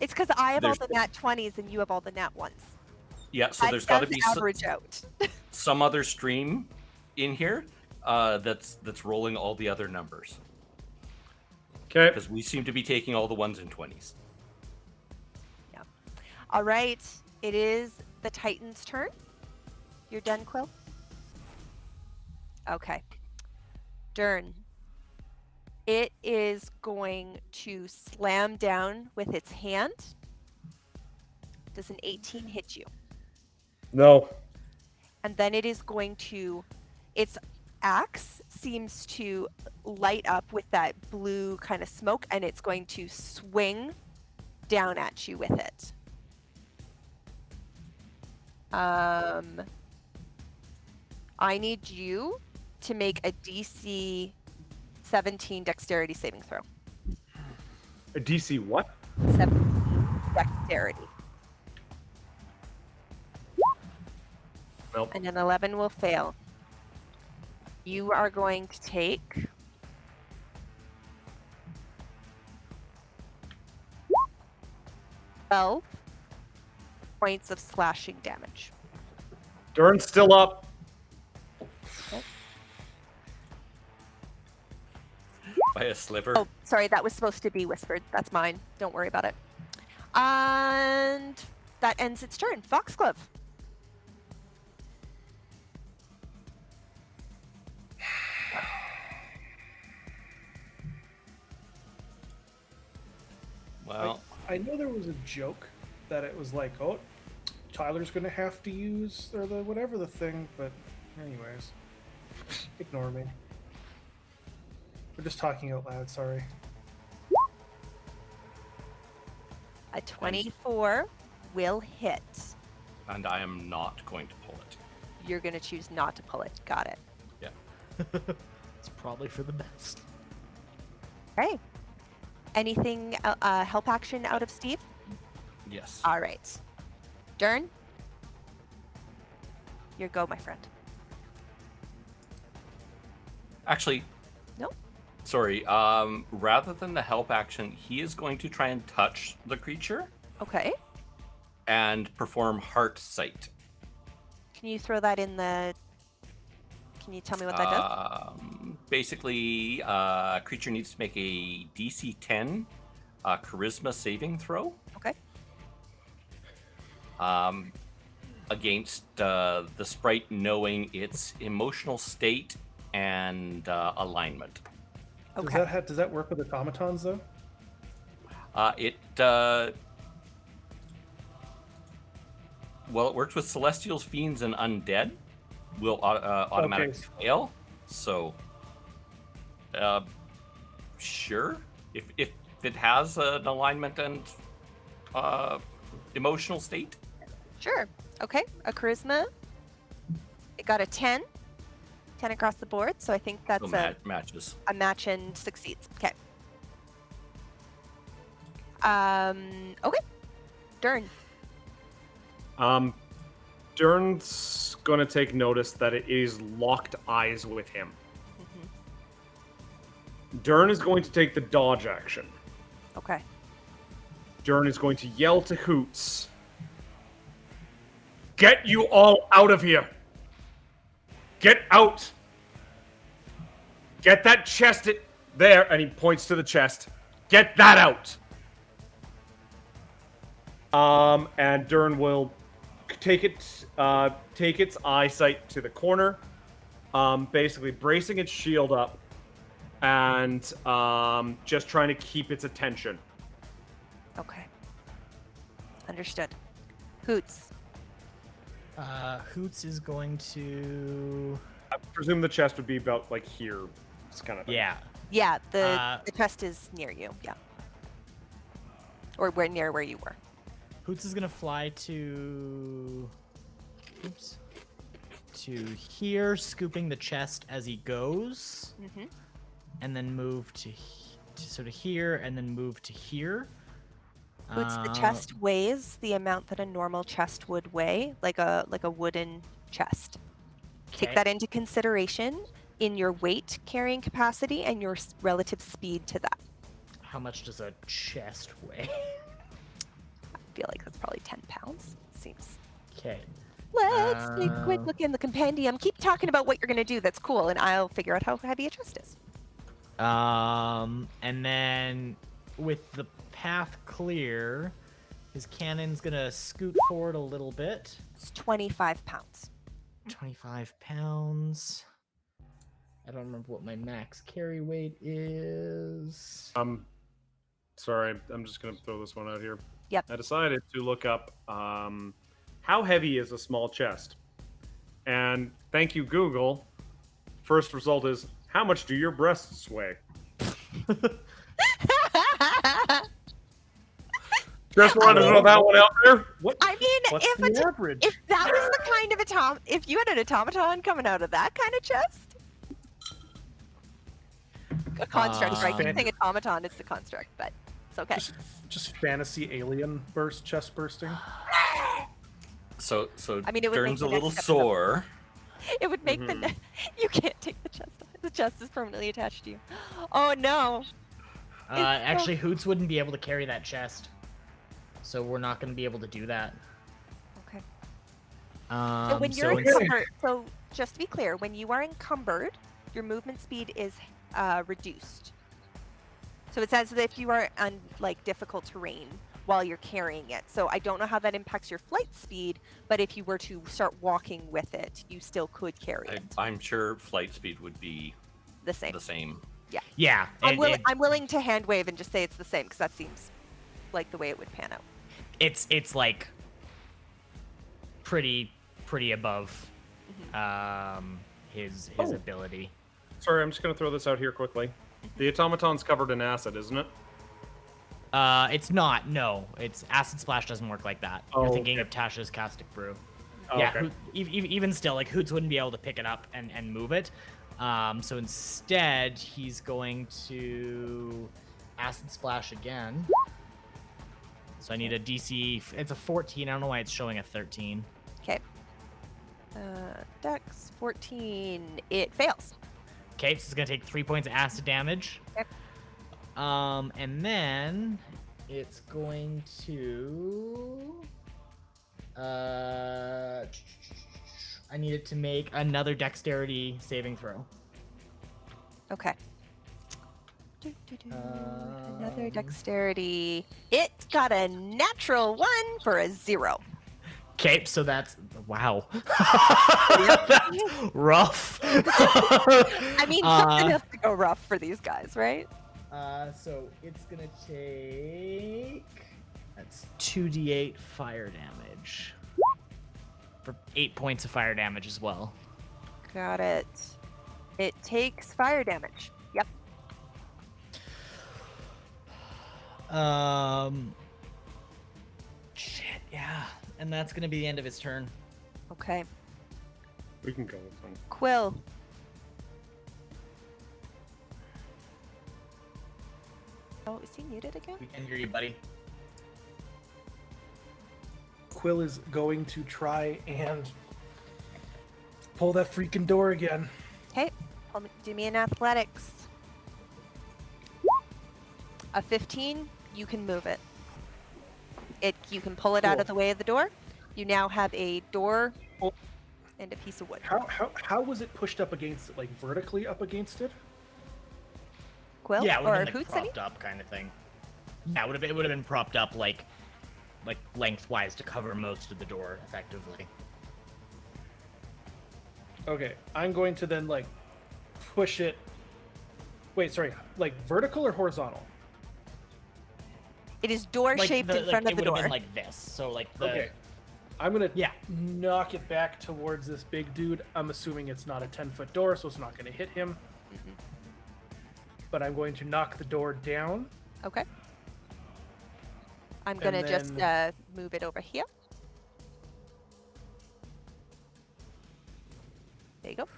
It's because I have all There's- the nat 20s and you have all the nat 1s. yeah, so That there's got to does be average out. some other stream in here that's rolling all the other numbers, Okay. because we seem to be taking all the 1s and 20s. All right, it is the Titan's turn. You're done, Quill? Okay. Durn. It is going to slam down with its hand. Does an 18 hit you? No. And then it is going to, its axe seems to light up with that blue kind of smoke, and it's going to swing down at you with it. I need you to make a DC 17 dexterity saving throw. A DC what? 17 dexterity. Nope. And an 11 will fail. You are going to take 12 points of slashing damage. Durn's still up. By a sliver. Oh, sorry, that was supposed to be whispered. That's mine. Don't worry about it. And that ends its turn. Foxglove. Well, I know there was a joke that it was like, oh, Tyler's gonna have to use or the whatever the thing, but anyways, ignore me. We're just talking out loud. Sorry. A 24 will hit. and I am not going to pull it. You're going to choose not to pull it. Got it. It's probably for the best. Okay. Anything help action out of Steve? Yes. All right. Durn? Your go, my friend. Actually, Nope. sorry. Rather than the help action, he is going to try and touch the creature Okay. and perform heart sight. Can you throw that in the... Can you tell me what that does? Basically, creature needs to make a DC 10 charisma saving throw. Okay. Against the sprite knowing its emotional state and alignment. Okay. Does that work with automatons though? Well, it works with celestials, fiends, and undead. Will automatically fail. So, sure. If it has an alignment and emotional state. Sure. Okay. A charisma. It got a 10. 10 across the board. So I think that's So matches. a match and succeeds. Okay. Okay. Durn. Durn's gonna take notice that it is locked eyes with him. Durn is going to take the dodge action. Okay. Durn is going to yell to Hoots. Get you all out of here! Get out! Get that chest there, and he points to the chest. Get that out! And Durn will take its eyesight to the corner, basically bracing its shield up, and just trying to keep its attention. Okay. Understood. Hoots. Hoots is going to. I presume the chest would be about like here, this kind of thing. Yeah. Yeah, Uh, the chest is near you. Yeah. Or near where you were. Hoots is gonna fly to. Oops. To here, scooping the chest as he goes, Mm-hmm. and then move to sort of here, and then move to here. Hoots, the chest weighs the amount that a normal chest would weigh, like a wooden chest. Take Okay. that into consideration in your weight carrying capacity and your relative speed to that. How much does a chest weigh? I feel like that's probably 10 pounds. Seems. Okay. Let's take a quick Uh, look in the compendium. Keep talking about what you're going to do. That's cool, and I'll figure out how heavy a chest is. And then with the path clear, his cannon's gonna scoot forward a little bit. It's 25 pounds. 25 pounds. I don't remember what my max carry weight is. Sorry, I'm just gonna throw this one out here. Yep. I decided to look up how heavy is a small chest, and thank you Google. First result is how much do your breasts weigh? Just wanted to throw that one out there. What? I mean, What's if the average? if that was the kind of if you had an automaton coming out of that kind of chest, a construct, right? You're fan- saying automaton, it's the construct, but it's okay. Just fantasy alien chest bursting. So I mean, it would make Durn's the a next little episode- sore. It would make you can't take the chest off. The chest is permanently attached to you. Oh no. Actually, Hoots wouldn't be able to carry that chest, so we're not going to be able to do that. Okay. So when you're so encumbered, so just to be clear, when you are encumbered, your movement speed is reduced. So it's as if you are on like difficult terrain while you're carrying it. So I don't know how that impacts your flight speed, but if you were to start walking with it, you still could carry it. I'm sure flight speed would be The same. the same. yeah, I'm willing to hand wave and just say it's the same because that seems like the way it would pan out. it's like pretty above his Oh. ability. Sorry, I'm just gonna throw this out here quickly. The automaton's covered in acid, isn't it? It's not. No, it's acid splash doesn't work like that. Oh, You're thinking okay. of Tasha's caustic brew. Oh, Yeah, okay. even still, like Hoots wouldn't be able to pick it up and move it. So instead, he's going to acid splash again. So I need a DC. It's a 14. I don't know why it's showing a 13. Okay. Dex 14. It fails. Okay, so it's gonna take 3 points of acid damage. Okay. And then it's going to. I need it to make another dexterity saving throw. Okay. Another dexterity. It got a natural 1 for a 0. Okay, so that's wow. That's rough. I mean, something has to go rough for these guys, right? So it's gonna take that's 2d8 fire damage for 8 points of fire damage as well. Got it. It takes fire damage. Yep. Shit. Yeah, and that's gonna be the end of his turn. Okay. We can go with them. Quill. Oh, is he muted again? We can hear you, buddy. Quill is going to try and pull that freaking door again. Okay. Do me an athletics. A 15, you can move it. You can pull it out of Cool. the way of the door. You now have a door Oh. and a piece of wood. How was it pushed up against it? Like vertically up against it? Quill Yeah, it would or have been like Hootsie? propped up kind of thing. Yeah, it would have been propped up like lengthwise to cover most of the door effectively. Okay, I'm going to then like push it. Wait, sorry, like vertical or horizontal? It is door shaped in front of the It would have door. been like this. So like the Okay. I'm gonna yeah. knock it back towards this big dude. I'm assuming it's not a 10-foot door, so it's not going to hit him. But I'm going to knock the door down. Okay. I'm And gonna just then- move it over here. There you go.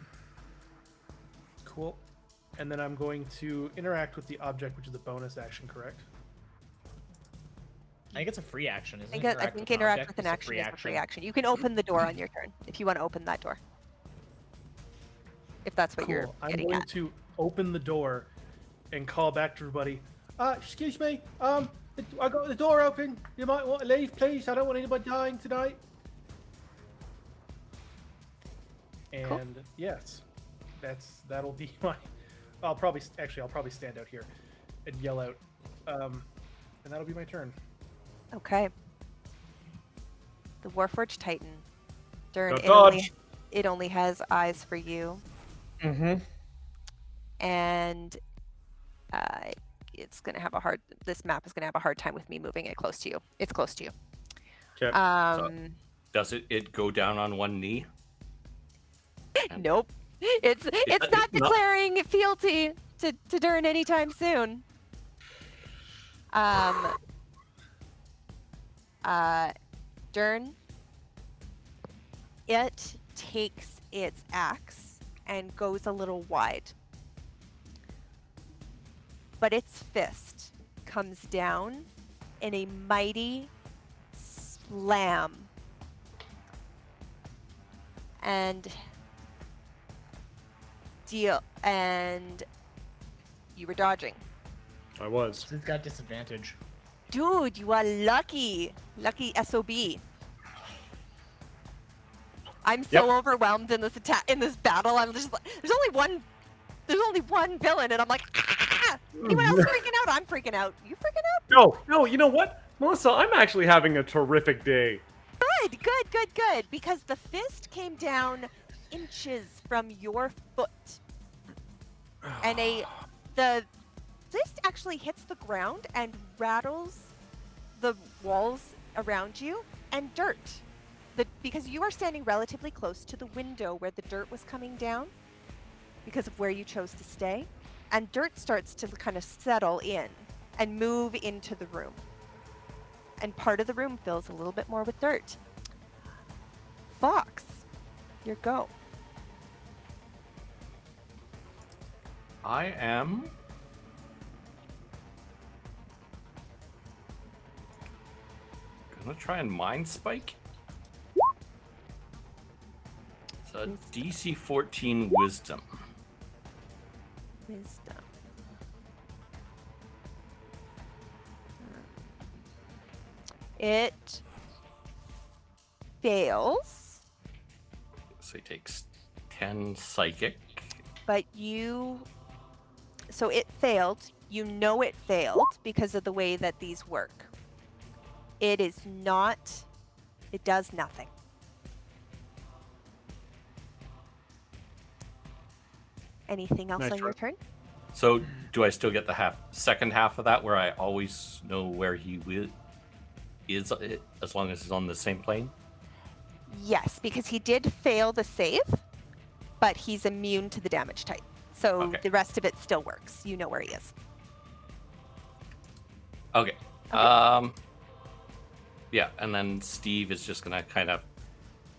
Cool. And then I'm going to interact with the object, which is a bonus action, correct? I think it's a free action, isn't I it? think, I think interact with an It's a action free is a free action. You can open the door on your turn if you want to open that door. If that's what you're Cool. I'm getting going at. to open the door and call back to everybody. Excuse me. I got the door open. You might want to leave, please. I don't want anybody dying tonight. And Cool. yes, that'll be my. I'll probably stand out here and yell out, and that'll be my turn. Okay. The Warforged Titan. Durn, Got it only has eyes for you. Mm-hmm. And it's gonna have a hard. This map is gonna have a hard time with me moving it close to you. It's close to you. Okay. Does it go down on one knee? Nope. It's not not- declaring fealty to Durn anytime soon. Durn, it takes its axe and goes a little wide. But its fist comes down in a mighty slam. And you were dodging. I was. He's got disadvantage. Dude, you are lucky. Lucky SOB. I'm so overwhelmed in this battle. I'm just like, there's only one villain, and I'm like, ah! Anyone else freaking out? I'm freaking out. You freaking out? No, you know what? Melissa, I'm actually having a terrific day. Good. Because the fist came down inches from your foot. And the fist actually hits the ground and rattles the walls around you and dirt. Because you are standing relatively close to the window where the dirt was coming down because of where you chose to stay. And dirt starts to kind of settle in and move into the room. And part of the room fills a little bit more with dirt. Fox, your go. I am gonna try and mind spike. It's a DC 14 wisdom. Wisdom. It fails, So he takes 10 psychic. but so it failed. You know it failed because of the way that these work. It does nothing. Anything else Nice on your try. turn? So do I still get the second half of that where I always know where he is as long as he's on the same plane? Yes, because he did fail the save, but he's immune to the damage type. So Okay. the rest of it still works. You know where he is. Okay. Yeah, and then Steve is just gonna kind of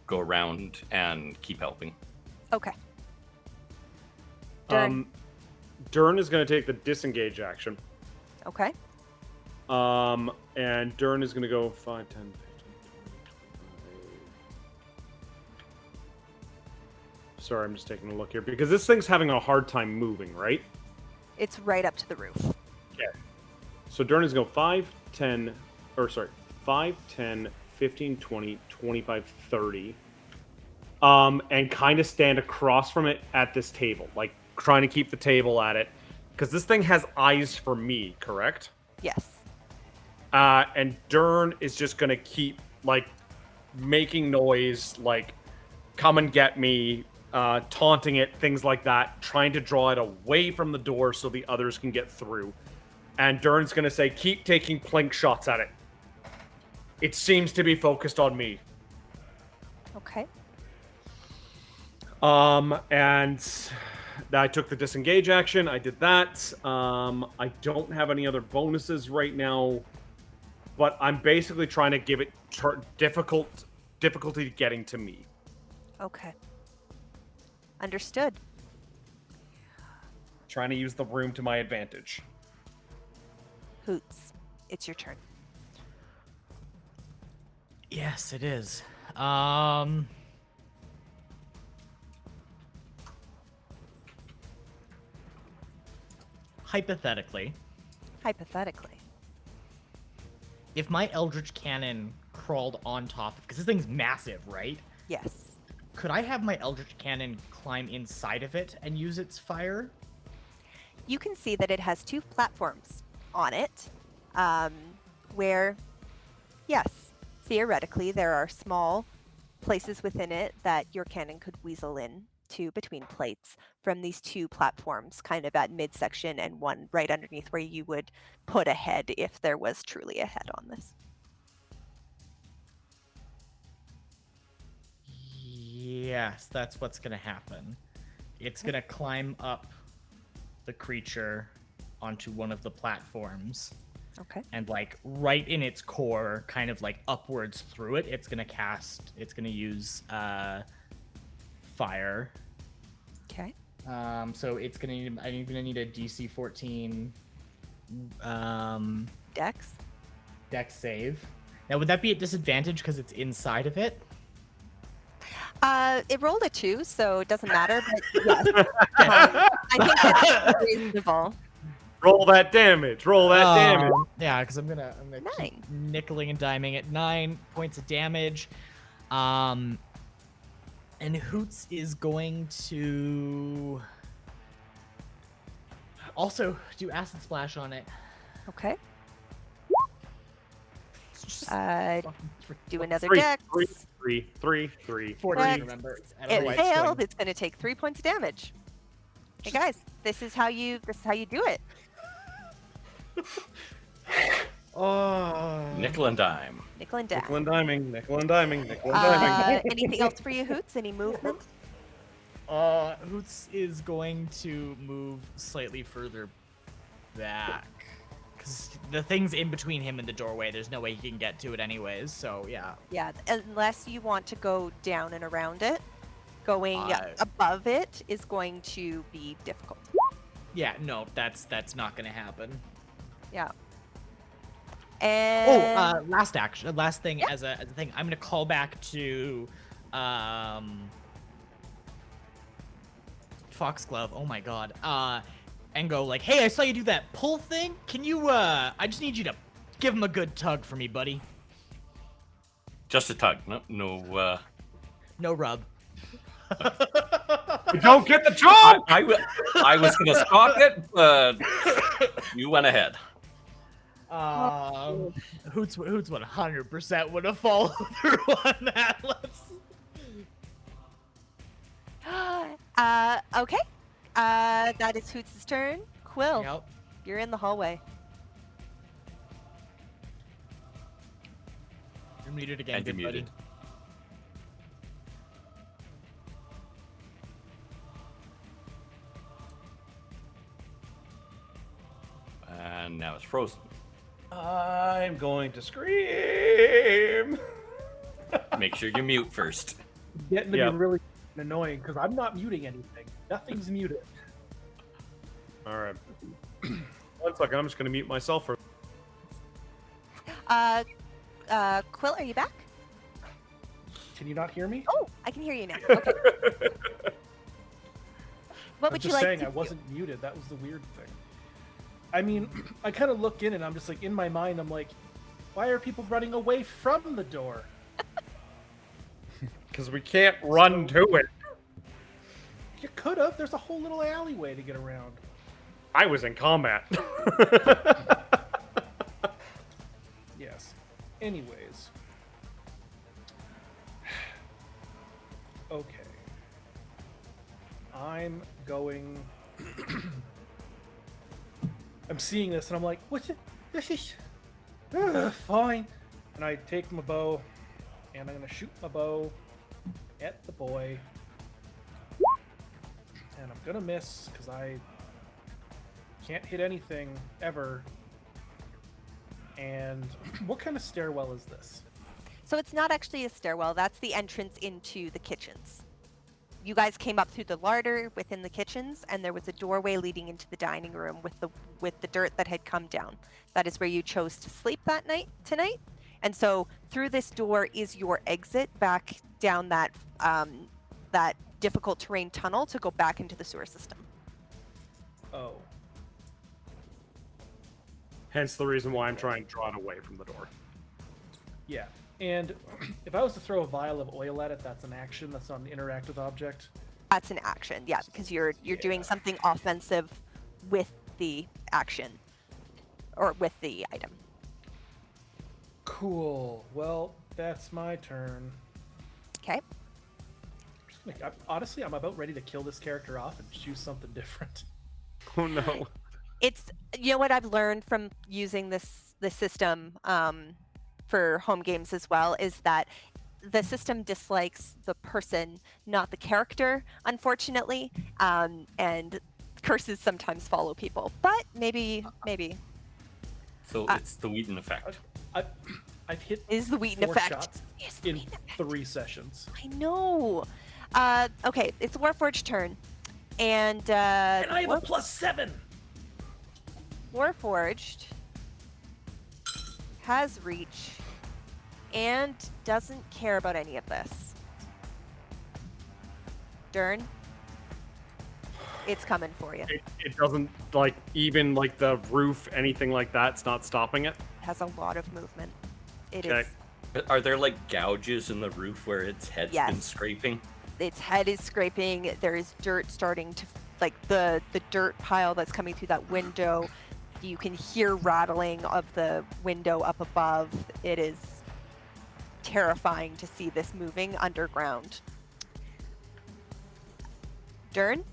go around and keep helping. Okay. Durn. Durn is going to take the disengage action. Okay. And Durn is going to go 5, 10, 15, 20, 25. Sorry, I'm just taking a look here because this thing's having a hard time moving, right? It's right up to the roof. Okay. So Durn is going to go 5, 10, 15, 20, 25, 30. And kind of stand across from it at this table, like trying to keep the table at it. Because this thing has eyes for me, correct? Yes. And Durn is just going to keep, like, making noise, like, come and get me, taunting it, things like that, trying to draw it away from the door so the others can get through. And Durn's going to say, keep taking plink shots at it. It seems to be focused on me. Okay. And I took the disengage action. I did that. I don't have any other bonuses right now, but I'm basically trying to give it difficulty getting to me. Okay. Understood. Trying to use the room to my advantage. Hoots, it's your turn. Yes, it is. Hypothetically, Hypothetically. if my Eldritch Cannon crawled on top, because this thing's massive, right? Yes. Could I have my Eldritch Cannon climb inside of it and use its fire? You can see that it has 2 platforms on it, where, yes, theoretically, there are small places within it that your cannon could weasel in to between plates from these 2 platforms, kind of at midsection, and one right underneath where you would put a head if there was truly a head on this. Yes, that's what's gonna happen. It's gonna climb up the creature onto one of the platforms. Okay. And like right in its core, kind of like upwards through it, it's gonna use fire. Okay. So I'm gonna need a DC 14 Dex. dex save. Now would that be at disadvantage because it's inside of it? It rolled a 2, so it doesn't matter, but yes. I think that's reasonable. Roll that damage. Roll that damage. Yeah, because I'm gonna 9. keep nickeling and diming it. 9 points of damage. And Hoots is going to also do acid splash on it. Okay. Just Do another 3, dex. 3. 14, Dex. remember. I don't know why It it's failed. going- It's going to take 3 points of damage. Hey guys, this is how you do it. Oh. Nickel and dime. Nickel and dime. Nickel and diming. Nickel and diming. Nickel and diming. Anything else for you, Hoots? Any movement? Hoots is going to move slightly further back. Because the thing's in between him and the doorway. There's no way he can get to it anyways, so yeah. Yeah, unless you want to go down and around it. Going above it is going to be difficult. Yeah, no, that's not gonna happen. Yeah. And last thing Yeah. as a thing, I'm gonna call back to Foxglove. Oh my god. And go like, hey, I saw you do that pull thing. Can you I just need you to give him a good tug for me, buddy. Just a tug. No. No rub. You don't get the job. I was gonna stop it, but you went ahead. Hoots 100% would have followed through on that. okay. That is Hoots' turn. Quill, Yep. you're in the hallway. You're muted again, And you're good buddy. muted. And now it's frozen. I'm going to scream. Make sure you mute first. Getting to Yep. be really annoying because I'm not muting anything. Nothing's muted. All right. 1 second. I'm just going to mute myself for. Quill, are you back? Can you not hear me? Oh, I can hear you now. Okay. What I'm would you just like saying to I do? wasn't muted. That was the weird thing. I mean, I kind of look in and I'm just like, in my mind, I'm like, why are people running away from the door? Because we can't run to it. You could have. There's a whole little alleyway to get around. I was in combat. Yes. Anyways. Okay. I'm going. I'm seeing this and I'm like, what's it? This is fine. And I take my bow and I'm gonna shoot my bow at the boy. And I'm gonna miss because I can't hit anything ever. And what kind of stairwell is this? So it's not actually a stairwell. That's the entrance into the kitchens. You guys came up through the larder within the kitchens, and there was a doorway leading into the dining room with the dirt that had come down. That is where you chose to sleep tonight. And so through this door is your exit back down that that difficult terrain tunnel to go back into the sewer system. Oh. Hence the reason why I'm trying to draw it away from the door. Yeah. And if I was to throw a vial of oil at it, that's an action. That's not an interactive object. That's an action, yeah, because you're doing something offensive with the action or with the item. Cool. Well, that's my turn. Okay. Honestly, I'm about ready to kill this character off and choose something different. Oh no. It's what I've learned from using this system for home games as well is that the system dislikes the person, not the character, unfortunately, and curses sometimes follow people. But maybe So it's the Wheaton effect. I've hit is the Wheaton 4 effect. shots Is the in Wheaton effect. 3 sessions. I know. Okay, it's Warforged's turn, and And I have a +7. Warforged has reach and doesn't care about any of this. Durn, it's coming for you. It doesn't even the roof, anything like that. It's not stopping it. It has a lot of movement. It Okay. is. Are there gouges in the roof where its head's been Yes. scraping? Its head is scraping. There is dirt starting to the dirt pile that's coming through that window. You can hear rattling of the window up above. It is terrifying to see this moving underground. Durn,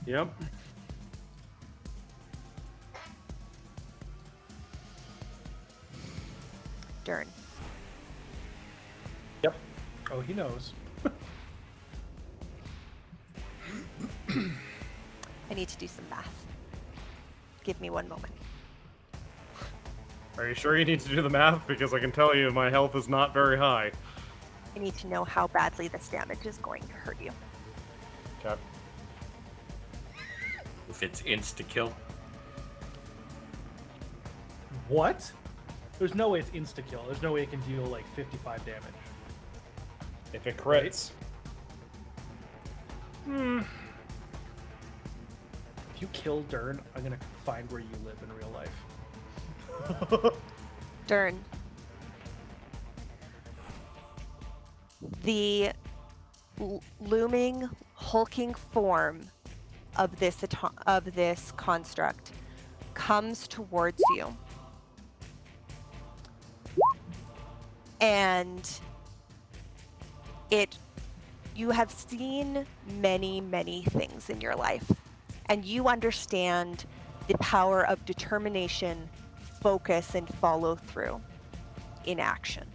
Yep. Durn. Yep. Oh, he knows. I need to do some math. Give me one moment. Are you sure you need to do the math? Because I can tell you my health is not very high. I need to know how badly this damage is going to hurt you. Okay. If it's insta-kill? What? There's no way it's insta-kill. There's no way it can deal 55 damage. If it crits. If you kill Durn, I'm gonna find where you live in real life. Durn. The looming, hulking form of this construct comes towards you, and you have seen many, many things in your life, and you understand the power of determination, focus, and follow through in action.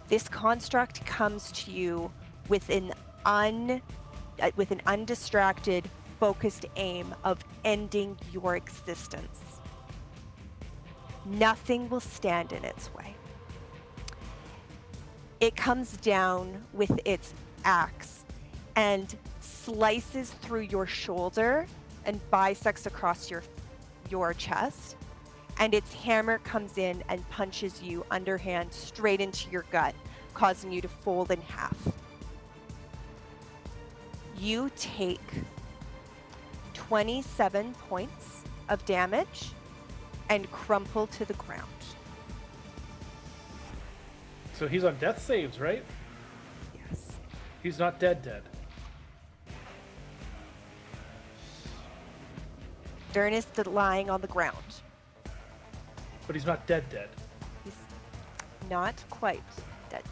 This construct comes to you with an undistracted, focused aim of ending your existence. Nothing will stand in its way. It comes down with its axe and slices through your shoulder and bisects across your chest. And its hammer comes in and punches you underhand straight into your gut, causing you to fold in half. You take 27 points of damage and crumple to the ground. So he's on death saves, right? Yes. He's not dead. Durn is lying on the ground. But he's not dead. He's not quite dead.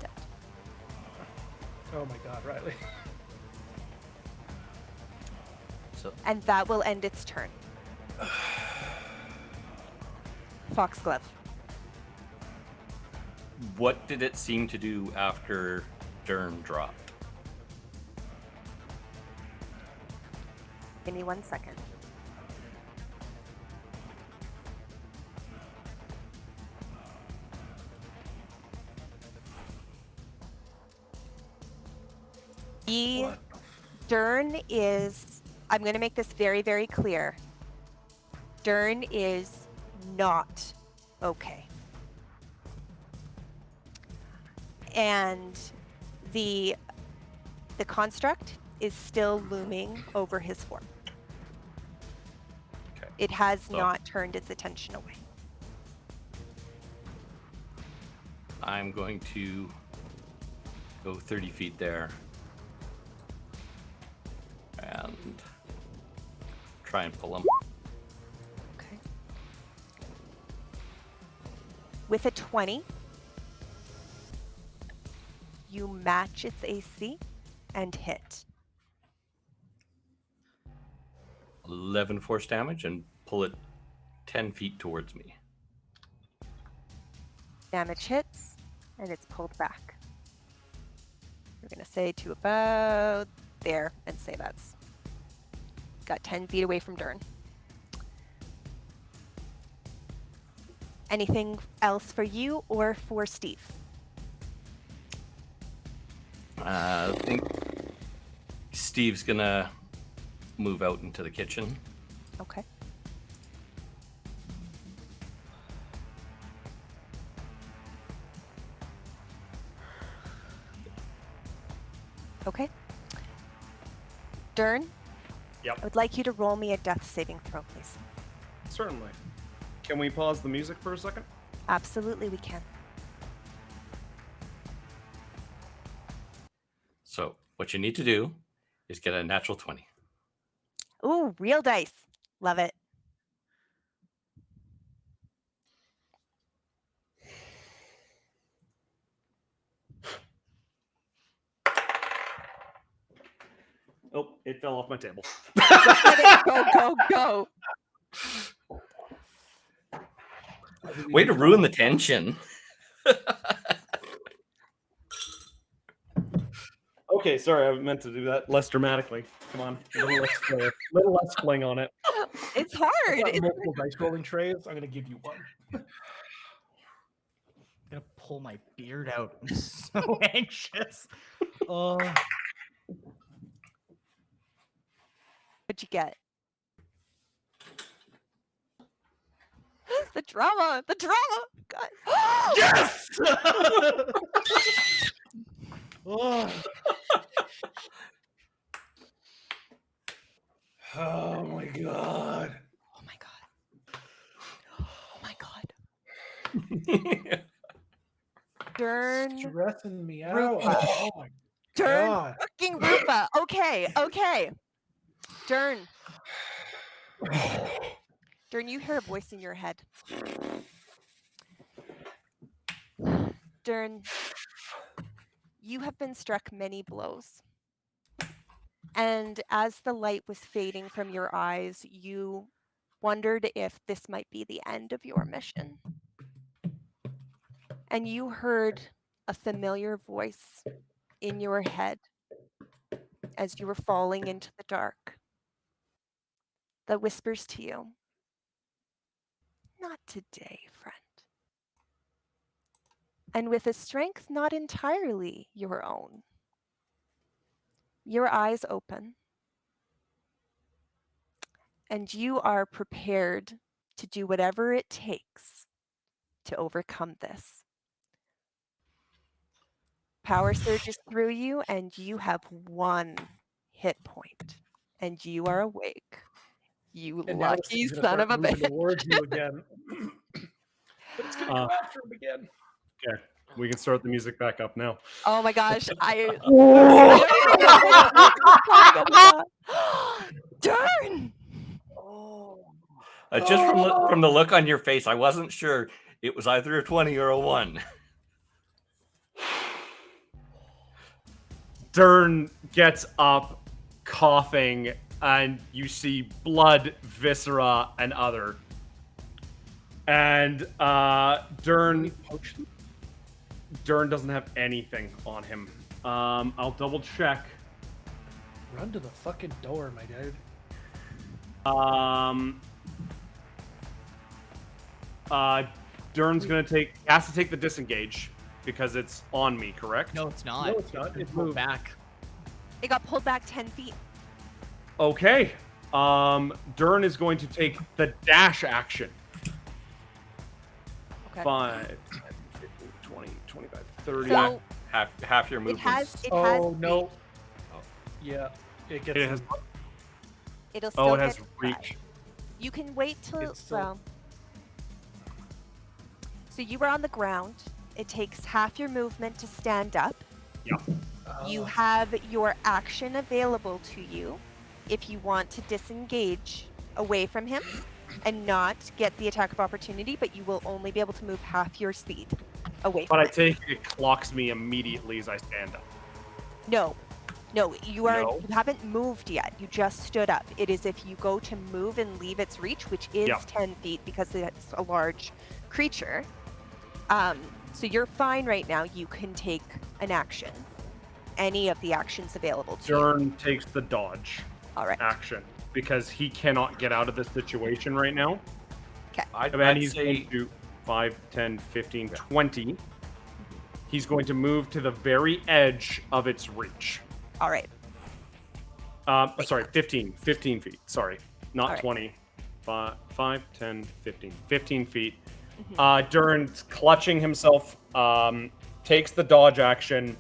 Oh my god, Riley. And that will end its turn. Foxglove. What did it seem to do after Durn dropped? Give me 1 second. Durn is, I'm going to make this very, very clear. Durn is not okay. And the construct is still looming over his form. Okay. It has not turned its attention away. I'm going to go 30 feet there and try and pull him. Okay. With a 20, you match its AC and hit. 11 force damage and pull it 10 feet towards me. Damage hits, and it's pulled back. We're going to say to about there and say that's got 10 feet away from Durn. Anything else for you or for Steve? I think Steve's gonna move out into the kitchen. Okay. Okay. Durn? Yep. I would like you to roll me a death saving throw, please. Certainly. Can we pause the music for a second? Absolutely, we can. So what you need to do is get a natural 20. Ooh, real dice. Love it. Oh, it fell off my table. Go. Way to ruin the tension. Okay, sorry, I meant to do that less dramatically. Come on, a little less fling on it. It's hard. I've got It's multiple dice rolling trays. I'm gonna give you one. I'm gonna pull my beard out. I'm so anxious. What'd you get? The drama. God. Yes! Oh. Oh my god. Oh my god. Durn. Stressing me out. Rupa. Oh my Durn god. fucking Rupa. Okay. Durn. Durn, you hear a voice in your head. Durn, you have been struck many blows. And as the light was fading from your eyes, you wondered if this might be the end of your mission. And you heard a familiar voice in your head as you were falling into the dark that whispers to you, "Not today, friend." and with a strength not entirely your own, your eyes open, and you are prepared to do whatever it takes to overcome this. Power surges through you, and you have 1 hit point, and you are awake. You And now this lucky thing's gonna son start of a moving bitch. towards you again. But it's gonna Uh, go after him again. Okay, we can start the music back up now. Oh my gosh, I don't know when the music is probably gonna stop. Durn! Oh. Just from the look on your face, I wasn't sure it was either a 20 or a 1. Durn gets up, coughing, and you see blood, viscera, and other. And Durn doesn't have anything on him. I'll double check. Run to the fucking door, my dude. Durn's has to take the disengage because it's on me, correct? No, it's not. No, it's not. It's moved back. It got pulled back 10 feet. Okay. Durn is going to take the dash action. Okay. 5, 10, 15, 20, 25, 30. So Half your it movement. has Oh no. reach. Yeah, it gets. It has, It'll still it has get reach. five. You can wait till It's still- well. So you were on the ground. It takes half your movement to stand up. Yeah. You have your action available to you if you want to disengage away from him and not get the attack of opportunity, but you will only be able to move half your speed away from But I him. take it clocks me immediately as I stand up. No, you are. No? You haven't moved yet. You just stood up. It is if you go to move and leave its reach, which is Yeah. 10 feet because it's a large creature. So you're fine right now. You can take an action. Any of the actions available to you. Durn takes the dodge All right. action because he cannot get out of this situation right now. I'd And he's say going to do 5, 10, 15, 20. He's going to move to the very edge of its reach. All right. Sorry, 15 feet. Sorry, not All right. 20. 5, 10, 15. 15 feet. Mhm. Durn, clutching himself, takes the dodge action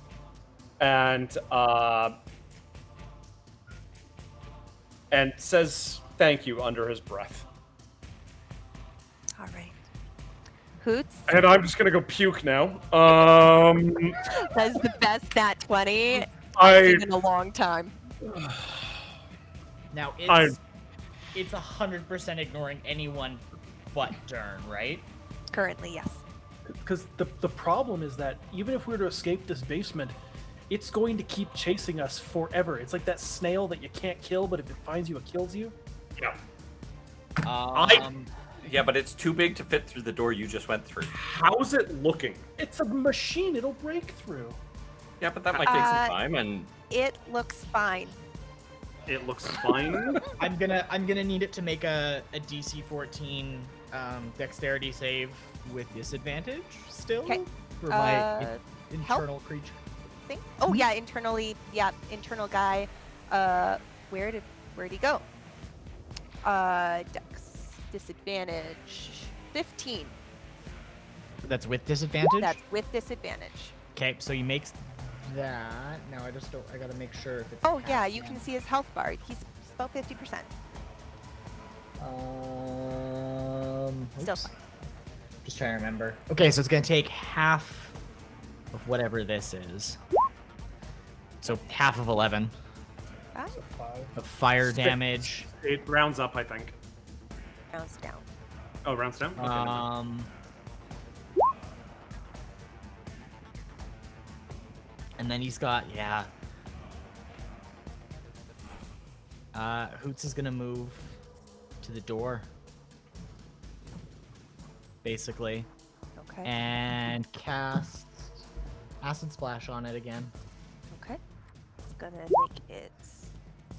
and says thank you under his breath. All right. Hoots. And I'm just gonna go puke now. That is the best nat 20 I've seen in a long time. Now I'm- it's 100% ignoring anyone but Durn, right? Currently, yes. Because the problem is that even if we were to escape this basement, it's going to keep chasing us forever. It's like that snail that you can't kill, but if it finds you, it kills you. Yeah. yeah, but it's too big to fit through the door you just went through. How's it looking? It's a machine. It'll break through. Yeah, but that might take some time, and It looks fine. It looks fine. I'm gonna need it to make a DC 14 dexterity save with disadvantage still 'Kay. for my Help? internal creature. Thing? Oh yeah, internally. Yeah, internal guy. Where'd he go? Dex disadvantage 15. That's with disadvantage. That's with disadvantage. Okay, so he makes that. Now I just don't. I gotta make sure if it's. Oh yeah, half you can now. see his health bar. He's about 50%. Still Oops. fine. Just trying to remember. Okay, so it's gonna take half of whatever this is. So half of 11 Fine. So 5. of fire Six. damage. It rounds up, I think. Rounds down. Oh, rounds down? Okay, never mind. And then he's got Hoots is gonna move to the door, basically, Okay. and cast Acid Splash on it again. Okay. It's gonna make its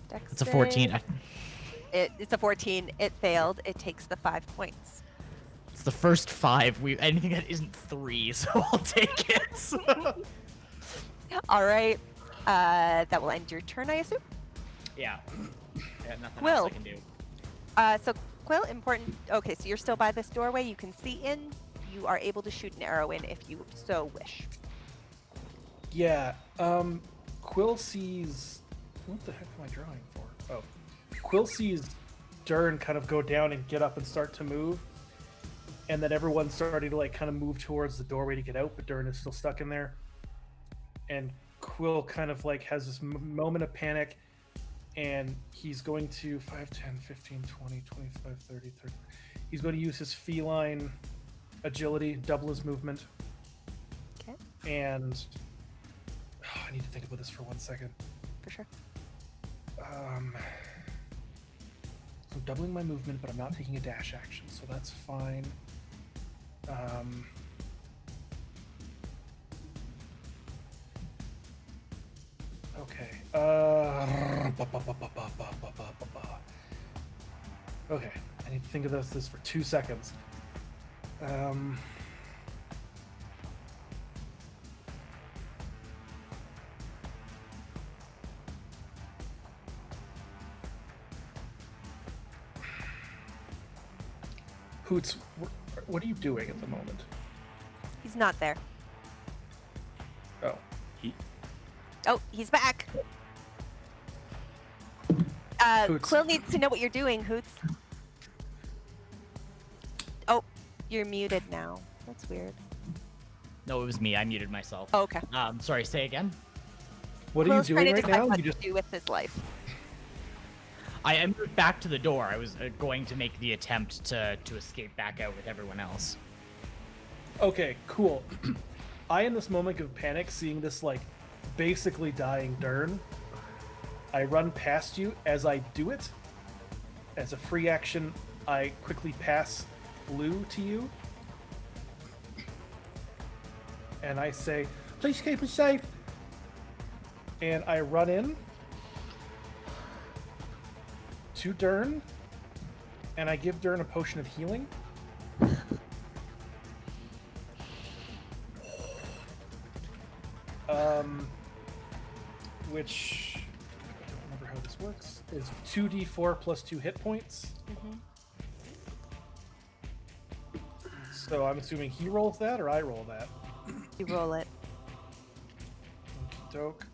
dex. It's a 14. It's a 14. It failed. It takes the 5 points. It's the first 5. Anything that isn't 3, so I'll take it. All right. That will end your turn, I assume. Yeah. Nothing Quill. else I can do. So Quill, important. Okay, so you're still by this doorway. You can see in. You are able to shoot an arrow in if you so wish. Yeah. Quill sees. What the heck am I drawing for? Oh, Quill sees Durn kind of go down and get up and start to move, and then everyone's starting to like kind of move towards the doorway to get out, but Durn is still stuck in there. And Quill kind of like has this moment of panic, and he's going to 5, 10, 15, 20, 25, 30, 30. He's going to use his feline agility, double his movement. Okay. And I need to think about this for 1 second. For sure. I'm doubling my movement, but I'm not taking a dash action, so that's fine. Okay. Okay. I need to think of this for 2 seconds. Hoots, what are you doing at the moment? He's not there. Oh. Oh, he's back. Hoots. Quill needs to know what you're doing, Hoots. Oh, you're muted now. That's weird. No, it was me. I muted myself. Oh, okay. Sorry, say again. What are Quill's you trying doing to right decide now? what You just to do with his life. I moved back to the door. I was going to make the attempt to escape back out with everyone else. Okay, cool. I, in this moment of panic, seeing this, like, basically dying Durn, I run past you. As I do it, as a free action, I quickly pass blue to you. And I say, please keep me safe. And I run in to Durn, and I give Durn a potion of healing. Which, I don't remember how this works, is 2d4 plus 2 hit points. Mm-hmm. So I'm assuming he rolls that, or I roll that? You roll it. Okie doke.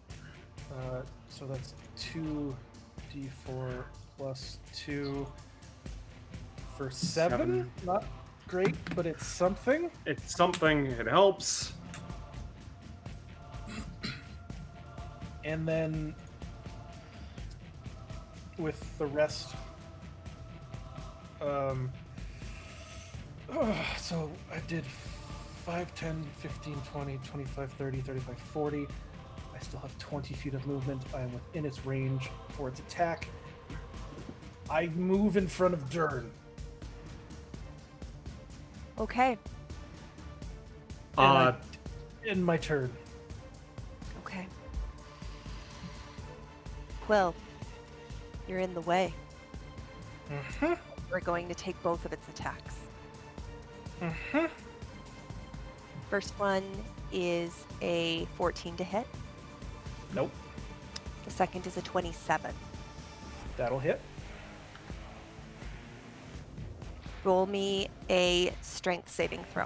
So that's 2d4 plus 2 for 7. Not great, but it's something. It's something. It helps. And then with the rest, so I did 5, 10, 15, 20, 25, 30, 35, 40. I still have 20 feet of movement. I am within its range for its attack. I move in front of Durn. Okay. In my turn. Okay. Quill, you're in the way. Mm-hmm. We're going to take both of its attacks. Mm-hmm. First one is a 14 to hit. Nope. The second is a 27. That'll hit. Roll me a strength saving throw.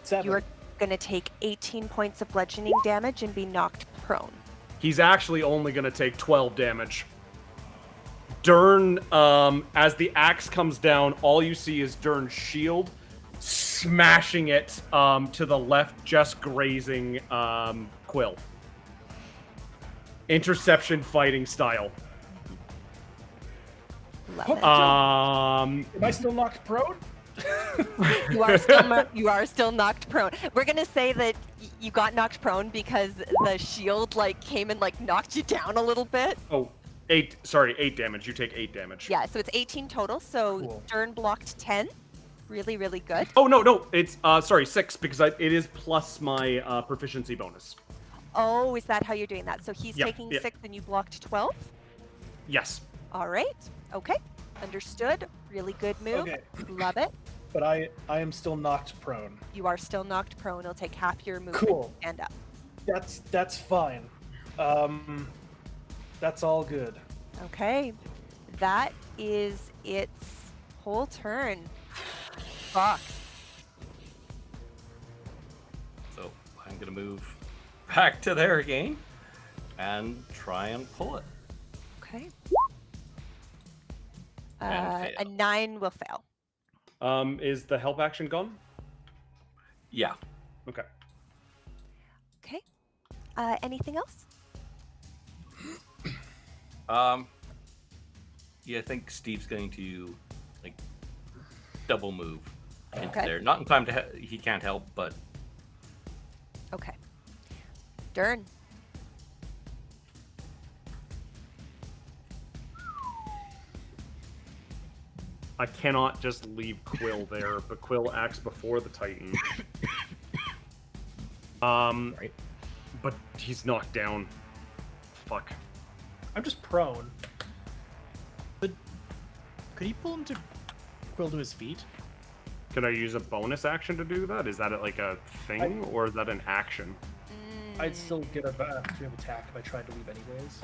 7. You are going to take 18 points of bludgeoning damage and be knocked prone. He's actually only going to take 12 damage. Durn, as the axe comes down, all you see is Durn's shield smashing it to the left, just grazing Quill. Interception fighting style. Love it. Am I still knocked prone? You are still knocked prone. We're gonna say that you got knocked prone because the shield came and knocked you down a little bit. Oh, 8 damage. You take 8 damage. Yeah, so it's 18 total. So Cool. Durn blocked 10. Really, really good. Oh, no. It's, 6, because it is plus my proficiency bonus. Oh, is that how you're doing that? So he's Yep, taking yep. 6 and you blocked 12? Yes. All right. Okay. Understood. Really good move. Okay, Love it. but I am still knocked prone. You are still knocked prone. It'll take half your movement Cool. to stand up. That's fine. That's all good. Okay. That is its whole turn. Fuck. So I'm gonna move back to there again and try and pull it. Okay. And A fail. 9 will fail. Is the help action gone? Yeah. Okay. Okay. Anything else? Yeah, I think Steve's going to like double move into Okay. there. Not in time to he can't help, but Okay. Durn. I cannot just leave Quill there, but Quill acts before the Titan. Right. But he's knocked down. Fuck. I'm just prone. But could he pull him to Quill to his feet? Can I use a bonus action to do that? Is that like a thing, or is that an action? I'd still get a opportunity of attack if I tried to leave anyways.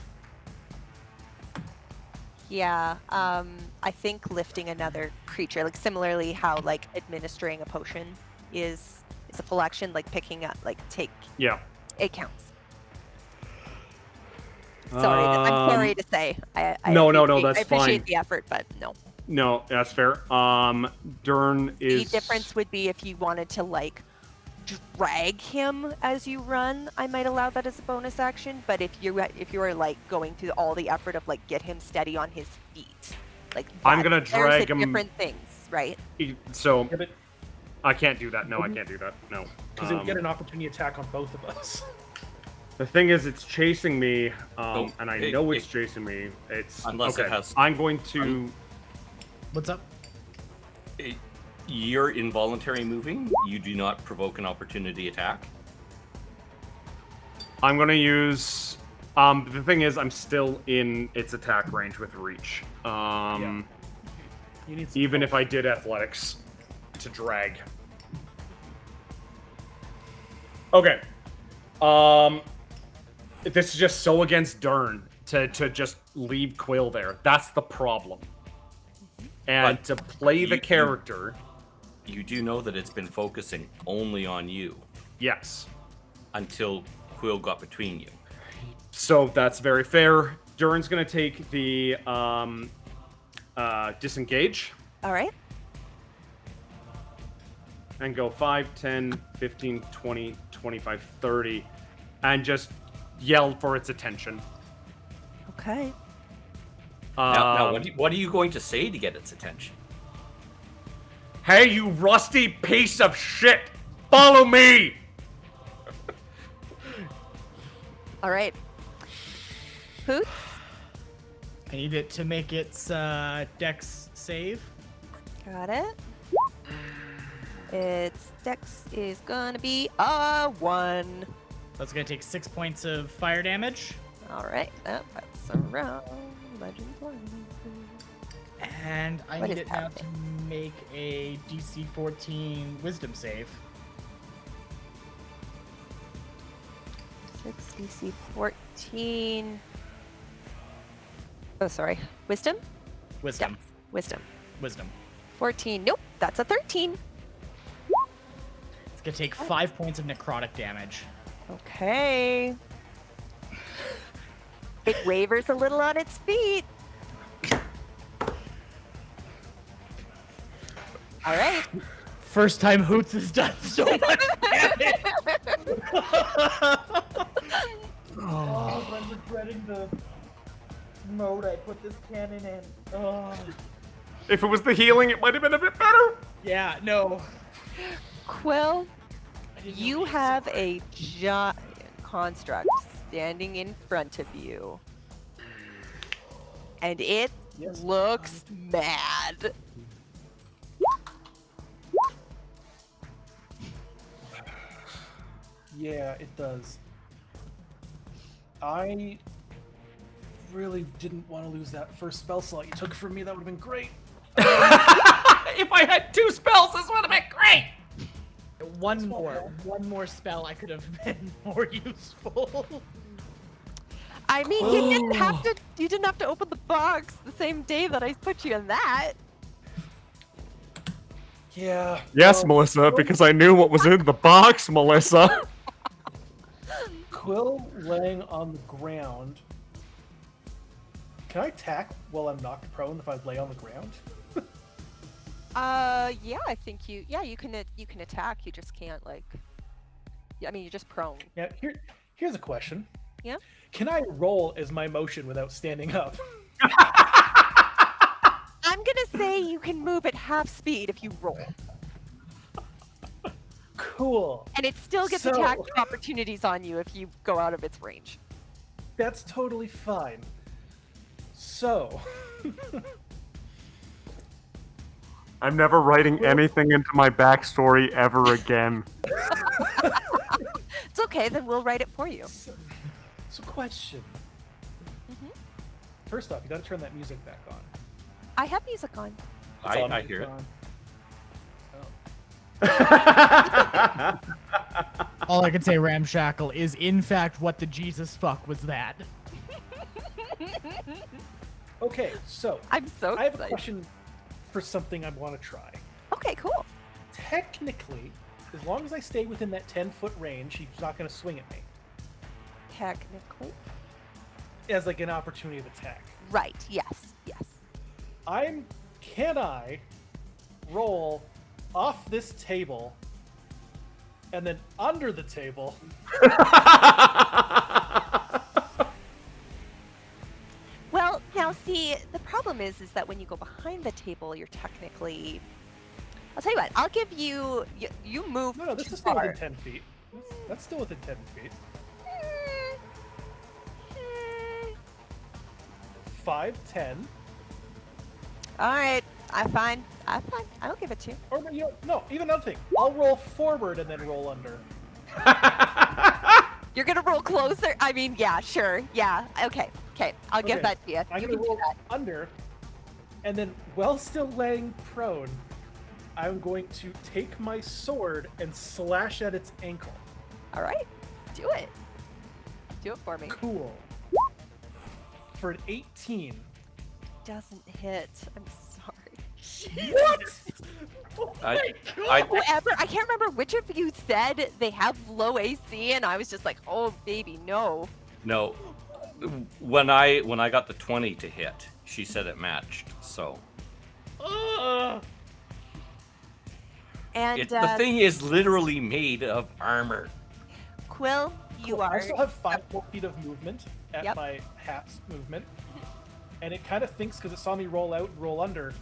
Yeah, I think lifting another creature, like similarly how like administering a potion is a full action, like picking up, like Yeah. it counts. Sorry, I'm sorry to say. I No, appreciate, that's I appreciate fine. the effort, but no. No, that's fair. Durn is. The difference would be if you wanted to like drag him as you run, I might allow that as a bonus action. But if you are like going through all the effort of like get him steady on his feet, like I'm gonna there's drag him. different things, right? So Yeah, but I can't do that. No, I can't do that. No. because it would get an opportunity attack on both of us. The thing is, it's chasing me, Oh, and I it- know it's it- chasing me. It's unless okay. it has- I'm going to. What's up? you're involuntary moving. You do not provoke an opportunity attack. I'm going to use. The thing is, I'm still in its attack range with reach. You need some Even if help. I did athletics to drag. Okay. This is just so against Durn to just leave Quill there. That's the problem. And But to play the you- character, You do know that it's been focusing only on you yes. until Quill got between you. So that's very fair. Durn's going to take the disengage All right. and go 5, 10, 15, 20, 25, 30, and just yell for its attention. Okay. Now what are you going to say to get its attention? Hey, you rusty piece of shit! Follow me! All right. Hoot. I need it to make its dex save. Got it. Its dex is gonna be a 1. That's gonna take 6 points of fire damage. All right. Oh, that's around Legends Legacy. And I What need is it now to make a DC 14 wisdom save. 6 DC 14. Oh, sorry. Wisdom? Wisdom. Yeah. Wisdom. Wisdom. 14. Nope. That's a 13. It's gonna take 5 points of necrotic damage. Okay. It wavers a little on its feet. All right. First time Hoots has done so much damage. Oh, I'm regretting the mode I put this cannon in. Oh. If it was the healing, it might have been a bit better. Yeah, no. Quill, I didn't know you he was have so a giant construct standing in front of you. And it Yes. looks mad. Yeah, it does. I really didn't want to lose that first spell slot you took from me. That would have been great. If I had 2 spells, this would have been great. One more spell I could have been more useful. I mean, you didn't have to. You didn't have to open the box the same day that I put you in that. Yeah. Yes, well, Melissa, because I knew what was in the box, Melissa. Quill laying on the ground. Can I attack while I'm knocked prone if I lay on the ground? Yeah, I think you. Yeah, you can attack. You just can't like. Yeah, I mean, you're just prone. Yeah. Here's a question. Yeah. Can I roll as my motion without standing up? I'm gonna say you can move at half speed if you roll, Cool. and it still gets So- attack opportunities on you if you go out of its range. That's totally fine. So, I'm never writing anything into my backstory ever again. It's okay. Then we'll write it for you. so question. Mhm. First off, you gotta turn that music back on. I have music on. I hear it. All I can say, Ramshackle, is in fact what the Jesus fuck was that. Okay, so I'm so I have a excited. question for something I want to try. Okay, cool. Technically, as long as I stay within that 10-foot range, he's not going to swing at me. Technically, As like an opportunity of attack. right? Yes, yes. Can I roll off this table and then under the table? Well, now see, the problem is that when you go behind the table, you're technically. I'll tell you what. I'll give you. You move. No, this too is still far. within 10 feet. That's still within 10 feet. 5, 10. All right. I'm fine. I'm fine. I'll give it to you. Or no, even another thing. I'll roll forward and then roll under. You're gonna roll closer. I mean, yeah, sure. Yeah. Okay. Okay. I'll give Okay, that to you. I'm You gonna can do roll that. under, and then while still laying prone, I'm going to take my sword and slash at its ankle. All right. Do it. Do it for me. Cool. For an 18. Doesn't hit. I'm sorry. What? Whoever, I can't remember which of you said they have low AC, and I was just like, oh baby, no. No. When I got the 20 to hit, she said it matched. So And the thing is literally made of armor. Quill, you Cool. I are. still have 5 more feet of movement at Yep. my half movement. And it kind of thinks because it saw me roll out and roll under,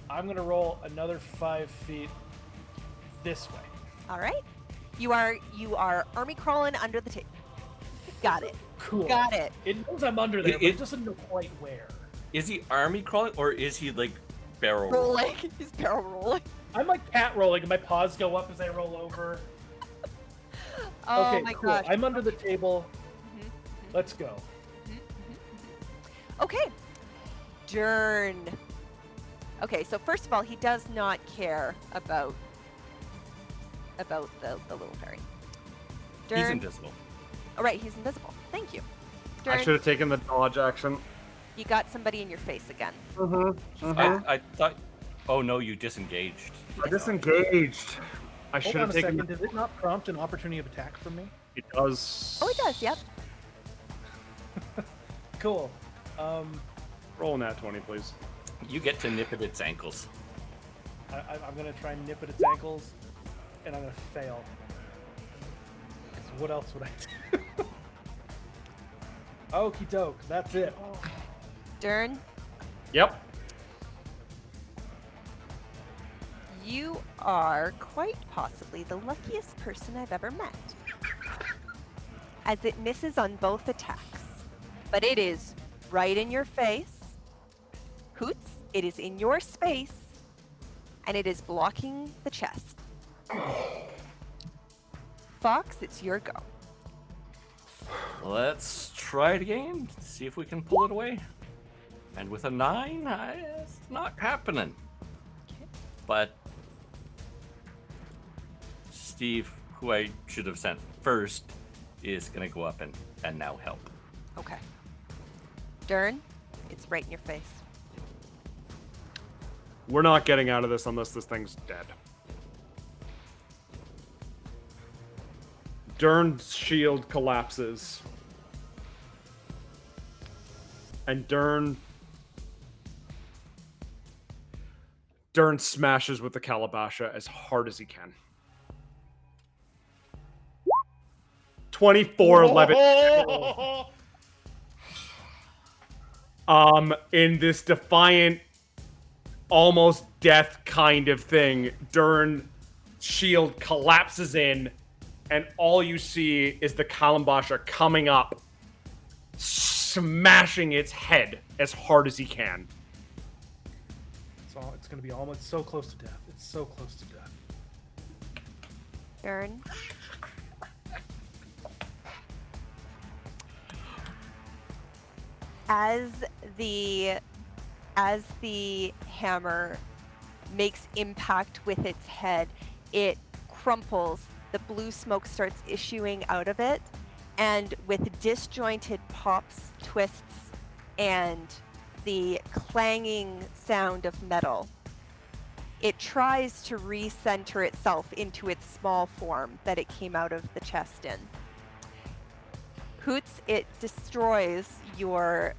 I'm going to roll another 5 feet this way. All right. You are army crawling under the table. Got it. Cool. Got it. It knows I'm under there, but It- it doesn't know quite where. Is he army crawling or is he like barrel rolling? Rolling. He's barrel rolling. I'm like cat rolling, and my paws go up as I roll over. Oh Okay, my cool. gosh. I'm under the table. Mhm, Let's go. mhm, mhm. Okay. Durn. Okay, so first of all, he does not care about the little fairy. Durn. He's invisible. Oh, right, he's invisible. Thank you. I Durn, should have taken the dodge action. you got somebody in your face again. I thought. Oh no, you disengaged. I disengaged. I Hold should on have a taken. second. Did it not prompt an opportunity of attack from me? It does. Oh, it does. Yep. Cool. Roll that 20, please. You get to nip at its ankles. I'm gonna try and nip at its ankles, and I'm gonna fail. 'Cause what else would I do? Okie doke. That's it. Durn, Yep. you are quite possibly the luckiest person I've ever met. As it misses on both attacks. But it is right in your face. Hoots, it is in your space. And it is blocking the chest. Fox, it's your go. Let's try it again. See if we can pull it away. And with a 9, it's not happening. Okay. But Steve, who I should have sent first, is going to go up and now help. Okay. Durn, it's right in your face. We're not getting out of this unless this thing's dead. Durn's shield collapses. And Durn smashes with the Calabasha as hard as he can. 24-11. In this defiant, almost death kind of thing, Durn's shield collapses in, and all you see is the Kalambasha coming up, smashing its head as hard as he can. It's going to be almost so close to death. It's so close to death. Durn. As the hammer makes impact with its head, it crumples. The blue smoke starts issuing out of it, and with disjointed pops, twists, and the clanging sound of metal, it tries to recenter itself into its small form that it came out of the chest in. Hoots, it destroys your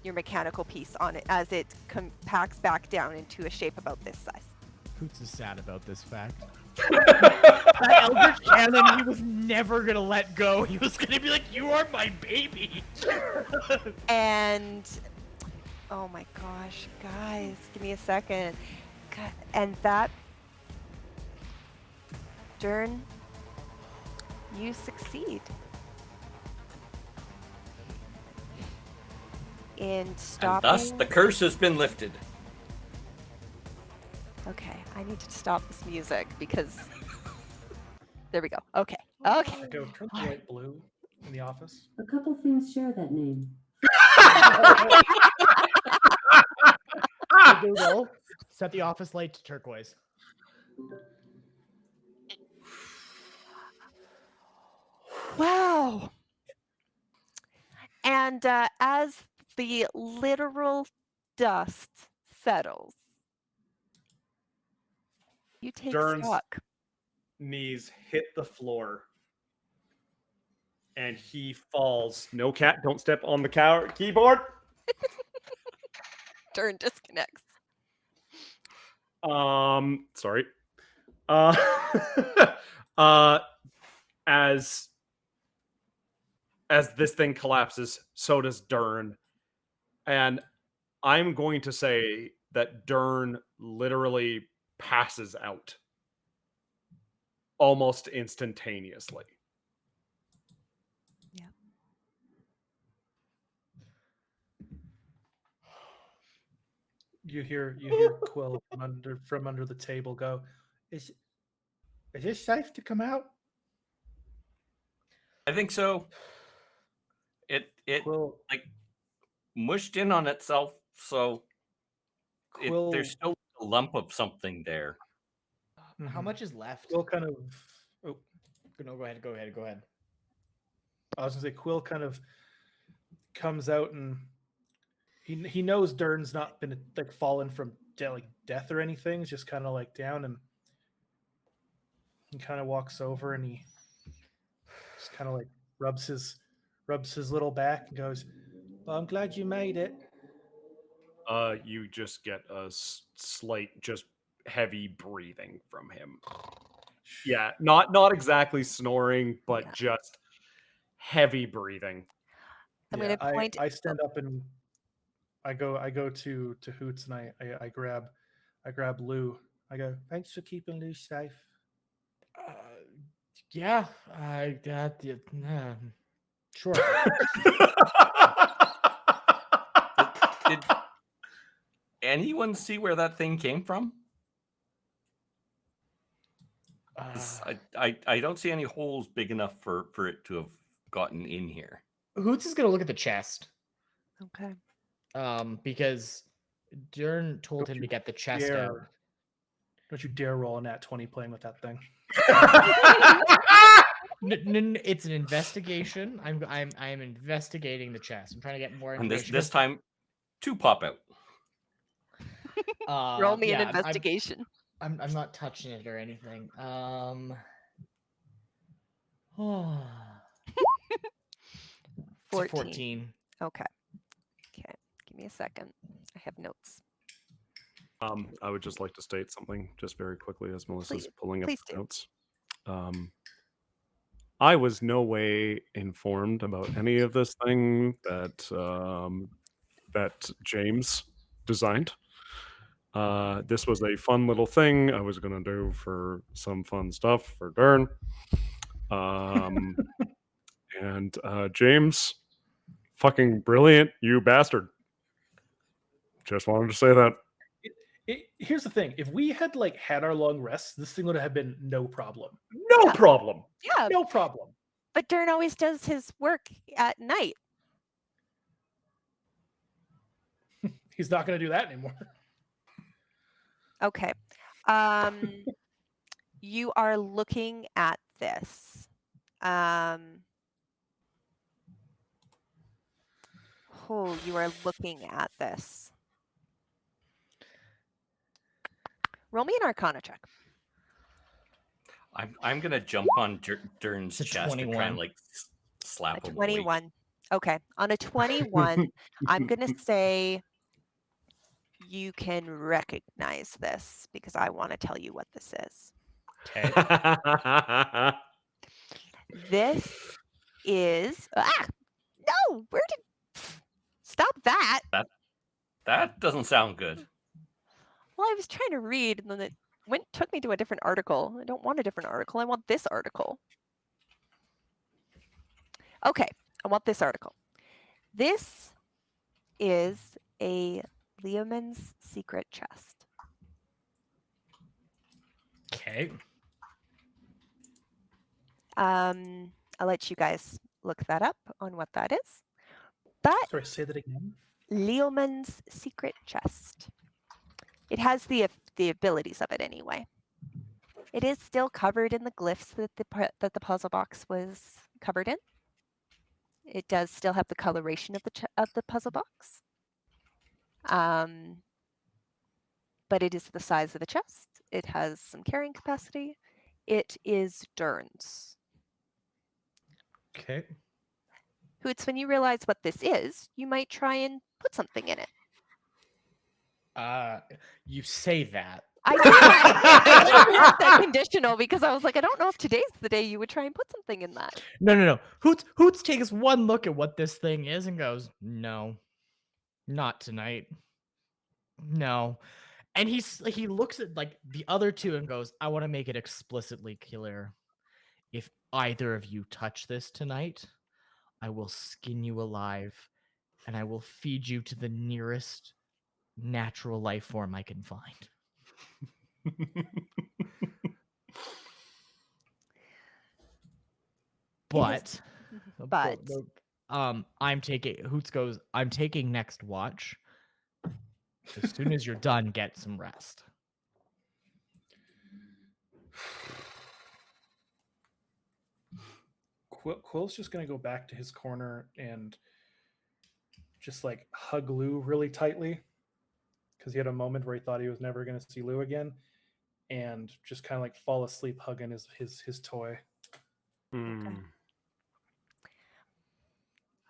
mechanical piece on it as it compacts back down into a shape about this size. Hoots is sad about this fact. That Eldritch Cannon, he was never gonna let go. He was gonna be like, "You are my baby." And oh my gosh, guys, give me a second. God, and that, Durn, you succeed in stopping. And thus, the curse has been lifted. Okay, I need to stop this music because there we go. Okay. Okay. I go turn the light blue in the office. A couple things share that name. Hey, Google, set the office light to turquoise. Wow. And as the literal dust settles, you take Durn's stock. knees hit the floor, and he falls. No, cat, don't step on the keyboard. Durn disconnects. Sorry. As this thing collapses, so does Durn. And I'm going to say that Durn literally passes out almost instantaneously. Yeah. You hear Quill from under the table go, Is this safe to come out? I think so. It Quill, like mushed in on itself, so Quill, there's still a lump of something there. How much is left? Quill kind of. Oh, No, go ahead. I was gonna say Quill kind of comes out and he knows Durn's not been like fallen from death or anything. It's just kind of like down, and he kind of walks over and he just kind of like rubs his little back and goes, "Well, I'm glad you made it." You just get a slight, just heavy breathing from him. Yeah, not exactly snoring, but Yeah. just heavy breathing. I'm going to point. I stand up and I go to Hoots and I grab Lou. I go, "Thanks for keeping Lou safe." Yeah, I got it. Sure. Did anyone see where that thing came from? 'Cause I don't see any holes big enough for it to have gotten in here. Hoots is gonna look at the chest. Okay. Because Durn told him to get the chest out. Don't you dare roll a nat 20 playing with that thing. It's an investigation. I'm investigating the chest. I'm trying to get more And information. this time, 2 pop out. Roll me an yeah, investigation. I'm not touching it or anything. It's a 14. Okay. Okay. Give me a second. I have notes. I would just like to state something just very quickly as Melissa's Please- pulling up please the do. notes. I was no way informed about any of this thing that James designed. This was a fun little thing I was going to do for some fun stuff for Durn. And James, fucking brilliant, you bastard. Just wanted to say that. Here's the thing: if we had had our long rests, this thing would have been no problem. No Yeah. problem. Yeah, No problem. but Durn always does his work at night. He's not going to do that anymore. Okay. You are looking at this. You are looking at this. Roll me an Arcana check. I'm gonna jump on Durn's It's a chest and try and 21. slap A him awake. 21. Okay. On a 21, I'm going to say you can recognize this because I want to tell you what this is. Okay. This is no, where did stop that? That doesn't sound good. Well, I was trying to read and then it took me to a different article. I don't want a different article. I want this article. Okay, I want this article. This is a Leomund's secret chest. Okay. I'll let you guys look that up on what that is. But Sorry, say that again. Leomund's secret chest. It has the abilities of it anyway. It is still covered in the glyphs that the puzzle box was covered in. It does still have the coloration of the puzzle box. But it is the size of the chest. It has some carrying capacity. It is Durn's. Okay. Hoots, when you realize what this is, you might try and put something in it. You say that. I left that conditional because I was like, I don't know if today's the day you would try and put something in that. No. Hoots takes one look at what this thing is and goes, "No, not tonight. No." And he looks at the other two and goes, "I want to make it explicitly clear. If either of you touch this tonight, I will skin you alive and I will feed you to the nearest natural life form I can find." But I'm taking Hoots goes, "I'm taking next watch. As soon as you're done, get some rest." Quill's just going to go back to his corner and just hug Lou really tightly because he had a moment where he thought he was never going to see Lou again, and just kind of fall asleep hugging his toy. Okay.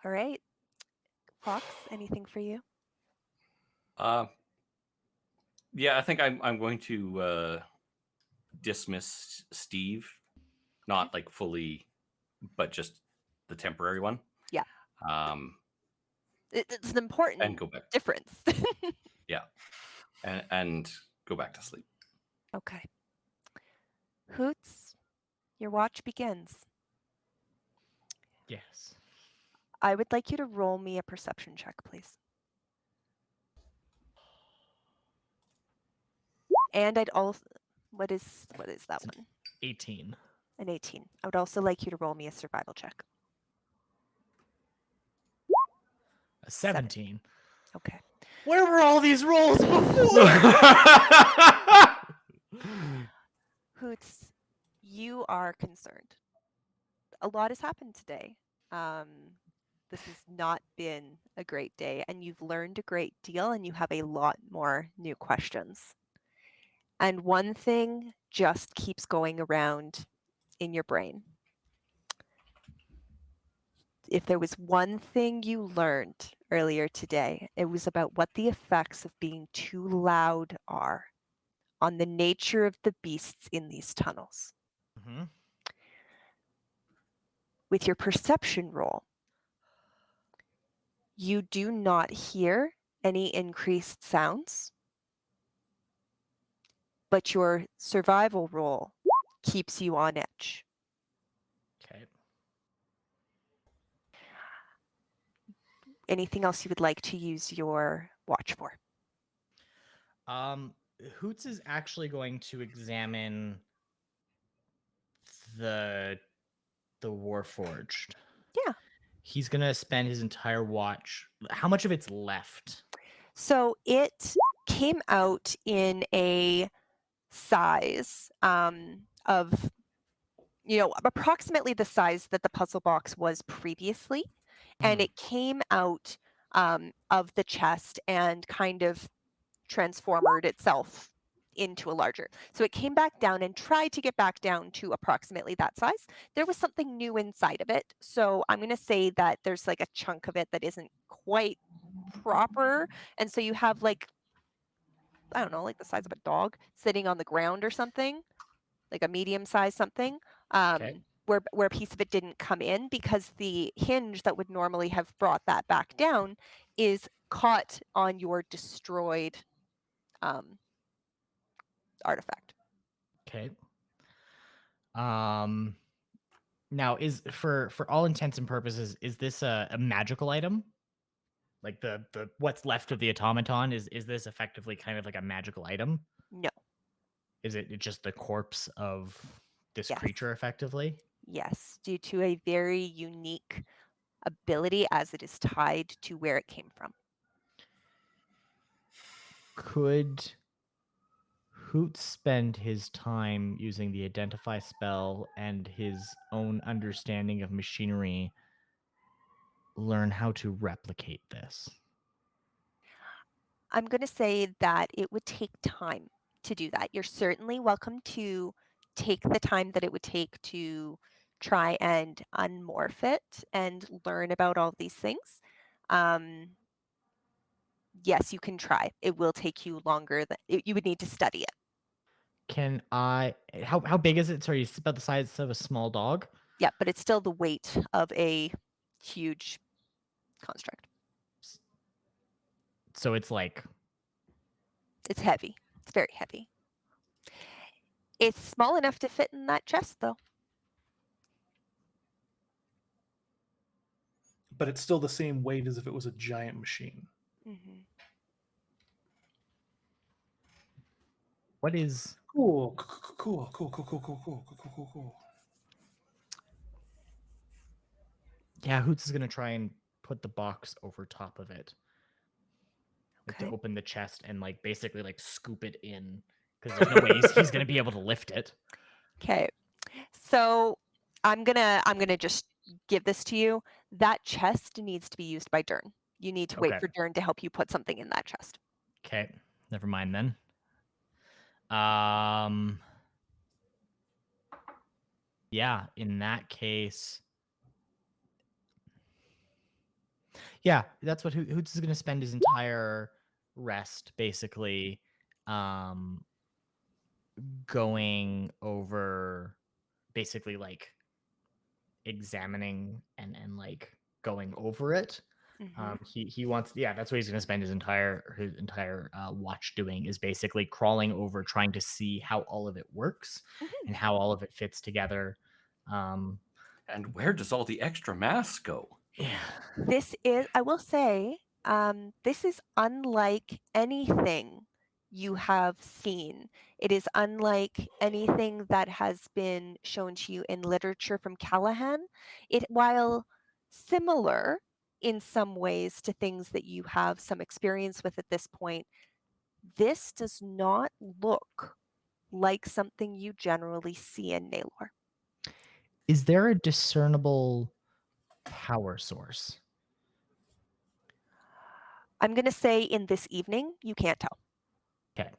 All right. Fox, anything for you? Yeah, I think I'm going to dismiss Steve, not fully, but just the temporary one. Yeah. It's an important And go back. difference. Yeah, and go back to sleep. Okay. Hoots, your watch begins. Yes. I would like you to roll me a perception check, please. And I'd also, what is that one? 18. An 18. I would also like you to roll me a survival check. A 17. Okay. Where were all these rolls before? Hoots, you are concerned. A lot has happened today. This has not been a great day, and you've learned a great deal, and you have a lot more new questions. And one thing just keeps going around in your brain. If there was one thing you learned earlier today, it was about what the effects of being too loud are on the nature of the beasts in these tunnels. Mm-hmm. With your perception roll, you do not hear any increased sounds, but your survival roll keeps you on edge. Okay. Anything else you would like to use your watch for? Hoots is actually going to examine the Warforged. Yeah. He's gonna spend his entire watch. How much of it's left? So it came out in a size of, approximately the size that the puzzle box was previously. And it came out of the chest and kind of transformed itself into a larger. So it came back down and tried to get back down to approximately that size. There was something new inside of it. So I'm going to say that there's like a chunk of it that isn't quite proper. And so you have like, I don't know, like the size of a dog sitting on the ground or something, like a medium size something. Okay. Where a piece of it didn't come in because the hinge that would normally have brought that back down is caught on your destroyed artifact. Okay. Now is for all intents and purposes, is this a magical item? Like the what's left of the automaton, is this effectively kind of like a magical item? No. Is it just the corpse of this Yes. creature effectively? Yes, due to a very unique ability as it is tied to where it came from. Could Hoot spend his time using the identify spell and his own understanding of machinery learn how to replicate this? I'm going to say that it would take time to do that. You're certainly welcome to take the time that it would take to try and unmorph it and learn about all these things. Yes, you can try. It will take you longer than you would need to study it. Can I? How big is it? Sorry, it's about the size of a small dog. Yeah, but it's still the weight of a huge construct. So it's like It's heavy. It's very heavy. It's small enough to fit in that chest, though. But it's still the same weight as if it was a giant machine. Mm-hmm. what is? Cool. Cool. Yeah, Hoots is gonna try and put the box over top of it. Like to Okay. open the chest and like basically like scoop it in because there's no way he's gonna be able to lift it. Okay. So I'm gonna just give this to you. That chest needs to be used by Durn. You need to wait Okay. for Durn to help you put something in that chest. Okay, never mind then. Yeah, in that case, yeah, that's what Hoots is going to spend his entire rest basically going over basically like examining and like going over it. He wants, yeah, that's what he's going to spend his entire watch doing, is basically crawling over, trying to see how all of it works and how all of it fits together. And where does all the extra mass go? Yeah. This is, I will say, this is unlike anything you have seen. It is unlike anything that has been shown to you in literature from Callahan. While similar, in some ways to things that you have some experience with at this point, this does not look like something you generally see in Naylor. Is there a discernible power source? I'm going to say in this evening, you can't tell. Okay.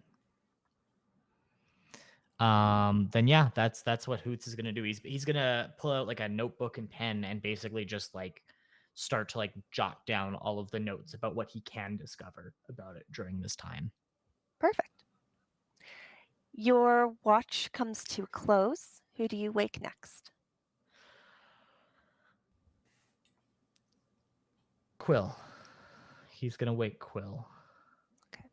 Then yeah, that's what Hoots is gonna do. He's gonna pull out like a notebook and pen and basically just like start to like jot down all of the notes about what he can discover about it during this time. Perfect. Your watch comes to a close. Who do you wake next? Quill. He's gonna wake Quill. Okay.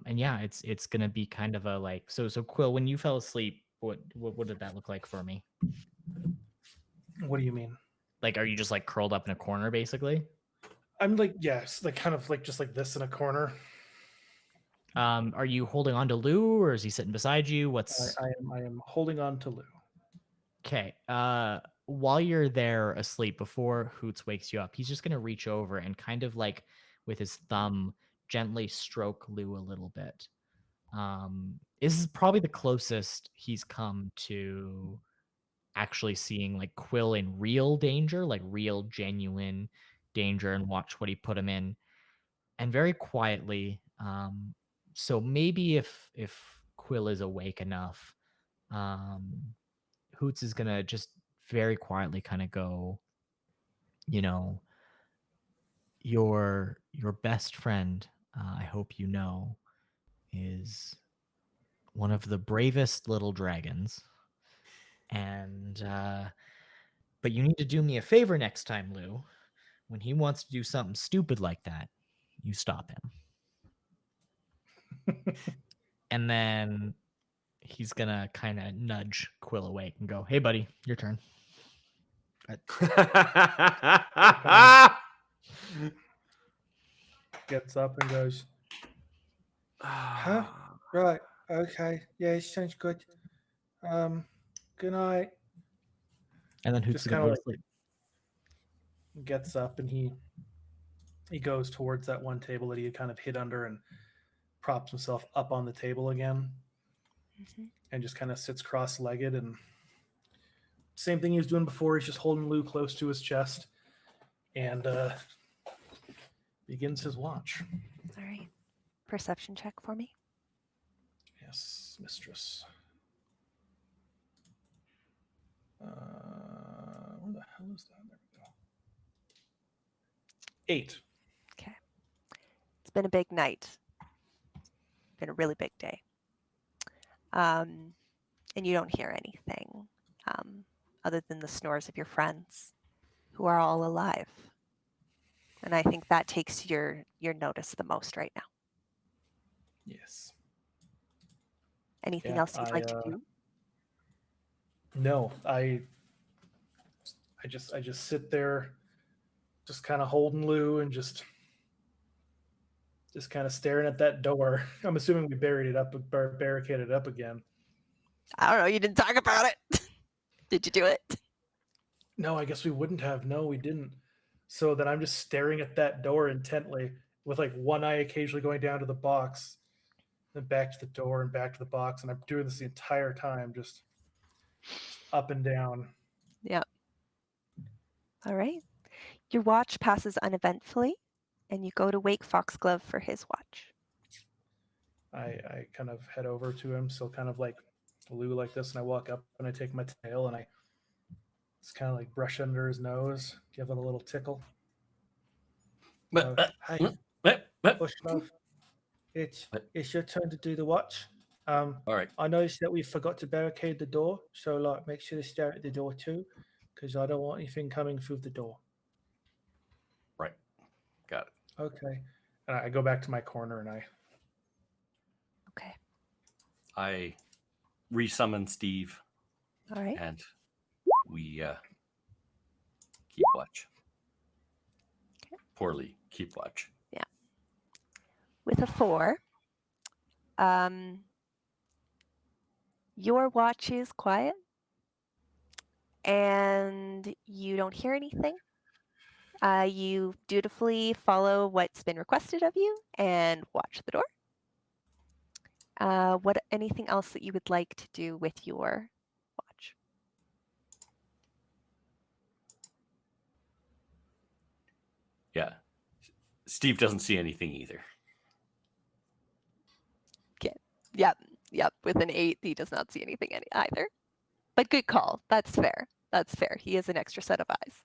And yeah, it's gonna be kind of a like so Quill, when you fell asleep, what did that look like for me? What do you mean? Like, are you just like curled up in a corner basically? I'm like, yes, like kind of like just like this in a corner. Are you holding on to Lou or is he sitting beside you? What's I am holding on to Lou. Okay. While you're there asleep, before Hoots wakes you up, he's just gonna reach over and kind of like with his thumb gently stroke Lou a little bit. This is probably the closest he's come to actually seeing like Quill in real danger, like real genuine danger, and watch what he put him in. And very quietly, so maybe if Quill is awake enough, um, Hoots is gonna just very quietly kind of go, you know, your best friend, I hope you know, is one of the bravest little dragons, and but you need to do me a favor next time, Lou. When he wants to do something stupid like that, you stop him. And then he's gonna kind of nudge Quill awake and go, "Hey, buddy, your turn." Gets up and goes, huh? Right. Okay. Yeah, sounds good. Good night. And then Hoots Just is gonna kind go of to like sleep. gets up and he goes towards that one table that he had kind of hid under and props himself up on the table again and just kind of sits cross-legged, and same thing he was doing before. He's just holding Lou close to his chest and begins his watch. All right. Perception check for me. Yes, mistress. Where the hell is that? There we go. 8. Okay. It's been a big night. Been a really big day. And you don't hear anything other than the snores of your friends who are all alive. And I think that takes your notice the most right now. Yes. Anything Yeah, else you'd like to do? No, I just sit there, just kind of holding Lou and just kind of staring at that door. I'm assuming we buried it up, barricaded it up again. I don't know. You didn't talk about it. Did you do it? No, I guess we wouldn't have. No, we didn't. So then I'm just staring at that door intently, with like one eye occasionally going down to the box, then back to the door and back to the box, and I'm doing this the entire time, just up and down. Yeah. All right. Your watch passes uneventfully, and you go to wake Foxglove for his watch. I kind of head over to him, still kind of like Lou like this, and I walk up and I take my tail and I just kind of like brush under his nose, give it a little tickle. Hey, Bush Love, it's your turn to do the watch. All right. I noticed that we forgot to barricade the door, so like make sure to stare at the door too, because I don't want anything coming through the door. Right. Got it. Okay. And I go back to my corner and Okay. I resummon Steve, All right. and we keep watch. Okay. Poorly keep watch. Yeah. With a 4, your watch is quiet, and you don't hear anything. You dutifully follow what's been requested of you and watch the door. Anything else that you would like to do with your watch? Yeah. Steve doesn't see anything either. Yep. With an 8, he does not see anything either. But good call. That's fair. That's fair. He has an extra set of eyes.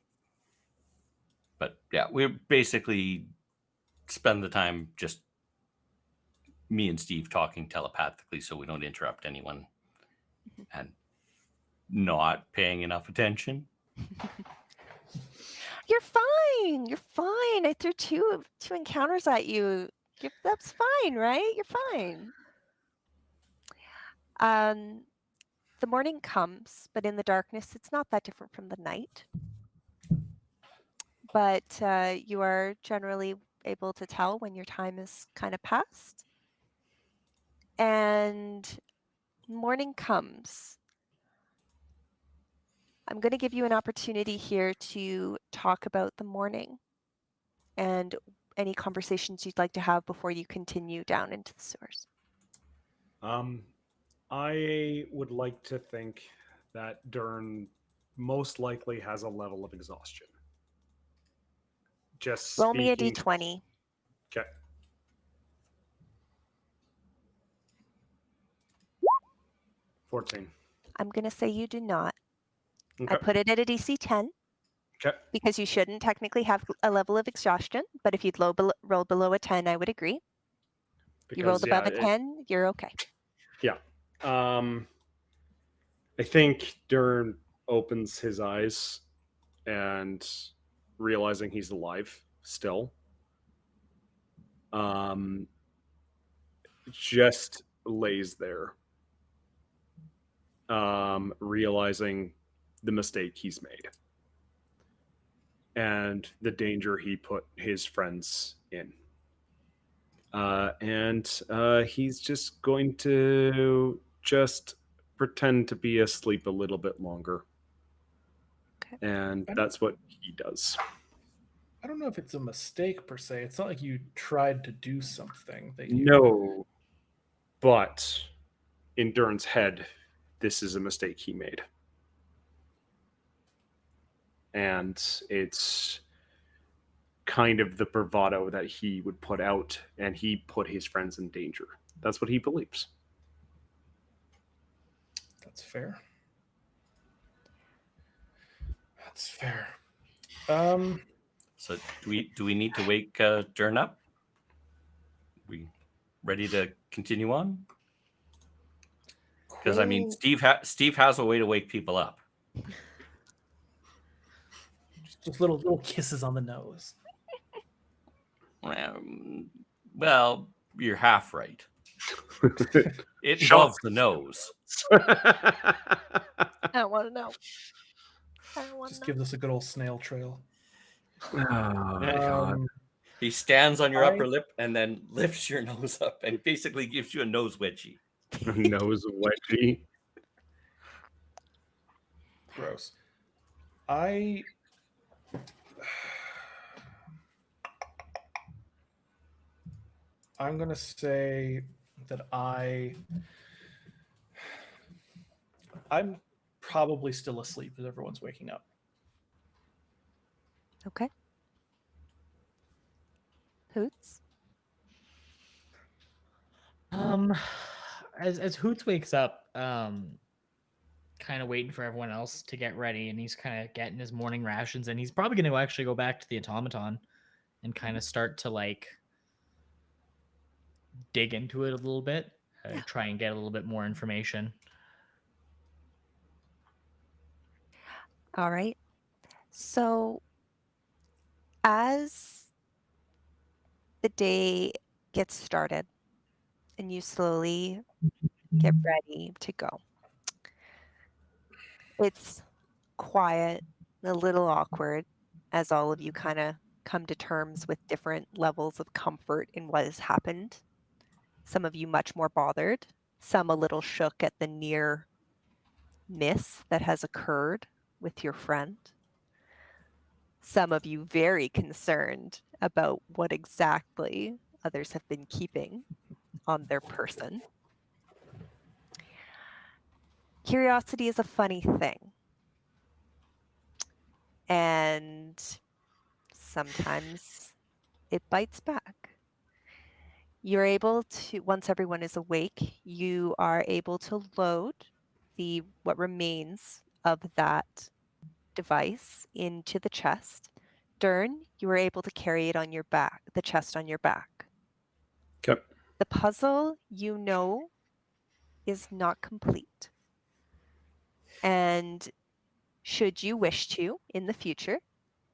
But yeah, we basically spend the time just me and Steve talking telepathically so we don't interrupt anyone and not paying enough attention. You're fine. You're fine. I threw two encounters at you. That's fine, right? You're fine. The morning comes, but in the darkness, it's not that different from the night. But you are generally able to tell when your time is kind of past. And morning comes. I'm going to give you an opportunity here to talk about the morning and any conversations you'd like to have before you continue down into the sewers. I would like to think that Durn most likely has a level of exhaustion. Just Roll me a speaking. d20. Okay. $14. I'm going to say you do not. Okay. I put it at a DC 10 Okay. because you shouldn't technically have a level of exhaustion, but if you'd roll below a 10, I would agree. Because, You rolled above a 10, you're okay. Yeah. I think Durn opens his eyes and realizing he's alive still. Just lays there. Realizing the mistake he's made. And the danger he put his friends in. And he's just going to just pretend to be asleep a little bit longer. Okay. And that's what he does. I don't know if it's a mistake per se. It's not like you tried to do something that you... No, but in Durn's head, this is a mistake he made. And it's kind of the bravado that he would put out, and he put his friends in danger. That's what he believes. That's fair. That's fair. So do we need to wake Durn up? We ready to continue on? Because I mean, Steve has a way to wake people up. Just little kisses on the nose. Well, you're half right. It involves the nose. I don't want to know. Just give us a good old snail trail. Oh, God. He stands on your upper lip and then lifts your nose up and basically gives you a nose wedgie. Nose wedgie. Gross. I'm going to say that I'm probably still asleep as everyone's waking up. Okay. Hoots? As Hoots wakes up, kind of waiting for everyone else to get ready, and he's kind of getting his morning rations, and he's probably going to actually go back to the automaton and kind of start to like dig into it a little bit, try and get a little bit more information. All right. So as the day gets started and you slowly get ready to go, it's quiet, a little awkward, as all of you kind of come to terms with different levels of comfort in what has happened. Some of you much more bothered, some a little shook at the near miss that has occurred with your friend. some of you very concerned about what exactly others have been keeping on their person. Curiosity is a funny thing. And sometimes it bites back. You're able to, once everyone is awake, you are able to load what remains of that device into the chest. Durn, you were able to carry it on your back, the chest on your back. Okay. The puzzle, is not complete. And should you wish to, in the future,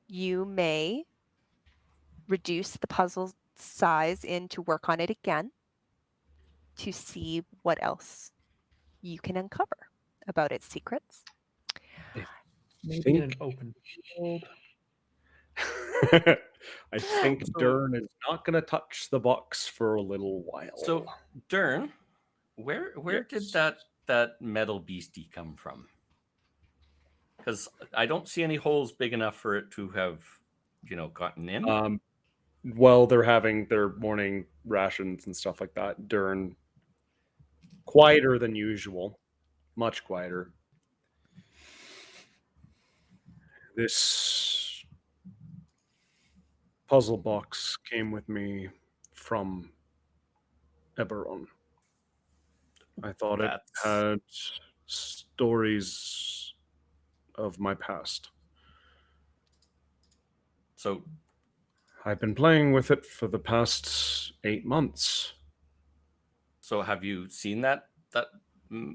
you may reduce the puzzle size in to work on it again to see what else you can uncover about its secrets. Maybe in an Think- open field. I think So- Durn is not going to touch the box for a little while. So, Durn, where Yes. did that metal beastie come from? Because I don't see any holes big enough for it to have, gotten in. Well, they're having their morning rations and stuff like that. Durn, quieter than usual, much quieter. This puzzle box came with me from Eberron. I thought it had stories of my past. So, I've been playing with it for the past 8 months. so have you seen that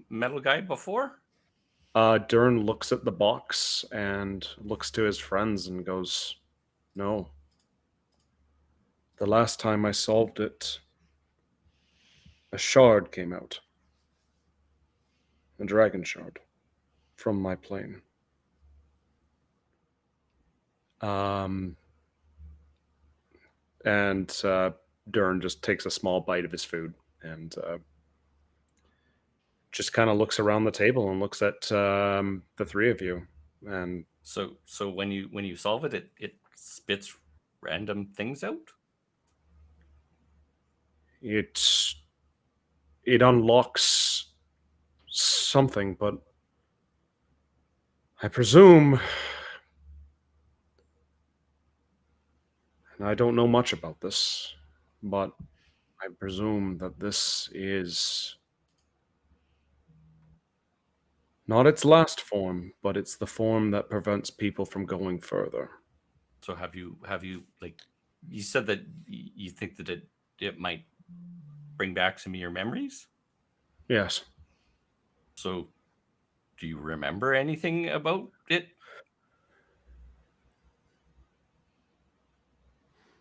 metal guy before? Durn looks at the box and looks to his friends and goes, "No. The last time I solved it, a shard came out. A dragon shard. From my plane. And Durn just takes a small bite of his food and just kind of looks around the table and looks at the three of you. And So when you solve it, it spits random things out. it unlocks something, but I presume, and I don't know much about this, but I presume that this is not its last form, but it's the form that prevents people from going further. So have you like you said that you think that it might bring back some of your memories? Yes. So do you remember anything about it?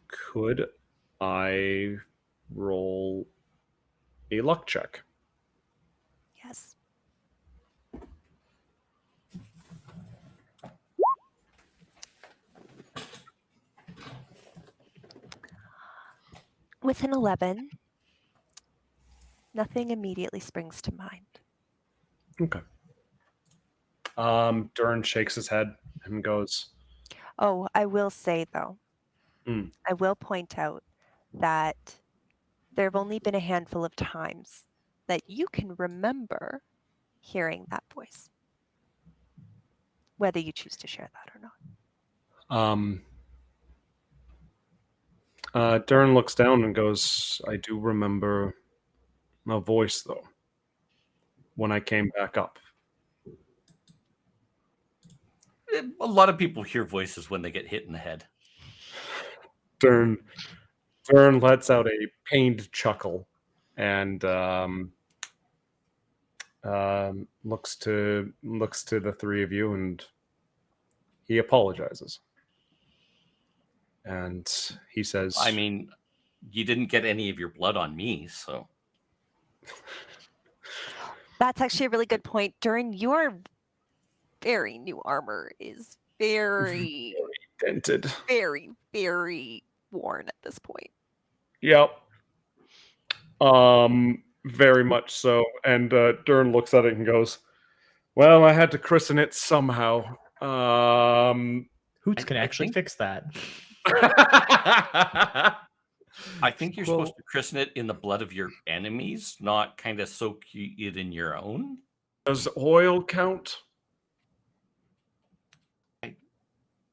Could I roll a luck check? Yes. With an 11, nothing immediately springs to mind. Okay. Durn shakes his head and goes, Oh, I will say though, Mm. I will point out that there have only been a handful of times that you can remember hearing that voice, whether you choose to share that or not. Durn looks down and goes, I do remember a voice, though, when I came back up. A lot of people hear voices when they get hit in the head. Durn lets out a pained chuckle and looks to the three of you, and he apologizes. And he says, I mean, you didn't get any of your blood on me, so That's actually a really good point. During your very new armor is very, dented. very, very worn at this point. Yep. Very much so. And Durn looks at it and goes, well, I had to christen it somehow. Hoots can I actually think- fix that. I think you're Well- supposed to christen it in the blood of your enemies, not kind of soak it in your own. Does oil count?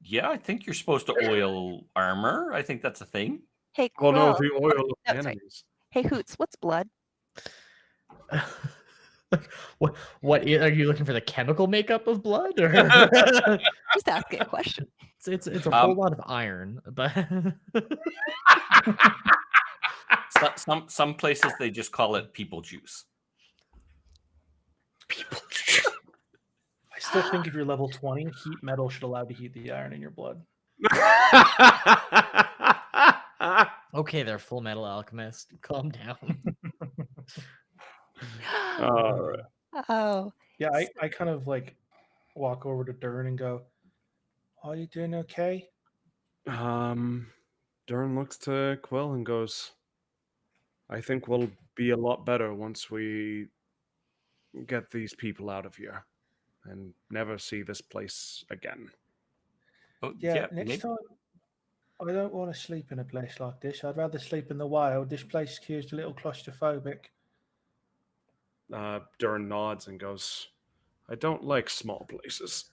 Yeah, I think you're supposed to oil armor. I think that's a thing. Hey, Well, Quill. no, the oil of no, sorry. enemies. Hey, Hoots, what's blood? What are you looking for? The chemical makeup of blood, or Just asking a question. it's a whole lot of iron, but Some places they just call it people juice. I still think if you're level 20, heat metal should allow to heat the iron in your blood. okay, they're Full Metal Alchemist. Calm down. All right. Oh, Yeah, I kind of like walk over to Durn and go, "Are you doing okay?" Durn looks to Quill and goes, I think we'll be a lot better once we get these people out of here and never see this place again. Oh, Yeah, next maybe- time I don't want to sleep in a place like this. I'd rather sleep in the wild. This place is a little claustrophobic. Durn nods and goes, I don't like small places.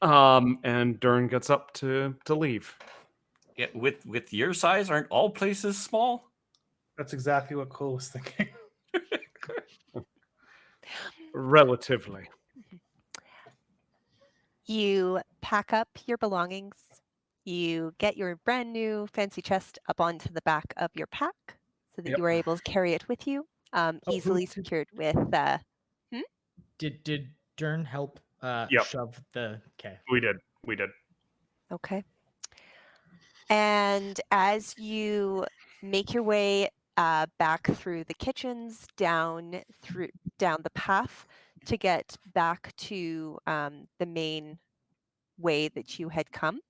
And Durn gets up to leave. Yeah, with your size, aren't all places small? That's exactly what Cole was thinking. Relatively. you pack up your belongings. You get your brand new fancy chest up onto the back of your pack so that Yep. you are able to carry it with you, easily Hoots- secured with. Did Durn help Yep. shove the? Okay. We did. Okay. And as you make your way back through the kitchens, down the path to get back to the main way that you had come,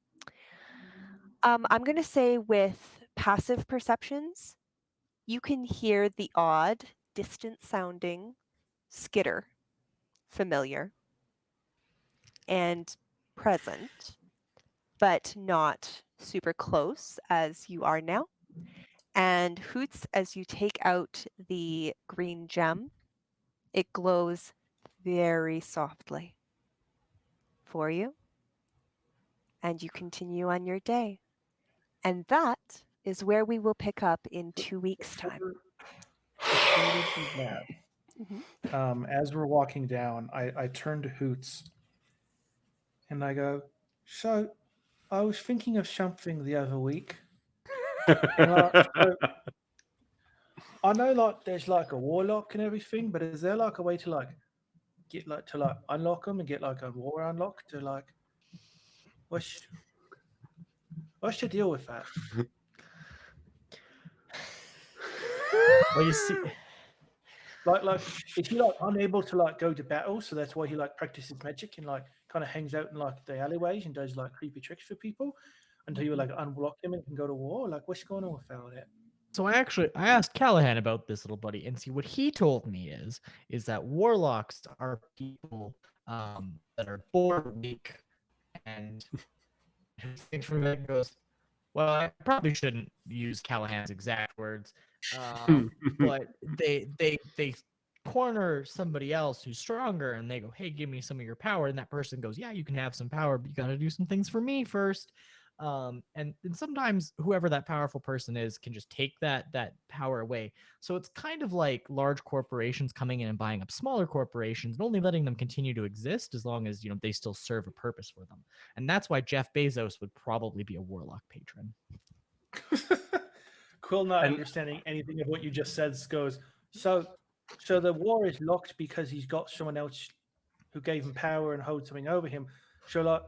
I'm going to say with passive perceptions, you can hear the odd, distant-sounding skitter, familiar and present, but not super close as you are now. And Hoots, as you take out the green gem, it glows very softly for you. And you continue on your day. And that is where we will pick up in 2 weeks' time. Before we do that, Mhm. as we're walking down, I turn to Hoots and I go, "So, I was thinking of something the other week. And, so, I know like there's like a warlock and everything, but is there like a way to like get like to like unlock them and get like a war unlock to like what's the deal with that?" Well, you see, Like is he like unable to like go to battle, so that's why he like practices magic and like kind of hangs out in like the alleyways and does like creepy tricks for people until you like unblock him and can go to war? Like what's going on with all that? so I asked Callahan about this little buddy, and see what he told me is that warlocks are people that are born weak, and his thing from it goes, well, I probably shouldn't use Callahan's exact words, but they corner somebody else who's stronger, and they go, hey, give me some of your power, and that person goes, yeah, you can have some power, but you got to do some things for me first. And sometimes whoever that powerful person is can just take that power away. So it's kind of like large corporations coming in and buying up smaller corporations and only letting them continue to exist as long as they still serve a purpose for them. And that's why Jeff Bezos would probably be a warlock patron. Quill, not And- understanding anything of what you just said, goes, so the war is locked because he's got someone else who gave him power and holds something over him. So like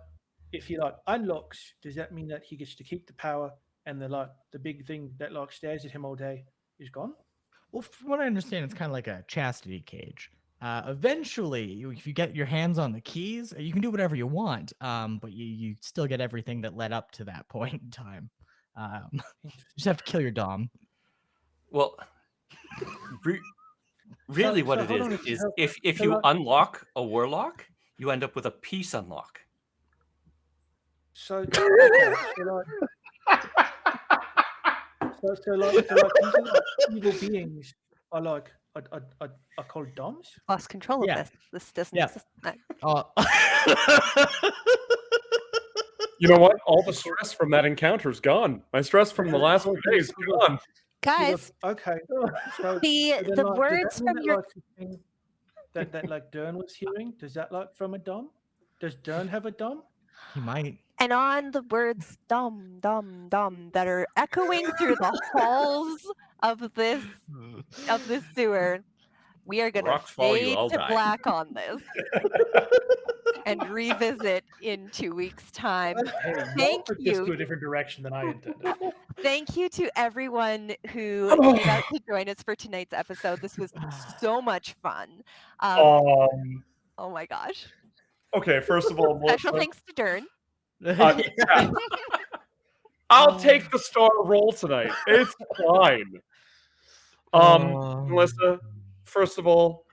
if he like unlocks, does that mean that he gets to keep the power and the big thing that like stares at him all day is gone? Well, from what I understand, it's kind of like a chastity cage. Eventually, if you get your hands on the keys, you can do whatever you want, but you still get everything that led up to that point in time. You just have to kill your dom. Well, really, So what hold on, it is so- if so you like- unlock a warlock, you end up with a peace unlock. So okay, so like these are like evil beings are like are called doms. Lost control of Yeah. this. This doesn't Yeah. exist. You know what? All the stress from that encounter's gone. My stress from the last few days is gone. Guys, Okay. So the then, the like, does words that mean from that, your like, the thing that like Durn was hearing, does that like from a dom? Does Durn have a dom? He might. and on the words "dum dum dum" that are echoing through the halls of this sewer, we are gonna Rocks fall, you fade all to die. black on this and revisit in 2 weeks' time. Hey, y'all Thank took this you. to a different direction than I intended. Thank you to everyone who came out to join us for tonight's episode. This was so much fun. Oh my gosh. Okay, first of all, Special Melissa, thanks to Durn. yeah, I'll take the star roll tonight. It's fine. Melissa, first of all,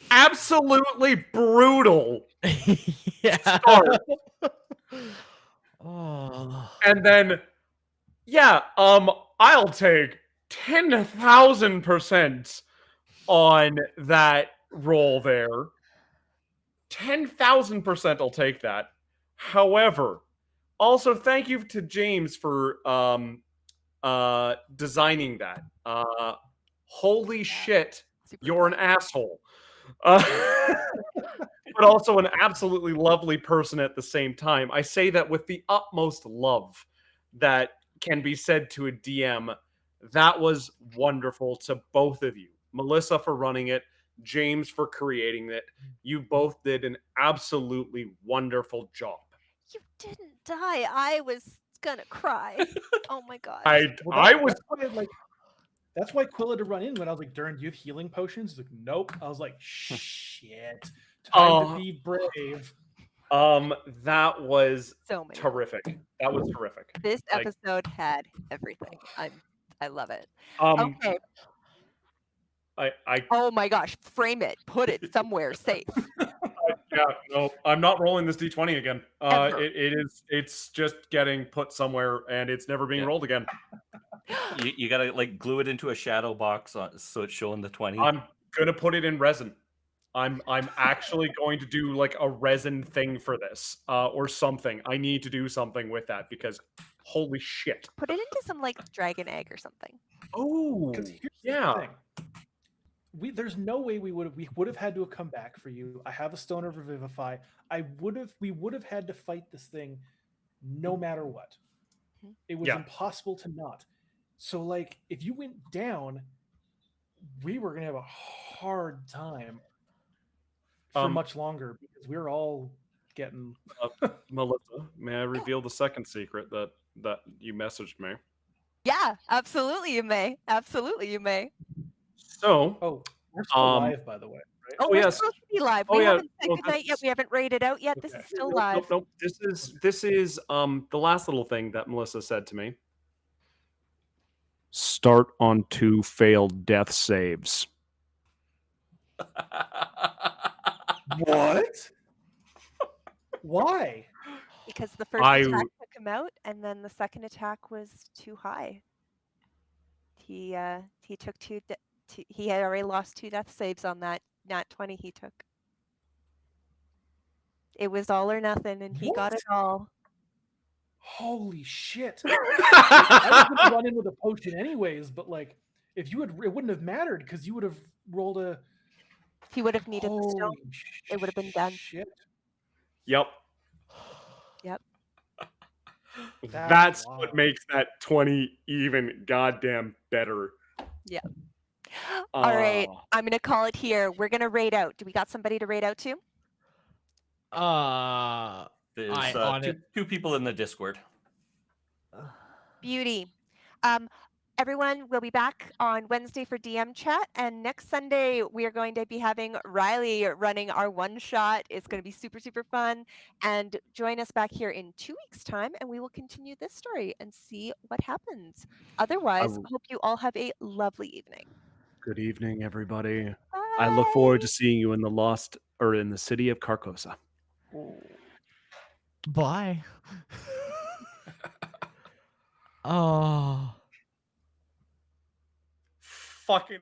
absolutely brutal Yeah. start. Oh. And then, yeah, I'll take 10,000% on that roll there. 10,000% I'll take that. However, also thank you to James for designing that. Holy shit, Super you're an fun. asshole. But also an absolutely lovely person at the same time. I say that with the utmost love that can be said to a DM. That was wonderful to both of you. Melissa for running it, James for creating it. You both did an absolutely wonderful job. You didn't die. I was gonna cry. Oh my gosh. I was That's why, like, that's why Quill had to run in when I was like, Durn, do you have healing potions? He's like, nope. I was like, shit. Time to be brave. that was So many. terrific. That was terrific. This Like, episode had everything. I love it. um Okay. I Oh my gosh. Frame it. Put it somewhere safe. yeah, no, I'm not rolling this d20 again. Ever. It's just getting put somewhere and it's never being Yeah. rolled again. You gotta like glue it into a shadow box so it's showing the 20. I'm gonna put it in resin. I'm actually going to do like a resin thing for this, or something. I need to do something with that because holy shit. Put it into some like dragon egg or something. Oh, Because here's yeah. the thing. There's no way we would have had to have come back for you. I have a stone of revivify. We would have had to fight this thing no matter what. It was Yeah. impossible to not. So like if you went down, we were gonna have a hard time for much longer because we're all getting Melissa, may I reveal the second secret that you messaged me? Yeah, absolutely you may. Absolutely you may. So, we're still live, by the way, right? Oh, Oh, we're yes. supposed to be live. Oh, We yeah. haven't said No, goodnight yet. this- We haven't rated out yet. This Okay. is still Nope, live. Nope. This is the last little thing that Melissa said to me. Start on 2 failed death saves. What? Why? Because the first attack took him out, and then the second attack was too high. He took he had already lost 2 death saves on that nat 20 he took. It was all or nothing, and he got What? it all. Holy shit! I was gonna run in with a potion anyways, but like, if you had, it wouldn't have mattered because you would have rolled a. He would have needed the stone. Holy It would have been done. Shit. Yep. Yep. That's what makes that 20 even goddamn better. Yeah. All right. I'm gonna call it here. We're gonna raid out. Do we got somebody to raid out to? There's two people in the Discord. Beauty. Everyone will be back on Wednesday for DM chat, and next Sunday we are going to be having Riley running our one shot. It's going to be super, super fun. And join us back here in 2 weeks' time, and we will continue this story and see what happens. Otherwise, hope you all have a lovely evening. Good evening, everybody. Bye. I look forward to seeing you in the city of Carcosa. Bye. Oh. Fucking